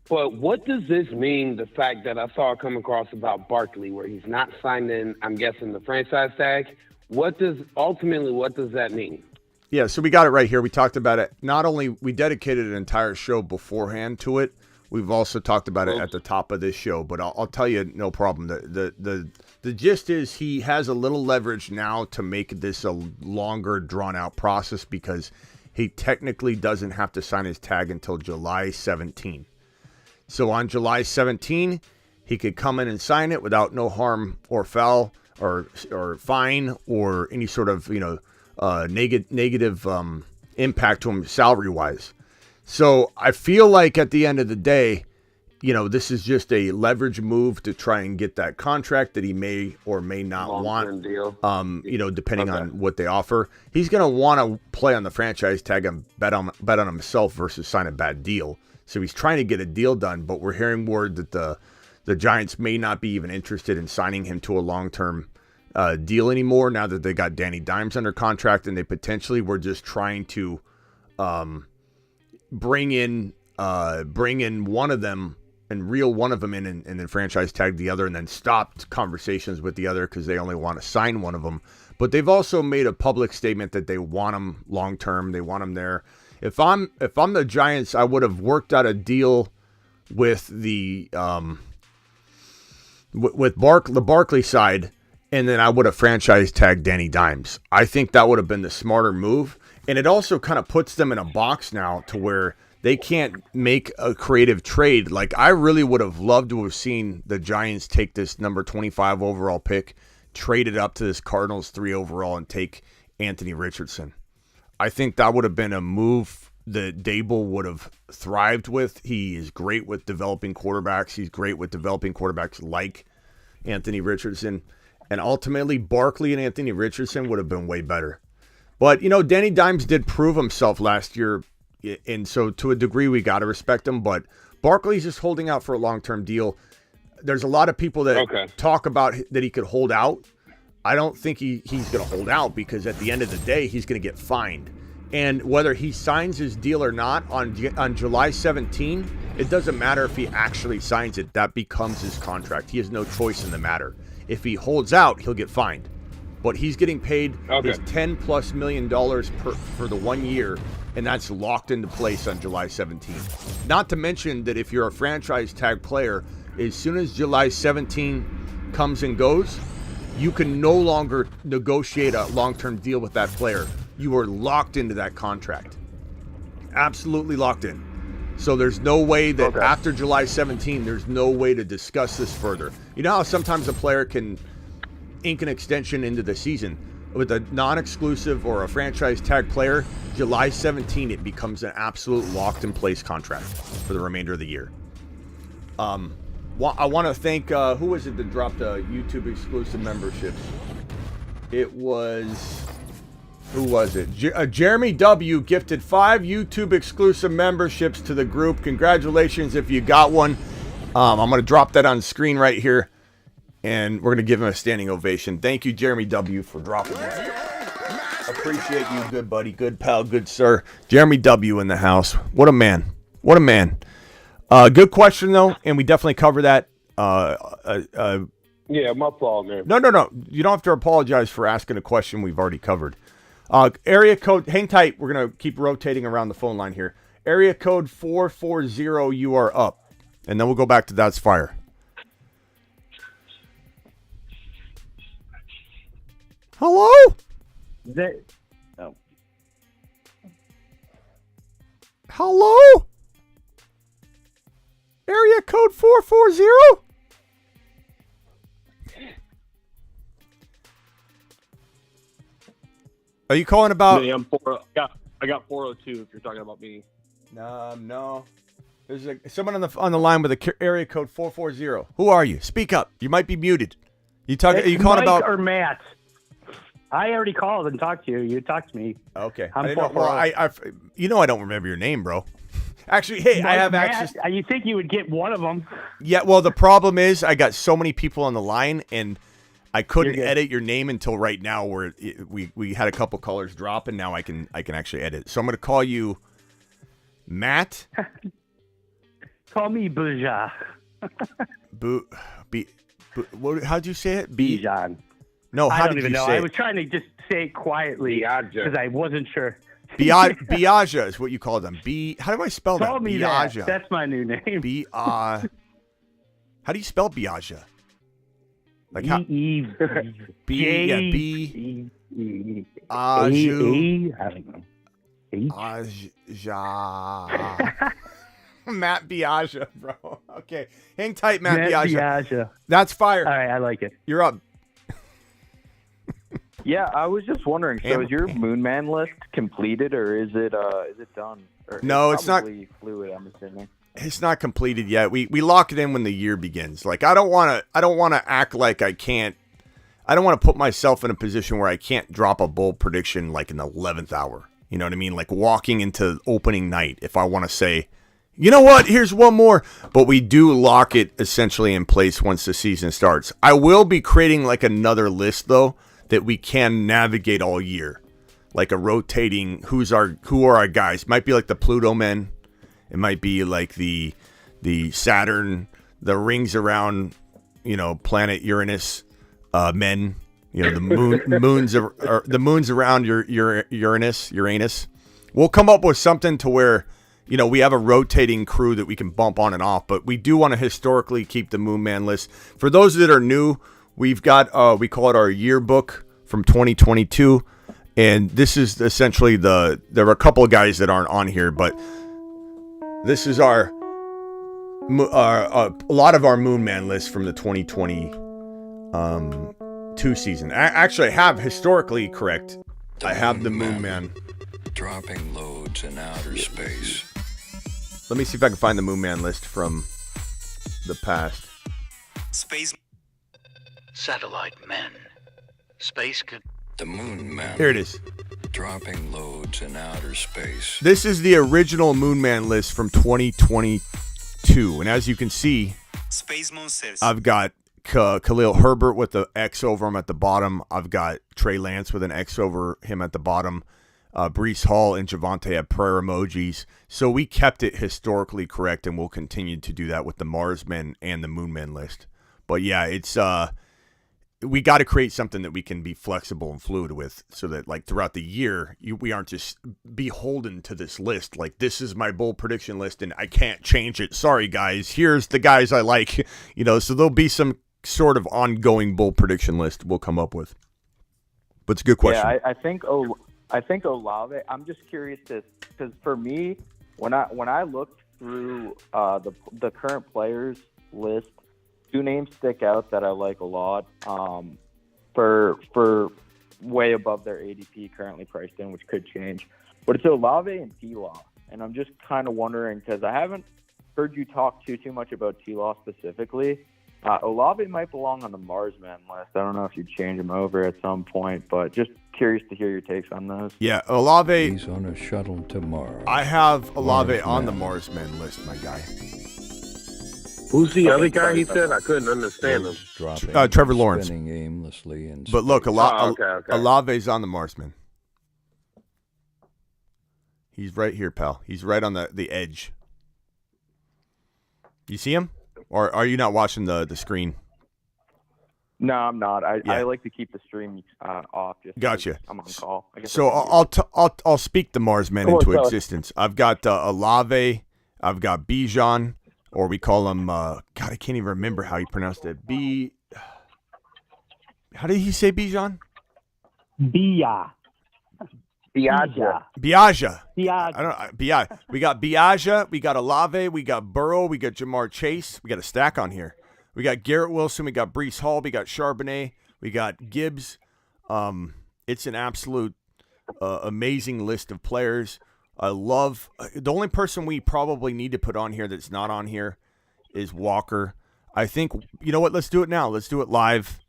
But what does this mean, the fact that I saw it come across about Barkley, where he's not signed in, I'm guessing, the franchise tag? What does that mean? Yeah, so we got it right here. We talked about it. Not only we dedicated an entire show beforehand to it, we've also talked about it at the top of this show. But I'll tell you, no problem. The gist is he has a little leverage now to make this a longer, drawn-out process because he technically doesn't have to sign his tag until July 17. So on July 17, he could come in and sign it without no harm or foul or fine or any sort of negative impact to him salary-wise. So I feel like at the end of the day, this is just a leverage move to try and get that contract that he may or may not want. Deal. Depending on what they offer. He's going to want to play on the franchise tag and bet on himself versus sign a bad deal. So he's trying to get a deal done, but we're hearing word that the Giants may not be even interested in signing him to a long-term deal anymore now that they got Danny Dimes under contract, and they potentially were just trying to bring in one of them and reel one of them in and then franchise tag the other and then stopped conversations with the other because they only want to sign one of them. But they've also made a public statement that they want him long-term. They want him there. If I'm the Giants, I would have worked out a deal with the Barkley side, and then I would have franchise tagged Danny Dimes. I think that would have been the smarter move, and it also kind of puts them in a box now to where they can't make a creative trade. Like, I really would have loved to have seen the Giants take this number 25 overall pick, trade it up to this Cardinals 3 overall, and take Anthony Richardson. I think that would have been a move that Dable would have thrived with. He is great with developing quarterbacks. He's great with developing quarterbacks like Anthony Richardson. And ultimately, Barkley and Anthony Richardson would have been way better. But, Danny Dimes did prove himself last year. And so to a degree, we got to respect him. But Barkley's just holding out for a long-term deal. There's a lot of people that talk about that he could hold out. I don't think he's going to hold out, because at the end of the day, he's going to get fined. And whether he signs his deal or not on July 17, it doesn't matter if he actually signs it. That becomes his contract. He has no choice in the matter. If he holds out, he'll get fined. But he's getting paid his $10+ million for the 1 year, and that's locked into place on July 17th. Not to mention that if you're a franchise tag player, as soon as July 17 comes and goes, you can no longer negotiate a long-term deal with that player. You are locked into that contract. Absolutely locked in. So there's no way that after July 17, there's no way to discuss this further. You know how sometimes a player can ink an extension into the season? With a non-exclusive or a franchise tag player, July 17, it becomes an absolute locked-in-place contract for the remainder of the year. I want to thank, who was it that dropped YouTube exclusive memberships? It was... Who was it? Jeremy W. gifted 5 YouTube exclusive memberships to the group. Congratulations if you got one. I'm going to drop that on screen right here, and we're going to give him a standing ovation. Thank you, Jeremy W., for dropping that. Appreciate you, good buddy, good pal, good sir. Jeremy W. in the house. What a man. What a man. Good question, though, and we definitely cover that. Yeah, my fault, man. No. You don't have to apologize for asking a question we've already covered. Area code, hang tight. We're going to keep rotating around the phone line here. Area code 440, you are up. And then we'll go back to That's Fire. Hello? Hello? Area code 440? Are you calling about? Yeah, I got 402 if you're talking about me. No. There's someone on the line with a area code 440. Who are you? Speak up. You might be muted. Are you calling Mike about or Matt? I already called and talked to you. You talked to me. Okay. I'm I don't remember your name, bro. Actually, hey, I have Matt, access. You think you would get one of them? Yeah. Well, the problem is I got so many people on the line, and I couldn't edit your name until right now, where we had a couple colors drop, and now I can actually edit. So I'm going to call you Matt. Call me Buja. How'd you say it? Bijan. No, I how don't did even you know. say I it? was trying to just say it quietly because I wasn't sure. Biaja is what you call them. How do I spell that? Call me Biaja. that. That's my new name. How do you spell Biaja? Like how? B. Matt Biaja, bro. Okay. Hang tight, Matt Biaja. That's fire. All right, I like it. You're up. Yeah, I was just wondering. So, is your Moon Man list completed, or is it done? Or No, it's not fluid. I'm assuming it's not completed yet. We lock it in when the year begins. Like I don't want to act like I can't. I don't want to put myself in a position where I can't drop a bold prediction like in the 11th hour. You know what I mean? Like walking into opening night. If I want to say, you know what? Here's one more. But we do lock it essentially in place once the season starts. I will be creating like another list though, that we can navigate all year, like a rotating who are our guys. Might be like the Pluto men, it might be like the Saturn, the rings around, planet Uranus men. The moons around your Uranus. We'll come up with something to where we have a rotating crew that we can bump on and off. But we do want to historically keep the Moon Man list. For those that are new, we've got, we call it our yearbook from 2022. And this is essentially there are a couple of guys that aren't on here, but this is a lot of our Moon Man list from the 2022 season. Actually, I have historically correct. I have the Moon Man. Dropping loads in outer space. Let me see if I can find the Moon Man list from the past. Space. Satellite men. Space could. The Moon Man. Here it is. Dropping loads in outer space. This is the original Moon Man list from 2022. And as you can see, Space Monsters. I've got Khalil Herbert with the X over him at the bottom. I've got Trey Lance with an X over him at the bottom. Breece Hall and Javonte have prayer emojis. So we kept it historically correct, and we'll continue to do that with the Marsmen and the Moonmen list. But yeah, it's we got to create something that we can be flexible and fluid with, so that like throughout the year we aren't just beholden to this list. Like, this is my bold prediction list, and I can't change it. Sorry, guys. Here's the guys I like. So there'll be some sort of ongoing bold prediction list we'll come up with. But it's a good question. Yeah, I think Olave. I'm just curious because for me, when I looked through the current players list, two names stick out that I like a lot. For way above their ADP currently priced in, which could change. But it's Olave and T-Law, and I'm just kind of wondering because I haven't heard you talk too much about T-Law specifically. Olave might belong on the Marsman list. I don't know if you'd change him over at some point, but just curious to hear your takes on those. Yeah, Olave. He's on a shuttle tomorrow. I have Olave on the Marsman list, my guy. Who's the other guy he said? I couldn't understand him. Trevor Lawrence. Aimlessly in but look, okay. Olave's on the Marsman. He's right here, pal. He's right on the edge. You see him? Or are you not watching the screen? No, I'm not. I like to keep the stream off. Just gotcha. I'm on call. So I'll speak the Marsmen into existence. I've got Olave. I've got Bijan, or we call him. God, I can't even remember how he pronounced it. How did he say Bijan? Biaja. Biaja. I don't. Biaja. We got Biaja. We got Olave. We got Burrow. We got Jamar Chase. We got a stack on here. We got Garrett Wilson. We got Breece Hall. We got Charbonnet. We got Gibbs. It's an absolute amazing list of players. I love the only person we probably need to put on here that's not on here is Walker. I think, you know what? Let's do it now. Let's do it live.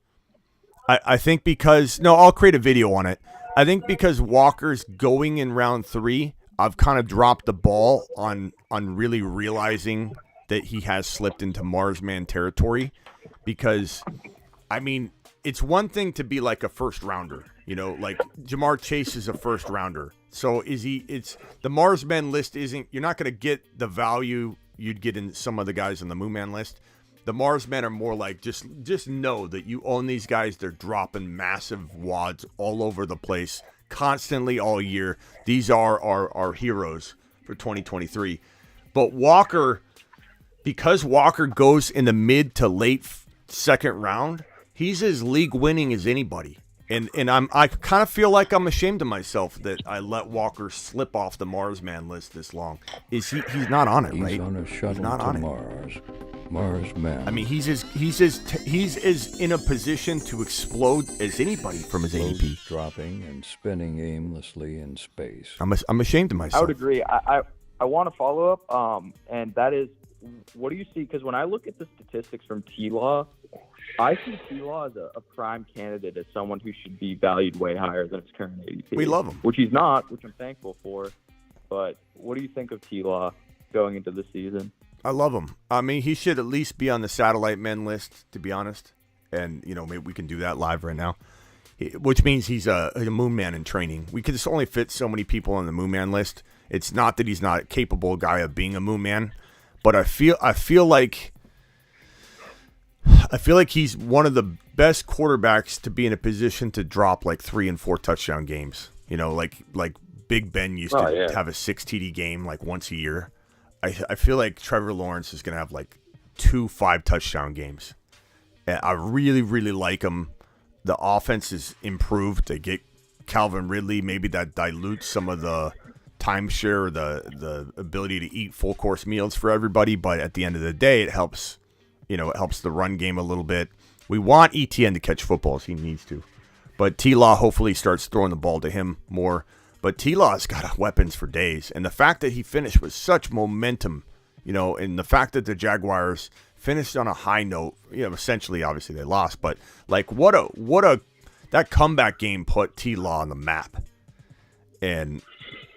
I think because I'll create a video on it. I think because Walker's going in round 3, I've kind of dropped the ball on really realizing that he has slipped into Marsman territory, because I mean, it's one thing to be like a first rounder, like Jamar Chase is a first rounder. So it's the Marsman list you're not going to get the value you'd get in some of the guys on the Moonman list. The Marsmen are more like just know that you own these guys. They're dropping massive wads all over the place constantly all year. These are our heroes for 2023. But Walker, because Walker goes in the mid to late second round, he's as league winning as anybody. And I kind of feel like I'm ashamed of myself that I let Walker slip off the Marsman list this long. He's not on it, right? He's on a shuttle to Mars. Marsman. I mean, he's as in a position to explode as anybody from his ADP. Dropping and spinning aimlessly in space. I'm ashamed of myself. I would agree. I want to follow up, and that is, what do you see? Because when I look at the statistics from T-Law, I see T-Law as a prime candidate, as someone who should be valued way higher than his current ADP. We love him. Which he's not, which I'm thankful for. But what do you think of T-Law going into the season? I love him. I mean, he should at least be on the satellite men list, to be honest. And, maybe we can do that live right now. Which means he's a moon man in training. We could just only fit so many people on the moon man list. It's not that he's not a capable guy of being a moon man, but I feel like he's one of the best quarterbacks to be in a position to drop like 3 and 4 touchdown games. Like Big Ben used to have a 6 TD game like once a year. I feel like Trevor Lawrence is going to have like 2 5-touchdown games. I really, really like him. The offense is improved. They get Calvin Ridley. Maybe that dilutes some of the timeshare, the ability to eat full course meals for everybody. But at the end of the day, it helps. It helps the run game a little bit. We want ETN to catch footballs. He needs to. But T-Law hopefully starts throwing the ball to him more. But T-Law's got weapons for days. And the fact that he finished with such momentum, and the fact that the Jaguars finished on a high note, essentially, obviously they lost. But, like, that comeback game put T-Law on the map. And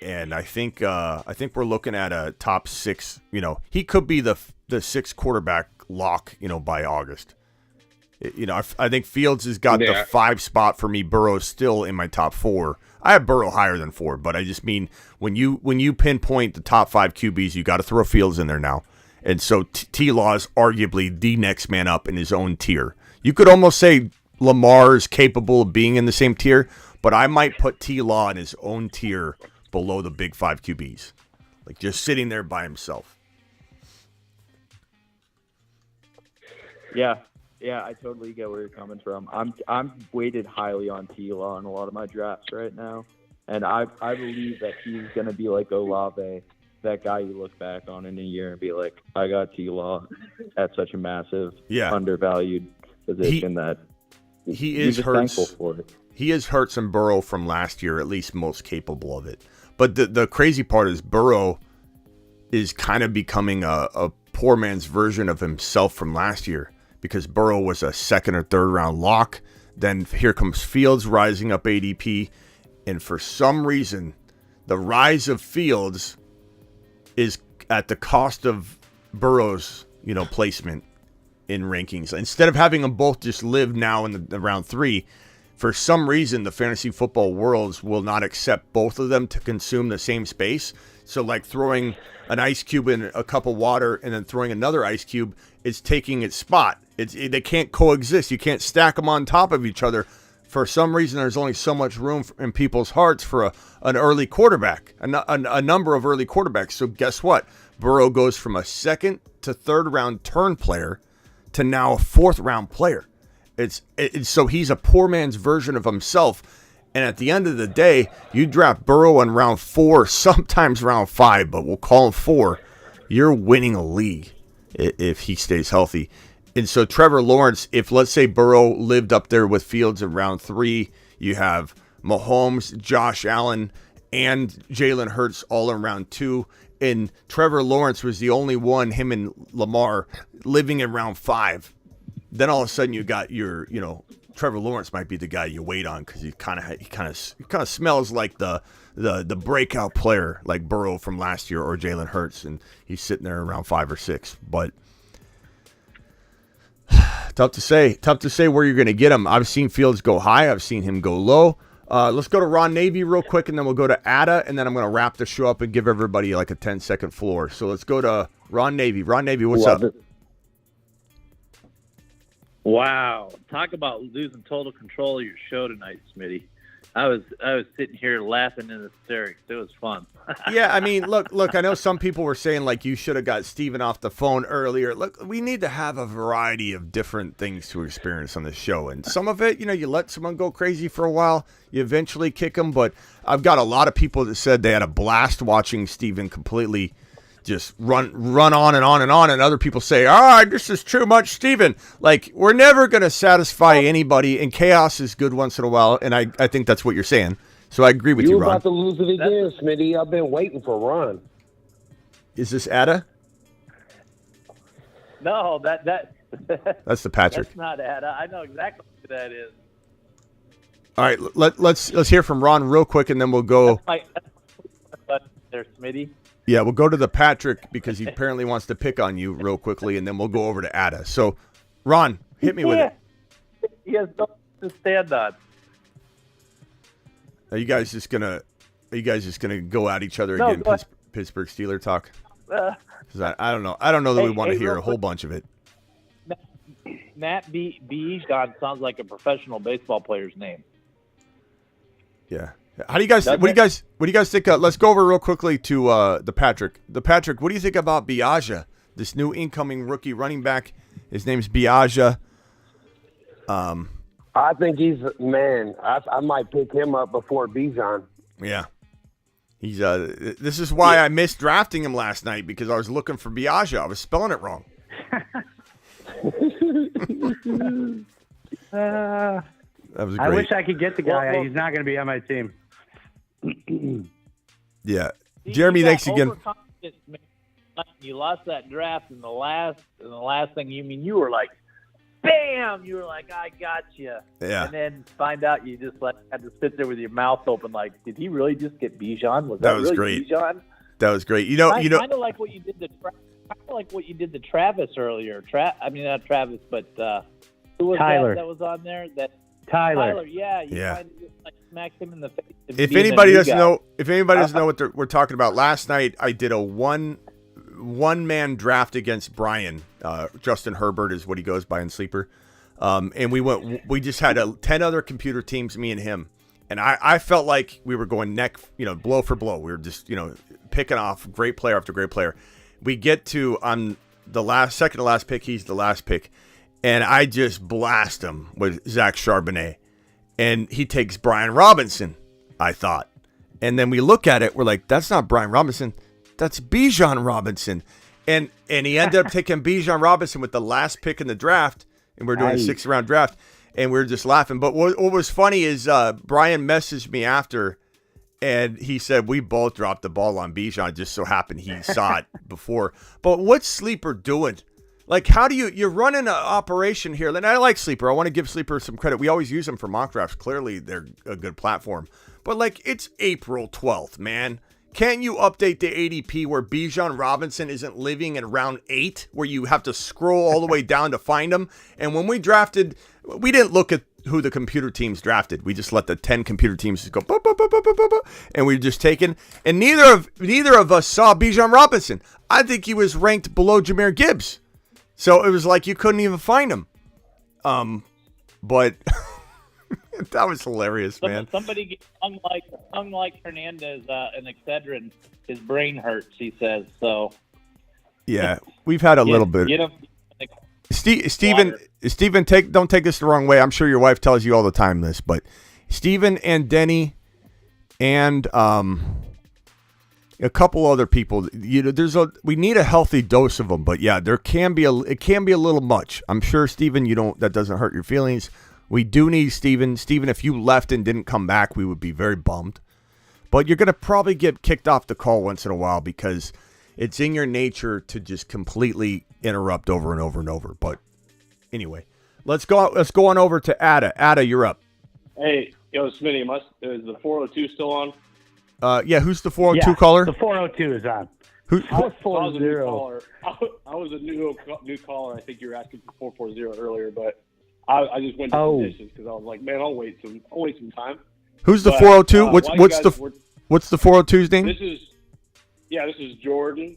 I think we're looking at a top 6, he could be the 6th quarterback lock, by August. I think Fields has got the 5 spot for me. Burrow's still in my top 4. I have Burrow higher than 4, but I just mean when you pinpoint the top 5 QBs, you got to throw Fields in there now. And so T-Law is arguably the next man up in his own tier. You could almost say Lamar is capable of being in the same tier, but I might put T-Law in his own tier below the big 5 QBs. Like just sitting there by himself. Yeah, I totally get where you're coming from. I'm weighted highly on T-Law in a lot of my drafts right now, and I believe that he's going to be like Olave, that guy you look back on in a year and be like, I got T-Law at such a massive, undervalued position that he is thankful for it. He is Hurts and Burrow from last year, at least most capable of it. But the crazy part is Burrow is kind of becoming a poor man's version of himself from last year, because Burrow was a second or third round lock. Then here comes Fields rising up ADP. And for some reason, the rise of Fields is at the cost of Burrow's, placement in rankings. Instead of having them both just live now in the round 3, for some reason, the fantasy football worlds will not accept both of them to consume the same space. So like throwing an ice cube in a cup of water and then throwing another ice cube is taking its spot. They can't coexist. You can't stack them on top of each other. For some reason, there's only so much room in people's hearts for an early quarterback, a number of early quarterbacks. So guess what? Burrow goes from a second to third round turn player to now a 4th round player. So he's a poor man's version of himself. And at the end of the day, you draft Burrow in round 4, sometimes round 5, but we'll call him 4. You're winning a league if he stays healthy. And so Trevor Lawrence, if let's say Burrow lived up there with Fields in round 3, you have Mahomes, Josh Allen, and Jalen Hurts all in round 2. And Trevor Lawrence was the only one, him and Lamar, living in round 5. Then all of a sudden you got your, Trevor Lawrence might be the guy you wait on because he kind of smells like the breakout player like Burrow from last year or Jalen Hurts, and he's sitting there around 5 or 6. But tough to say where you're going to get him. I've seen Fields go high. I've seen him go low. Let's go to Ron Navy real quick, and then we'll go to Ada, and then I'm going to wrap the show up and give everybody like a 10-second floor. So let's go to Ron Navy. Ron Navy, what's up? Wow. Talk about losing total control of your show tonight, Smitty. I was sitting here laughing in hysterics. It was fun. Yeah, I mean, look, I know some people were saying like you should have got Steven off the phone earlier. Look, we need to have a variety of different things to experience on the show. And some of it, you let someone go crazy for a while, you eventually kick them. But I've got a lot of people that said they had a blast watching Steven completely just run on and on and on, and other people say, this is too much, Steven. Like, we're never going to satisfy anybody, and chaos is good once in a while, and I think that's what you're saying. So I agree with you, Ron. You're about to lose it again, Smitty. I've been waiting for Ron. Is this Ada? No, that's the Patrick. That's not Ada. I know exactly who that is. All right, let's hear from Ron real quick, and then we'll go. There, Smitty. Yeah, we'll go to the Patrick because he apparently wants to pick on you real quickly, and then we'll go over to Ada. So, Ron, hit me with it. He has nothing to stand on. Are you guys just gonna go at each other again? Pittsburgh Steeler talk. Because I don't know. I don't know that we want to hear a whole bunch of it. Matt Bijan sounds like a professional baseball player's name. Yeah. How do you guys? What do you guys think? Let's go over real quickly to the Patrick. The Patrick. What do you think about Biaja, this new incoming rookie running back? His name's Biaja. I think he's man. I might pick him up before Bijan. Yeah. He's this is why I missed drafting him last night, because I was looking for Biaja. I was spelling it wrong. That was great. I wish I could get the guy. He's not going to be on my team. Yeah. Jeremy, thanks again. You lost that draft in the last thing. You were like, bam! You were like, I got you. Yeah. And then find out you just had to sit there with your mouth open, like, did he really just get Bijan? Was that was really great. Bijan? That was great. Kind of like what you did to Travis earlier. Not Travis, but Who was Tyler. that was on there? Tyler. Yeah. You Yeah. Kind of like smacked him in the face. and If being a anybody new doesn't guy. know, what we're talking about, last night I did a one man draft against Brian. Justin Herbert is what he goes by in Sleeper, and we just had 10 other computer teams, me and him, and I felt like we were going blow for blow. We were just picking off great player after great player. We get to the second to last pick. He's the last pick, and I just blast him with Zach Charbonnet. And he takes Brian Robinson, I thought. And then we look at it, we're like, that's not Brian Robinson, that's Bijan Robinson. And he ended up taking Bijan Robinson with the last pick in the draft, and we're doing a 6th round draft, and we were just laughing. But what was funny is Brian messaged me after, and he said, we both dropped the ball on Bijan. It just so happened he saw it before. But what's Sleeper doing? Like, how do you're running an operation here? And I like Sleeper. I want to give Sleeper some credit. We always use them for mock drafts. Clearly, they're a good platform. But, like, it's April 12th, man. Can't you update the ADP where Bijan Robinson isn't living in round 8, where you have to scroll all the way down to find him? And when we drafted, we didn't look at who the computer teams drafted. We just let the 10 computer teams just go, and we were just taking. And neither of us saw Bijan Robinson. I think he was ranked below Jahmyr Gibbs. So it was like you couldn't even find him. But that was hilarious, man. Somebody, unlike Hernandez and Excedrin, his brain hurts, he says. So yeah, we've had a little bit. Steven, don't take this the wrong way. I'm sure your wife tells you all the time this, but Steven and Denny and a couple other people, we need a healthy dose of them, but yeah, it can be a little much. I'm sure, Steven, that doesn't hurt your feelings. We do need Steven. Steven, if you left and didn't come back, we would be very bummed. But you're going to probably get kicked off the call once in a while because it's in your nature to just completely interrupt over and over and over. But anyway, let's go on over to Ada. Ada, you're up. Hey, Smitty, is the 402 still on? Yeah, who's the 402 caller? The 402 is on. Who's 440? I was a new caller. I think you were asking for 440 earlier, but I just went to the dishes because I was like, man, I'll wait some time. Who's the 402? What's the 402's name? This is Jordan.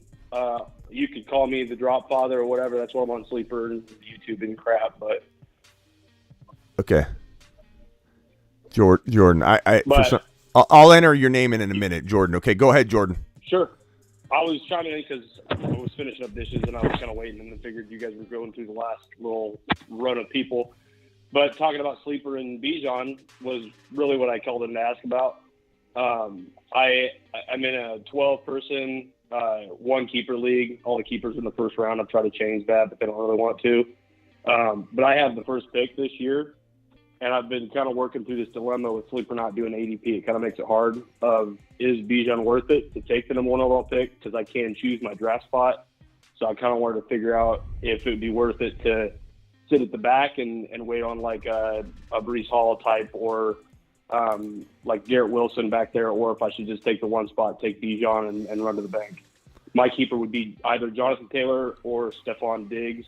You could call me the Drop Father or whatever. That's why I'm on Sleeper and YouTube and crap. But okay, Jordan. I'll enter your name in a minute, Jordan. Okay, go ahead, Jordan. Sure. I was chiming in because I was finishing up dishes and I was kind of waiting and then figured you guys were going through the last little run of people. But talking about Sleeper and Bijan was really what I called in to ask about. I'm in a 12-person, one keeper league. All the keepers in the first round. I've tried to change that, but they don't really want to. But I have the first pick this year. And I've been kind of working through this dilemma with Sleeper not doing ADP. It kind of makes it hard. Is Bijan worth it to take the number 1 overall pick? Because I can choose my draft spot. So I kind of wanted to figure out if it would be worth it to sit at the back and wait on like a Breece Hall type or like Garrett Wilson back there, or if I should just take the one spot, take Bijan and run to the bank. My keeper would be either Jonathan Taylor or Stephon Diggs.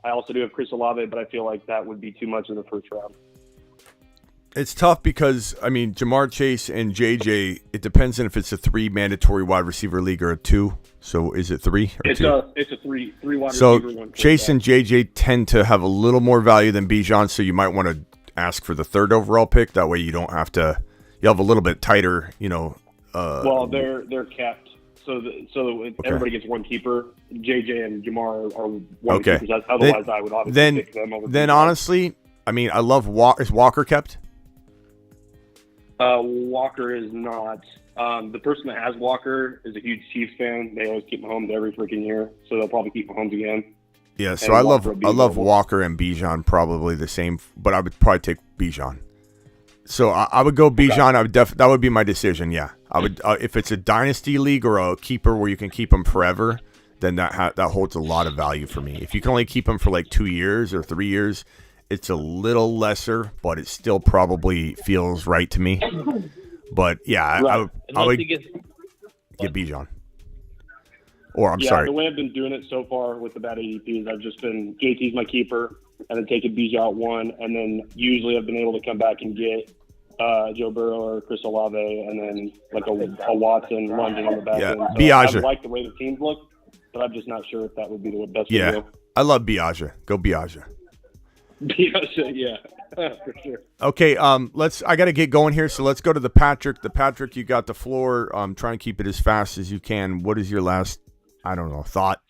I also do have Chris Olave, but I feel like that would be too much in the first round. It's tough because, Jamar Chase and JJ, it depends on if it's a 3 mandatory wide receiver league or a 2. So is it 3 or 2? It's a three wide so receiver. So Chase and JJ tend to have a little more value than Bijan, so you might want to ask for the 3rd overall pick. That way you don't have to – you have a little bit tighter, well, they're capped. So everybody gets one keeper. JJ and Jamar are one keepers. Otherwise, I would obviously pick them over. Then honestly, I love – is Walker kept? Walker is not. The person that has Walker is a huge Chiefs fan. They always keep Mahomes every freaking year, so they'll probably keep Mahomes again. Yeah, so I love Walker and Bijan probably the same, but I would probably take Bijan. So I would go Bijan. Okay. That would be my decision. Yeah, I would if it's a dynasty league or a keeper where you can keep him forever, then that holds a lot of value for me. If you can only keep him for like 2 years or 3 years. It's a little lesser, but it still probably feels right to me. But yeah, right. I would get Bijan. Or I'm sorry. The way I've been doing it so far with the bad ADP is I've just been JT's my keeper. and then taken Bijan at 1, and then usually I've been able to come back and get Joe Burrow or Chris Olave, and then like a Watson lunging on the back end. So Biaggia. I like the way the teams look, but I'm just not sure if that would be the best way Yeah, to go. I love Biaggia. Go Biaggia. Biaggia, yeah, for sure. Okay, I got to get going here, so let's go to the Patrick. The Patrick, you got the floor. Try and keep it as fast as you can. What is your last, thought?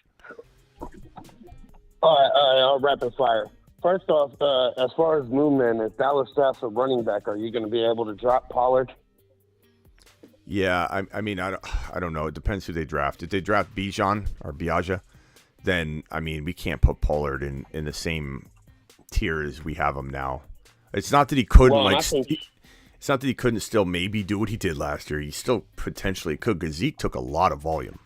All right, I'll rapid fire. First off, as far as movement, if Dallas drafts a running back, are you going to be able to drop Pollard? Yeah, I mean, I don't know. It depends who they draft. If they draft Bijan or Biaggia, then, I mean, we can't put Pollard in the same tier as we have him now. It's not that he couldn't, it's not that he couldn't still maybe do what he did last year. He still potentially could, because Zeke took a lot of volume.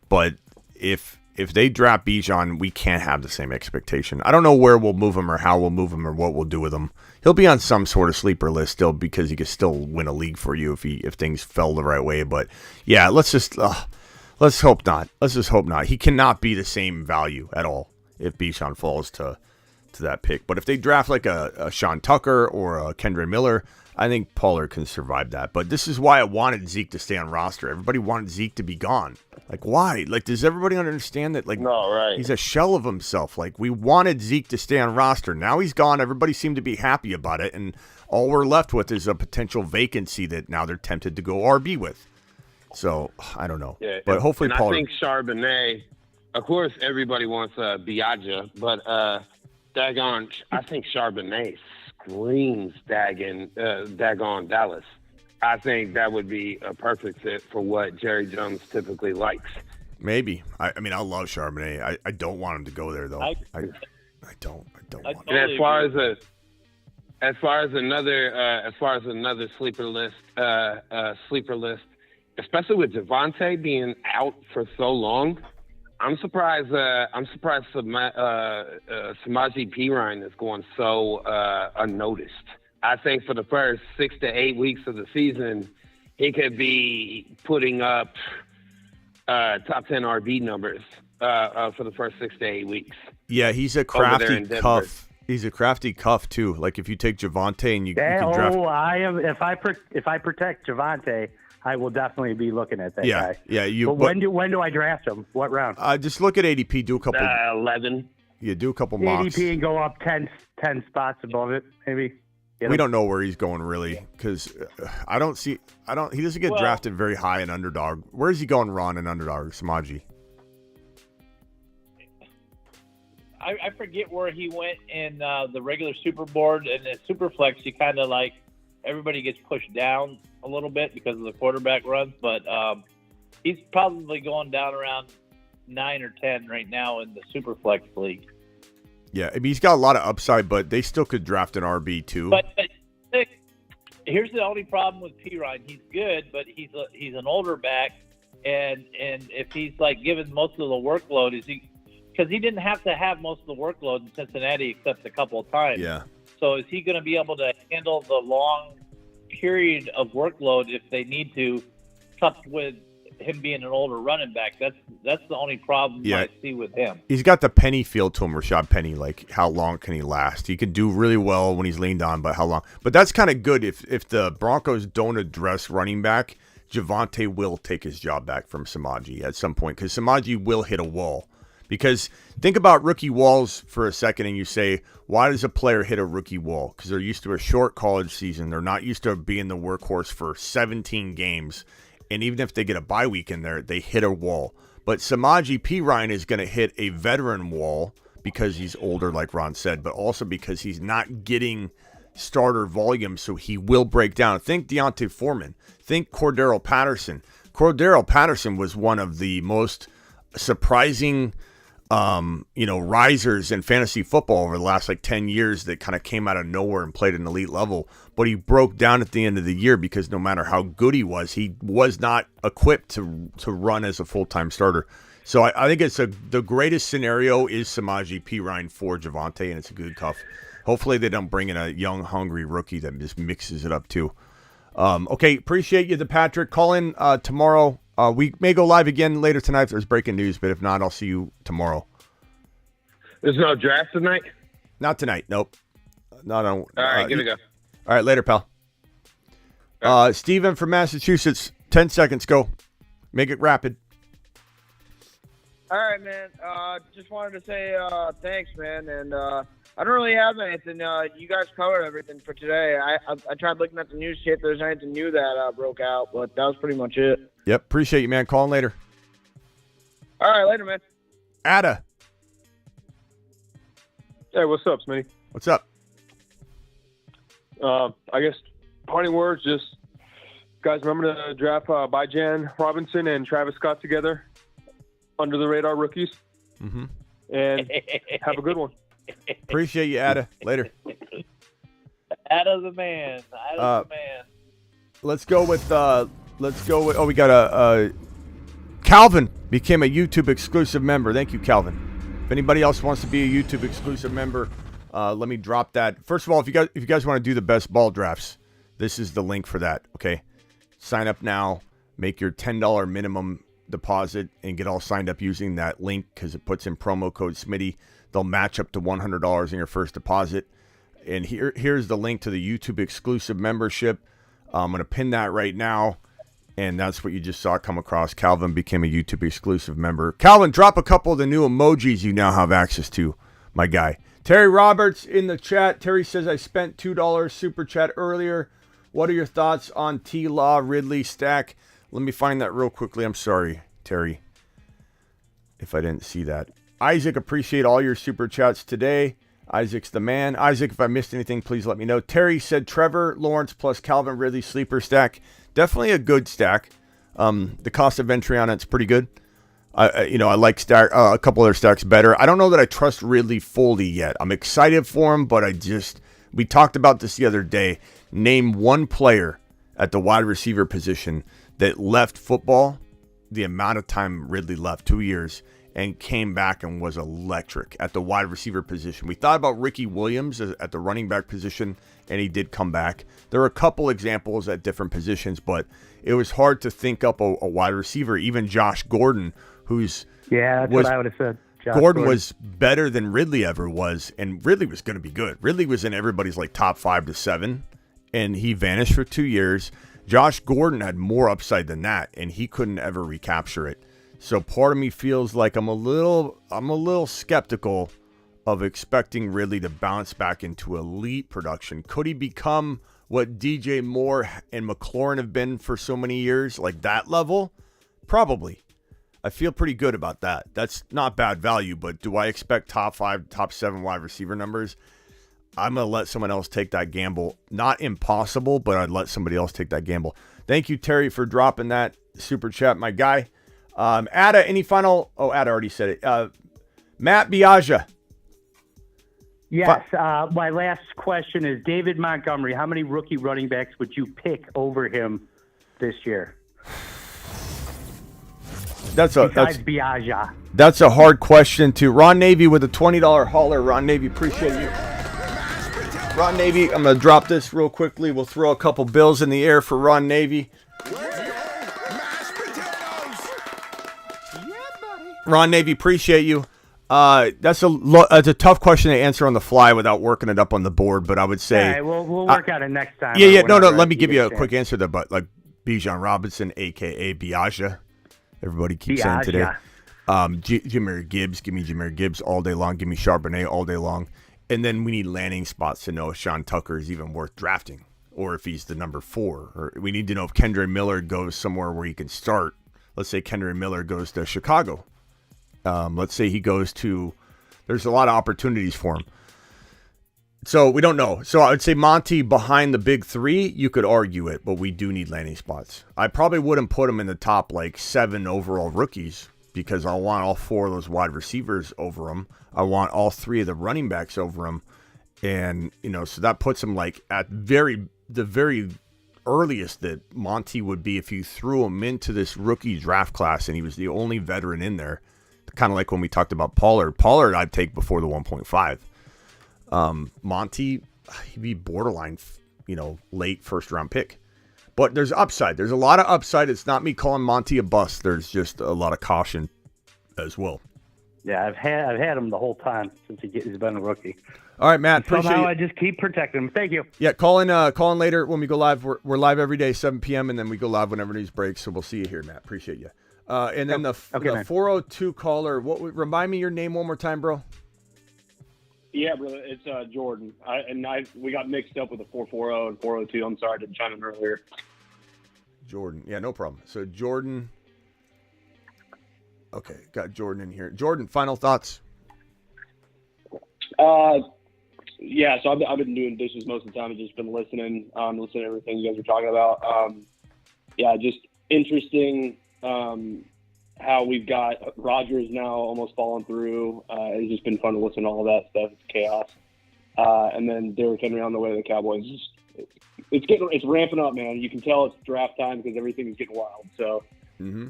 But if they draft Bijan, we can't have the same expectation. I don't know where we'll move him or how we'll move him or what we'll do with him. He'll be on some sort of sleeper list still, because he could still win a league for you if things fell the right way. But yeah, let's hope not. Let's just hope not. He cannot be the same value at all if Bijan falls to that pick. But if they draft like a Sean Tucker or a Kendre Miller, I think Pollard can survive that. But this is why I wanted Zeke to stay on roster. Everybody wanted Zeke to be gone. Like, why? Like, does everybody understand that? Like, no, right. He's a shell of himself. Like, we wanted Zeke to stay on roster. Now he's gone. Everybody seemed to be happy about it. And all we're left with is a potential vacancy that now they're tempted to go RB with. So, I don't know. Yeah, but hopefully Pollard. I think Charbonnet, of course, everybody wants Biaggia, but daggone, I think Charbonnet screams daggone Dallas. I think that would be a perfect fit for what Jerry Jones typically likes. Maybe. I mean, I love Charbonnet. I don't want him to go there, though. I don't want him. And as far as another sleeper list, especially with Javonte being out for so long, I'm surprised Samaje Perine is going so unnoticed. I think for the first 6 to 8 weeks of the season, he could be putting up top 10 RB numbers for the first 6 to 8 weeks. Yeah, he's a crafty cuff. He's a crafty cuff too. Like if you take Javonte and you can draft. I am. If I protect Javonte, I will definitely be looking at that guy. Yeah, But when do I draft him? What round? Just look at ADP. Do a couple. 11. Yeah, do a couple mocks. ADP and go up 10 spots above it, maybe. We don't know where he's going really, because he doesn't get drafted very high in underdog. Where is he going, Ron, in underdog? Samaje. I forget where he went in the regular super board, and the super flex. You kind of like everybody gets pushed down a little bit because of the quarterback runs, but he's probably going down around 9 or 10 right now in the super flex league. Yeah, I mean, he's got a lot of upside, but they still could draft an RB too. But here's the only problem with Perine. He's good, but he's an older back, and if he's like given most of the workload, because he didn't have to have most of the workload in Cincinnati except a couple of times. Yeah. So is he going to be able to handle the long period of workload if they need to, coupled with him being an older running back? That's the only problem I see with him. He's got the Penny feel to him, Rashad Penny. Like, how long can he last? He can do really well when he's leaned on, but how long? But that's kind of good if the Broncos don't address running back. Javonte will take his job back from Samaje at some point, because Samaje will hit a wall. Because think about rookie walls for a second, and you say, why does a player hit a rookie wall? Because they're used to a short college season. They're not used to being the workhorse for 17 games. And even if they get a bye week in there, they hit a wall. But Samaje Perine is going to hit a veteran wall because he's older, like Ron said, but also because he's not getting starter volume, so he will break down. Think Deontay Foreman. Think Cordero Patterson. Cordero Patterson was one of the most surprising risers in fantasy football over the last 10 years that kind of came out of nowhere and played at an elite level. But he broke down at the end of the year because no matter how good he was not equipped to run as a full-time starter. So I think the greatest scenario is Samaje Perine for Javonte, and it's a good cuff. Hopefully they don't bring in a young, hungry rookie that just mixes it up too. Okay, appreciate you, the Patrick. Call in tomorrow. We may go live again later tonight if there's breaking news, but if not, I'll see you tomorrow. There's no draft tonight? Not tonight. Nope. Not on. All right, give it a go. All right, later, pal. Steven from Massachusetts. 10 seconds. Go. Make it rapid. All right, man. Just wanted to say thanks, man. And I don't really have anything. You guys covered everything for today. I tried looking at the news, see if there's anything new that broke out, but that was pretty much it. Yep. Appreciate you, man. Calling later. All right, later, man. Ada. Hey, what's up, Smitty? What's up? I guess parting words, just guys, remember to draft Bijan Robinson and Travis Scott together, under the radar rookies. Mm-hmm. And have a good one. Appreciate you, Ada. Later. Ada's the man. Ada's the man. Let's go with. Oh, we got a. Calvin became a YouTube exclusive member. Thank you, Calvin. If anybody else wants to be a YouTube exclusive member, let me drop that. First of all, if you guys want to do the best ball drafts, this is the link for that. Okay, sign up now. Make your $10 minimum deposit and get all signed up using that link because it puts in promo code Smitty. They'll match up to $100 in your first deposit. And here's the link to the YouTube exclusive membership. I'm going to pin that right now. And that's what you just saw come across. Calvin became a YouTube exclusive member. Calvin, drop a couple of the new emojis you now have access to, my guy. Terry Roberts in the chat. Terry says, I spent $2 super chat earlier. What are your thoughts on T-Law Ridley stack? Let me find that real quickly. I'm sorry, Terry, if I didn't see that. Isaac, appreciate all your super chats today. Isaac's the man. Isaac, if I missed anything, please let me know. Terry said Trevor Lawrence plus Calvin Ridley sleeper stack. Definitely a good stack. The cost of entry on it's pretty good. I like a couple other stacks better. I don't know that I trust Ridley fully yet. I'm excited for him, but we talked about this the other day. Name one player at the wide receiver position that left football the amount of time Ridley left, 2 years, and came back and was electric at the wide receiver position. We thought about Ricky Williams at the running back position, and he did come back. There are a couple examples at different positions, but it was hard to think up a wide receiver. Even Josh Gordon, that's what I would have said. Gordon was better than Ridley ever was, and Ridley was going to be good. Ridley was in everybody's top 5 to 7, and he vanished for 2 years. Josh Gordon had more upside than that, and he couldn't ever recapture it. So part of me feels like I'm a little skeptical of expecting Ridley to bounce back into elite production. Could he become what DJ Moore and McLaurin have been for so many years, like that level? Probably. I feel pretty good about that. That's not bad value, but do I expect top 5, top 7 wide receiver numbers? I'm going to let someone else take that gamble. Not impossible, but I'd let somebody else take that gamble. Thank you, Terry, for dropping that super chat, my guy. Ada, any final? Oh, Ada already said it. Matt Biaggia. Yes. My last question is David Montgomery. How many rookie running backs would you pick over him this year? Besides Biaggia. That's a hard question too. Ron Navy with a $20 hauler. Ron Navy, appreciate you. Ron Navy, I'm going to drop this real quickly. We'll throw a couple bills in the air for Ron Navy. Ron Navy, appreciate you. That's a tough question to answer on the fly without working it up on the board, but I would say... All right, we'll work on it next time. Yeah, no, let me give you a quick answer there, but like Bijan Robinson, a.k.a. Biaggia. Everybody keeps saying today. Jahmyr Gibbs, give me Jahmyr Gibbs all day long. Give me Charbonnet all day long. And then we need landing spots to know if Sean Tucker is even worth drafting or if he's the number 4. Or we need to know if Kendre Miller goes somewhere where he can start. Let's say Kendre Miller goes to Chicago. Let's say he goes to... There's a lot of opportunities for him. So we don't know. So I would say Monty behind the big 3, you could argue it, but we do need landing spots. I probably wouldn't put him in the top 7 overall rookies because I want all 4 of those wide receivers over him. I want all 3 of the running backs over him. And, so that puts him at the very earliest that Monty would be if you threw him into this rookie draft class and he was the only veteran in there. Kind of like when we talked about Pollard. Pollard I'd take before the 1.5. Monty, he'd be borderline, late first round pick. But there's upside. There's a lot of upside. It's not me calling Monty a bust. There's just a lot of caution as well. Yeah, I've had him the whole time since he's been a rookie. All right, Matt. Appreciate Somehow you. I just keep protecting him. Thank you. Yeah, call in later when we go live. We're live every day, 7 p.m., and then we go live whenever news breaks. So we'll see you here, Matt. Appreciate you. And then the 402 caller. Remind me your name one more time, bro. Yeah, brother, it's Jordan. We got mixed up with the 440 and 402. I'm sorry, I didn't chime in earlier. Jordan. Yeah, no problem. So Jordan. Okay, got Jordan in here. Jordan, final thoughts. Yeah, so I've been doing dishes most of the time. I've just been listening to everything you guys are talking about. Yeah, just interesting how we've got Rodgers now almost falling through. It's just been fun to listen to all that stuff. It's chaos. And then Derrick Henry on the way to the Cowboys. It's ramping up, man. You can tell it's draft time because everything is getting wild. So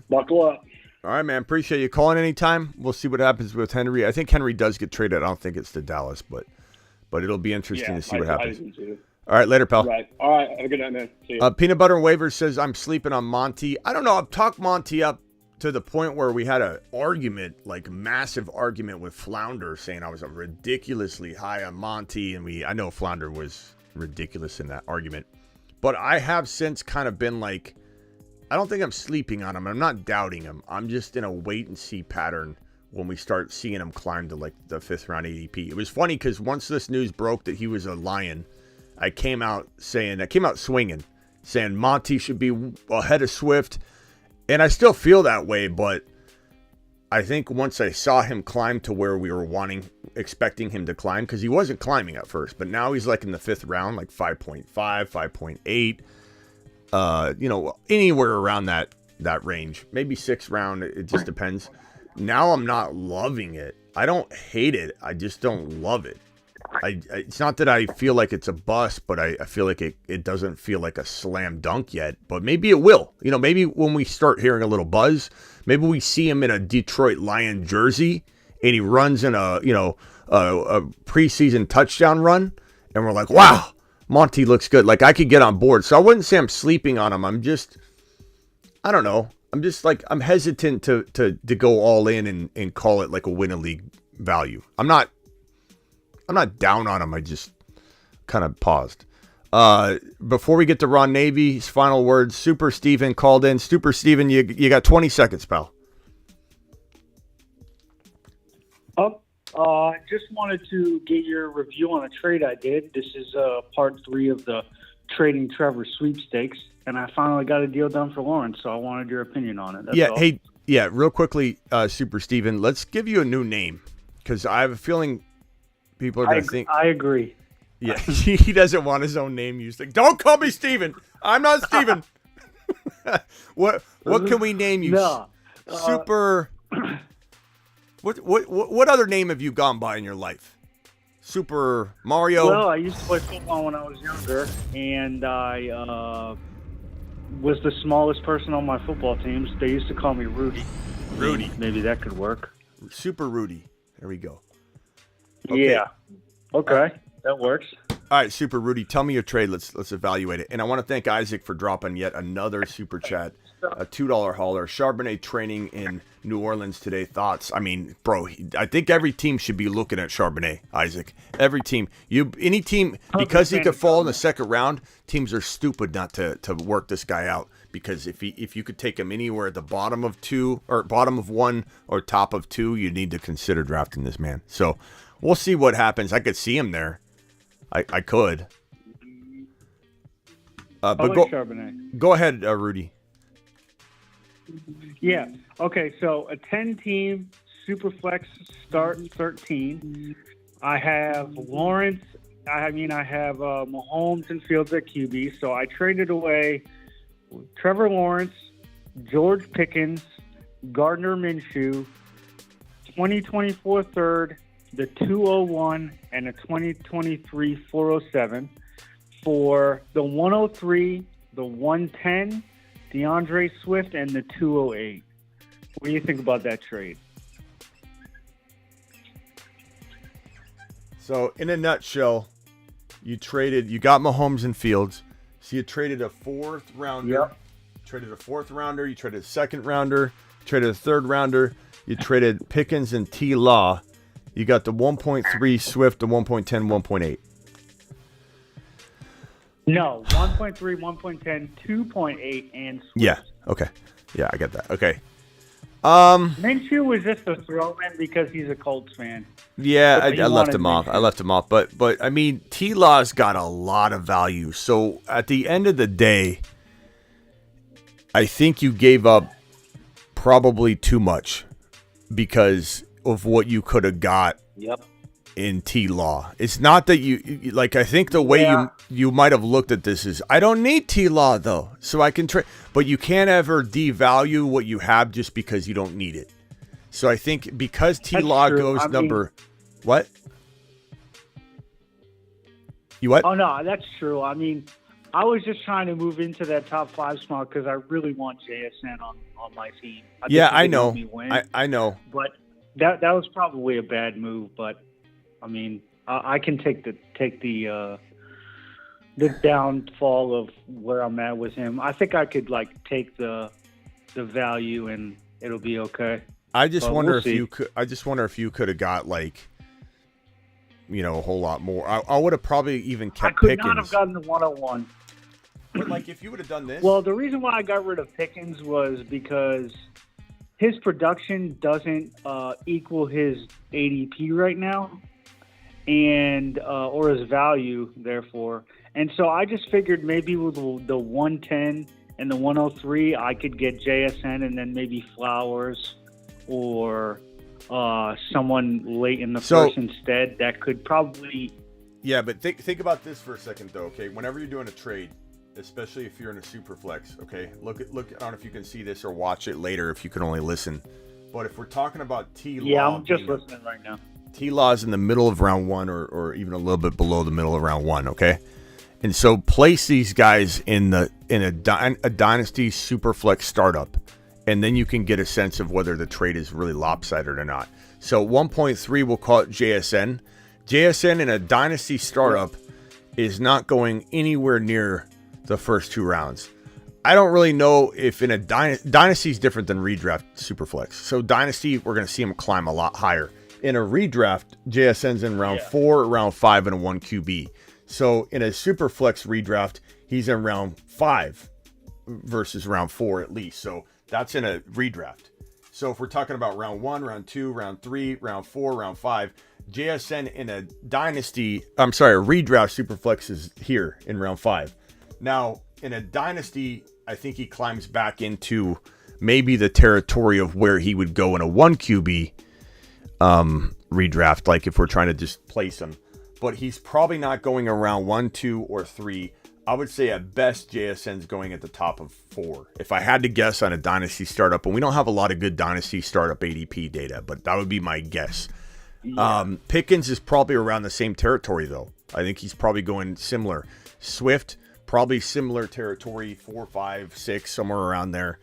buckle up. All right, man. Appreciate you calling anytime. We'll see what happens with Henry. I think Henry does get traded. I don't think it's to Dallas, but it'll be interesting to see what happens. All right, later, pal. Right. All right. Have a good night, man. See you. Peanut Butter and Waivers says, I'm sleeping on Monty. I don't know. I've talked Monty up to the point where we had an argument, like massive argument with Flounder, saying I was ridiculously high on Monty. And I know Flounder was ridiculous in that argument. But I have since kind of been like, I don't think I'm sleeping on him. I'm not doubting him. I'm just in a wait and see pattern when we start seeing him climb to like the 5th round ADP. It was funny because once this news broke that he was a Lion, I came out swinging, saying Monty should be ahead of Swift. And I still feel that way, but I think once I saw him climb to where we were expecting him to climb, because he wasn't climbing at first, but now he's like in the 5th round, like 5.5, 5.8. Anywhere around that range, maybe 6th round. It just depends. Now I'm not loving it. I don't hate it. I just don't love it. It's not that I feel like it's a bust, but I feel like it doesn't feel like a slam dunk yet, but maybe it will. Maybe when we start hearing a little buzz, maybe we see him in a Detroit Lion jersey and he runs in a preseason touchdown run and we're like, wow, Monty looks good. Like I could get on board. So I wouldn't say I'm sleeping on him. I don't know. I'm just like, I'm hesitant to go all in and call it like a win a league value. I'm not down on him. I just kind of paused. Before we get to Ron Navy's final words, Super Steven called in. Super Steven, you got 20 seconds, pal. Just wanted to get your review on a trade I did. This is part 3 of the Trading Trevor sweepstakes, and I finally got a deal done for Lawrence, so I wanted your opinion on it. That's all. Hey, real quickly, Super Steven, let's give you a new name because I have a feeling people are going to think. I agree. Yeah, he doesn't want his own name used. Like, don't call me Steven. I'm not Steven. What can we name you? No. Super. What other name have you gone by in your life? Super Mario? Well, I used to play football when I was younger, and I was the smallest person on my football teams. They used to call me Rudy. Rudy. Maybe that could work. Super Rudy. There we go. Okay. Yeah. Okay. That works. All right, Super Rudy, tell me your trade. Let's evaluate it. And I want to thank Isaac for dropping yet another super chat, a $2 hauler. Charbonnet training in New Orleans today. Thoughts? I mean, bro, I think every team should be looking at Charbonnet, Isaac. Every team. Any team, because he could fall in the 2nd round, teams are stupid not to work this guy out. Because if you could take him anywhere at the bottom of 2 or bottom of 1 or top of 2, you need to consider drafting this man. So we'll see what happens. I could see him there. I could. But go ahead, Rudy. Yeah. Okay, so a 10-team Superflex start 13. I have Lawrence. I have Mahomes and Fields at QB. So I traded away Trevor Lawrence, George Pickens, Gardner Minshew, 2024 third, the 201, and a 2023 407 for the 103, the 110, DeAndre Swift, and the 208. What do you think about that trade? So, in a nutshell, you got Mahomes and Fields. So you traded a 4th rounder. Yep. Traded a 4th rounder. You traded a 2nd rounder. Traded a 3rd rounder. You traded Pickens and T. Law. You got the 1.3 Swift, the 1.10, 1.8. No, 1.3, 1.10, 2.8, and Swift. Yeah. Okay. Yeah, I get that. Okay. Minshew was just a throw-in because he's a Colts fan. Yeah, But he I left him wanted off. I left him off. But I mean, T-Law's got a lot of value. So at the end of the day, I think you gave up probably too much because of what you could have got in T-Law. It's not that you like. I think the way you might have looked at this is, I don't need T-Law though, so I can trade. But you can't ever devalue what you have just because you don't need it. So I think because T-Law goes what? You what? Oh, no, that's true. I mean, I was just trying to move into that top 5 spot because I really want JSN on my team. I know. I know. But that was probably a bad move. But I mean, I can take the downfall of where I'm at with him. I think I could take the value and it'll be okay. I just wonder if you could. I just wonder if you could have got a whole lot more. I would have probably even kept Pickens. I could not have gotten the 101. But if you would have done this. Well, the reason why I got rid of Pickens was because his production doesn't equal his ADP right now, and or his value, therefore. And so I just figured maybe with the 110 and the 103, I could get JSN and then maybe Flowers or someone late in the first instead that could probably. Yeah, but think about this for a second though. Okay, whenever you're doing a trade, especially if you're in a super flex, okay, look. I don't know if you can see this or watch it later if you can only listen. But if we're talking about T-Law, yeah, I'm just listening right now. T-Law is in the middle of round 1 or even a little bit below the middle of round 1. Okay, and so place these guys in a dynasty super flex startup. And then you can get a sense of whether the trade is really lopsided or not. So 1.3, we'll call it JSN. JSN in a dynasty startup is not going anywhere near the first 2 rounds. I don't really know if in a dynasty is different than redraft superflex. So dynasty, we're going to see him climb a lot higher. In a redraft, JSN's in round 4, round 5, and a 1 QB. So in a superflex redraft, he's in round 5 versus round 4 at least. So that's in a redraft. So if we're talking about round 1, round 2, round 3, round 4, round 5, JSN in a redraft superflex is here in round 5. Now, in a dynasty, I think he climbs back into maybe the territory of where he would go in a 1 QB redraft, like if we're trying to just place him. But he's probably not going around 1, 2, or 3. I would say at best JSN's going at the top of 4. If I had to guess on a dynasty startup, and we don't have a lot of good dynasty startup ADP data, but that would be my guess. Yeah. Pickens is probably around the same territory though. I think he's probably going similar. Swift, probably similar territory, 4, 5, 6, somewhere around there.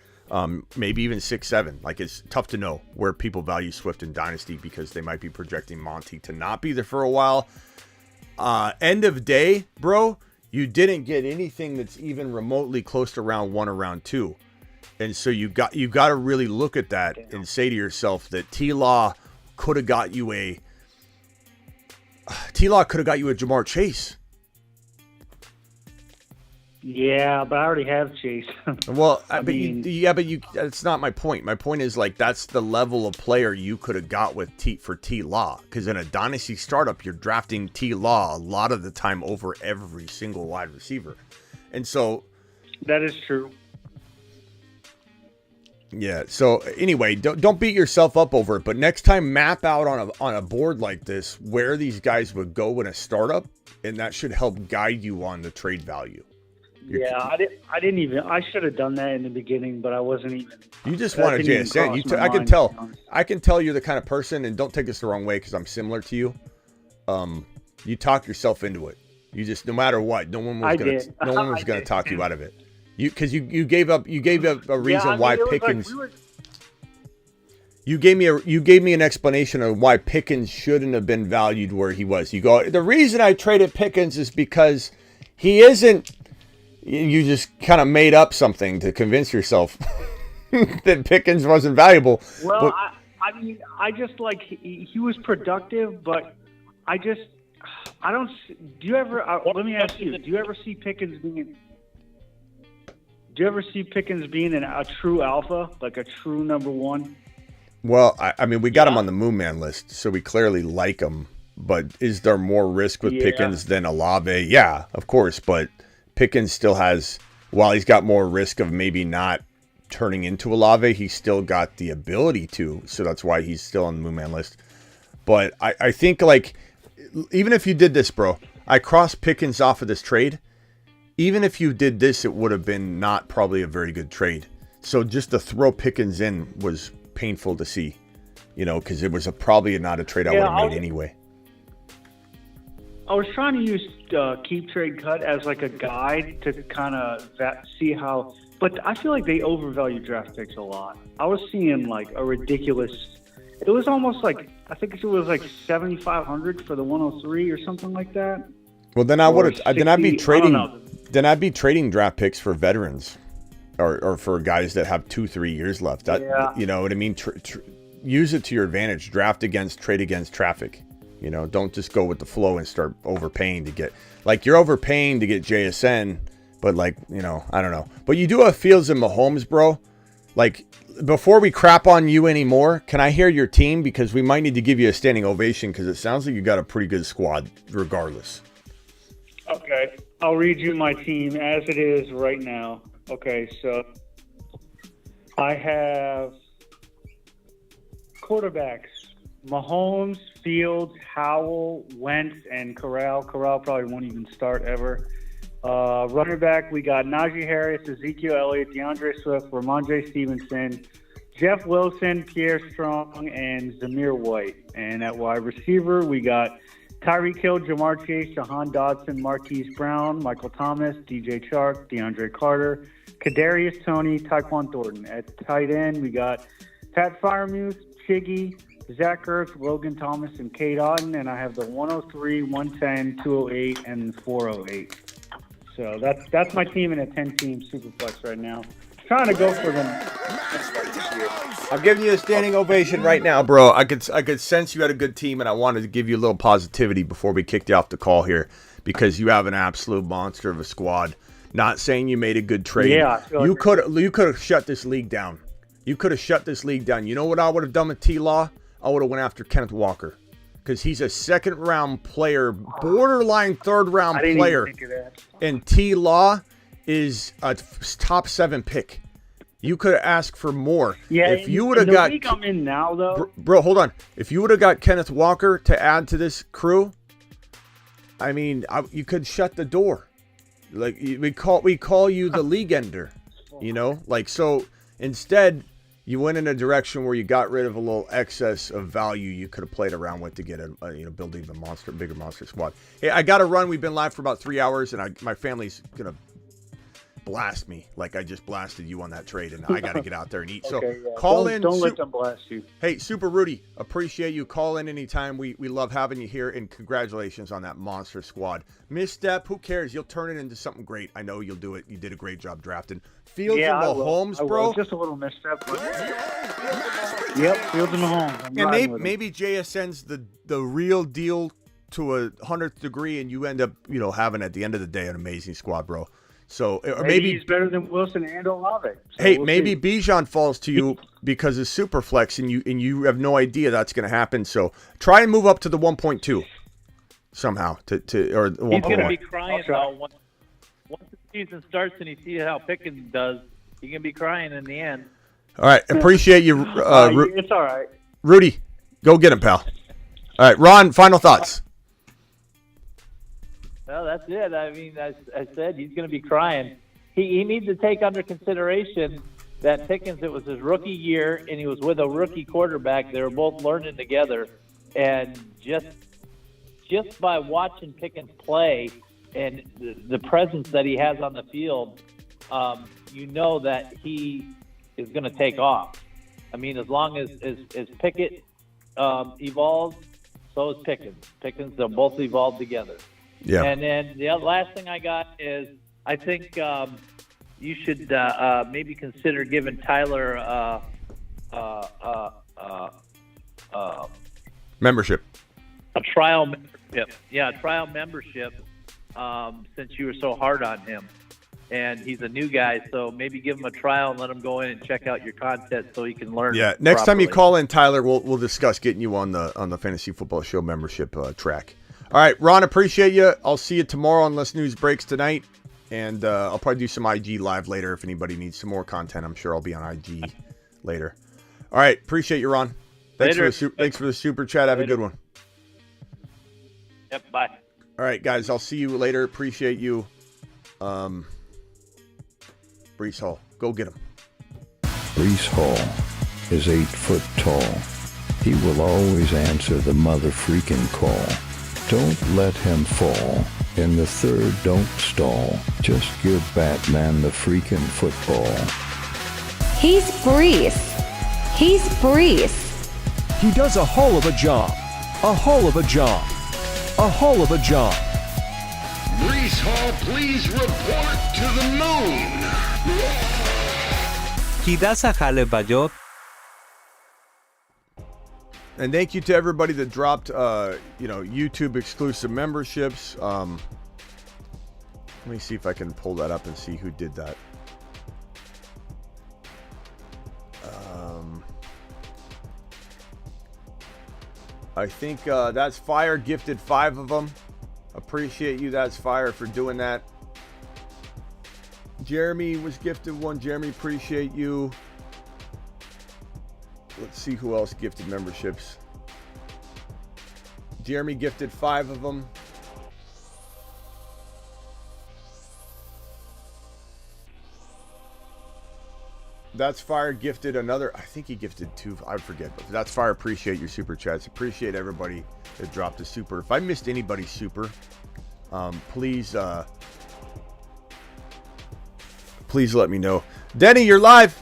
Maybe even 6, 7. Like, it's tough to know where people value Swift in dynasty because they might be projecting Monty to not be there for a while. End of day, bro. You didn't get anything that's even remotely close to round 1 or round 2. And so you got to really look at that and say to yourself that T-Law could have got you a Jamar Chase. Yeah, but I already have Chase. Well, that's not my point. My point is, that's the level of player you could have got with T-Law. Because in a dynasty startup, you're drafting T-Law a lot of the time over every single wide receiver. And so... That is true. Yeah, so anyway, don't beat yourself up over it. But next time, map out on a board like this where these guys would go in a startup. And that should help guide you on the trade value. Yeah, I didn't even. I should have done that in the beginning, but I wasn't even. You just wanted JSN. I can tell you're the kind of person, and don't take this the wrong way because I'm similar to you. You talk yourself into it. You just, no matter what, no one was going to talk you out of it. Because you gave up a reason why Pickens. You gave me an explanation of why Pickens shouldn't have been valued where he was. You go, the reason I traded Pickens is because he isn't. You just kind of made up something to convince yourself that Pickens wasn't valuable. Well, I mean, I just like he was productive, but I don't. Do you ever? Let me ask you. Do you ever see Pickens being? Do you ever see Pickens being a true alpha, like a true number one? Well, I mean, we got him on the Moon Man list, so we clearly like him. But is there more risk with Pickens than Olave? Yeah, of course. But Pickens still has, while he's got more risk of maybe not turning into Olave, he's still got the ability to. So that's why he's still on the Moon Man list. But I think, like, even if you did this, bro, I crossed Pickens off of this trade. Even if you did this, it would have been not probably a very good trade. So just to throw Pickens in was painful to see, because it was probably not a trade I would have made anyway. I was trying to use Keep Trade Cut as like a guide to kind of see how, but I feel like they overvalue draft picks a lot. I was seeing like a ridiculous. It was almost like, I think it was like 7,500 for the 103 or something like that. Well, then I would have. Then I'd be trading. Then I'd be trading draft picks for veterans, or for guys that have 2-3 years left. You know what I mean. Use it to your advantage. Draft against, trade against traffic. Don't just go with the flow and start overpaying to get. Like, you're overpaying to get JSN, but like, I don't know. But you do have Fields and Mahomes, bro. Like, before we crap on you anymore, can I hear your team? Because we might need to give you a standing ovation because it sounds like you got a pretty good squad regardless. Okay, I'll read you my team as it is right now. Okay, so I have quarterbacks: Mahomes, Fields, Howell, Wentz, and Corral. Corral probably won't even start ever. Running back, we got Najee Harris, Ezekiel Elliott, DeAndre Swift, Ramondre Stevenson, Jeff Wilson, Pierre Strong, and Zamir White. And at wide receiver, we got Tyreek Hill, Jamar Chase, Jahan Dodson, Marquise Brown, Michael Thomas, DJ Chark, DeAndre Carter, Kadarius Toney, Tyquan Thornton. At tight end, we got Pat Freiermuth, Chiggy, Zach Ertz, Logan Thomas, and Kate Otten. And I have the 103, 110, 208, and 408. So that's my team in a 10-team Superflex right now. Trying to go for them. I'll give you a standing ovation right now, bro. I could sense you had a good team, and I wanted to give you a little positivity before we kicked you off the call here, because you have an absolute monster of a squad. Not saying you made a good trade. Yeah, you could have shut this league down. You could have shut this league down. You know what I would have done with T-Law? I would have went after Kenneth Walker, because he's a second-round player, borderline third-round player, and T-Law is a top 7 pick. You could have asked for more. Yeah, if you would have got, week I'm in now, though. Bro, hold on. If you would have got Kenneth Walker to add to this crew, I mean, you could shut the door. Like, we call you the league ender. Like, so instead, you went in a direction where you got rid of a little excess of value you could have played around with to get build even bigger monster squad. Hey, I got to run. We've been live for about 3 hours, and my family's gonna blast me like I just blasted you on that trade, and I got to get out there and eat. Okay, so call in. Don't let them blast you. Hey, Super Rudy, appreciate you. Call in anytime. We love having you here, and congratulations on that monster squad. Misstep, who cares? You'll turn it into something great. I know you'll do it. You did a great job drafting. Fields and Mahomes, bro. Just a little misstep. Yep, Fields and Mahomes. And maybe JSN's the real deal to a 100th degree, and you end up having at the end of the day an amazing squad, bro. So maybe he's better than Wilson and Olave. So maybe Bijan falls to you because of Superflex, and you have no idea that's going to happen. So try and move up to the 1.2 somehow or 1.1. He's going to be crying though once the season starts and he sees how Pickens does. He's going to be crying in the end. All right, appreciate you. It's all right. Rudy, go get him, pal. All right, Ron, final thoughts. Well, that's it. I mean, as I said, he's going to be crying. He needs to take under consideration that Pickens, it was his rookie year, and he was with a rookie quarterback. They were both learning together. And just by watching Pickens play and the presence that he has on the field, you know that he is going to take off. I mean, as long as Pickett evolves, so is Pickens. Pickens, they'll both evolve together. Yeah. And then the last thing I got is I think you should maybe consider giving Tyler membership. A trial membership. Yeah, a trial membership. Since you were so hard on him, and he's a new guy, so maybe give him a trial and let him go in and check out your content so he can learn. Yeah, next properly. time you call in, Tyler, we'll discuss getting you on the Fantasy Football Show membership track. All right, Ron, appreciate you. I'll see you tomorrow unless news breaks tonight, and I'll probably do some IG live later if anybody needs some more content. I'm sure I'll be on IG later. All right, appreciate you, Ron. Thanks for the super chat. Have a good one. Yep. Bye. All right, guys, I'll see you later. Appreciate you. Breece Hall, go get him. Breece Hall is 8 foot tall. He will always answer the mother freaking call. Don't let him fall. In the third, don't stall. Just give Batman the freaking football. He's Breece. He's Breece. He does a whole of a job. A whole of a job. A whole of a job. Breece Hall, please report to the moon. He does a hell of a job. And thank you to everybody that dropped, YouTube exclusive memberships. Let me see if I can pull that up and see who did that. I think That's Fire gifted 5 of them. Appreciate you, That's Fire, for doing that. Jeremy was gifted 1. Jeremy, appreciate you. Let's see who else gifted memberships. Jeremy gifted 5 of them. That's Fire gifted another. I think he gifted 2. I forget. But That's Fire. Appreciate your super chats. Appreciate everybody that dropped a super. If I missed anybody's super, please let me know. Denny, you're live.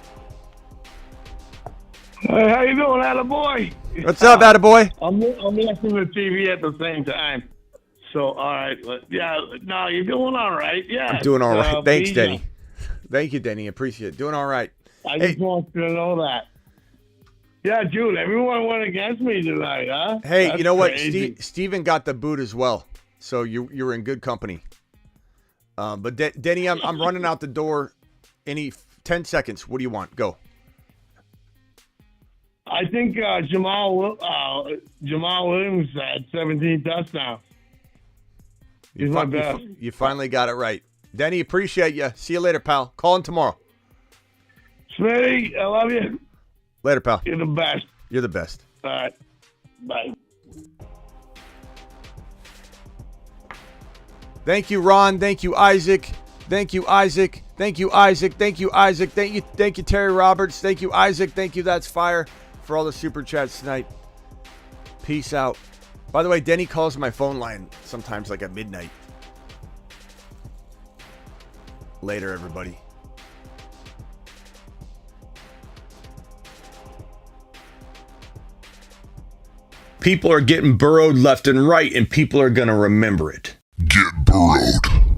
Hey, how you doing, attaboy? What's up, attaboy? I'm listening to TV at the same time. So, all right. No, you're doing all right. Yeah. I'm doing all right. Thanks, Denny. Thank you, Denny. Appreciate it. Doing all right. I just want you to know that. Yeah, Jude, everyone went against me tonight, huh? Hey, That's you know what? crazy. Steven got the boot as well. So you were in good company. But Denny, I'm running out the door. Any 10 seconds. What do you want? Go. I think Jamal Williams had 17 touchdowns. He's my best. You finally got it right. Denny, appreciate you. See you later, pal. Call in tomorrow. Smitty, I love you. Later, pal. You're the best. You're the best. All right. Bye. Thank you, Ron. Thank you, Isaac. Thank you, Isaac. Thank you, Isaac. Thank you, Isaac. Thank you, Terry Roberts. Thank you, Isaac. Thank you, That's Fire, for all the super chats tonight. Peace out. By the way, Denny calls my phone line sometimes like at midnight. Later, everybody. People are getting burrowed left and right, and people are going to remember it. Get burrowed.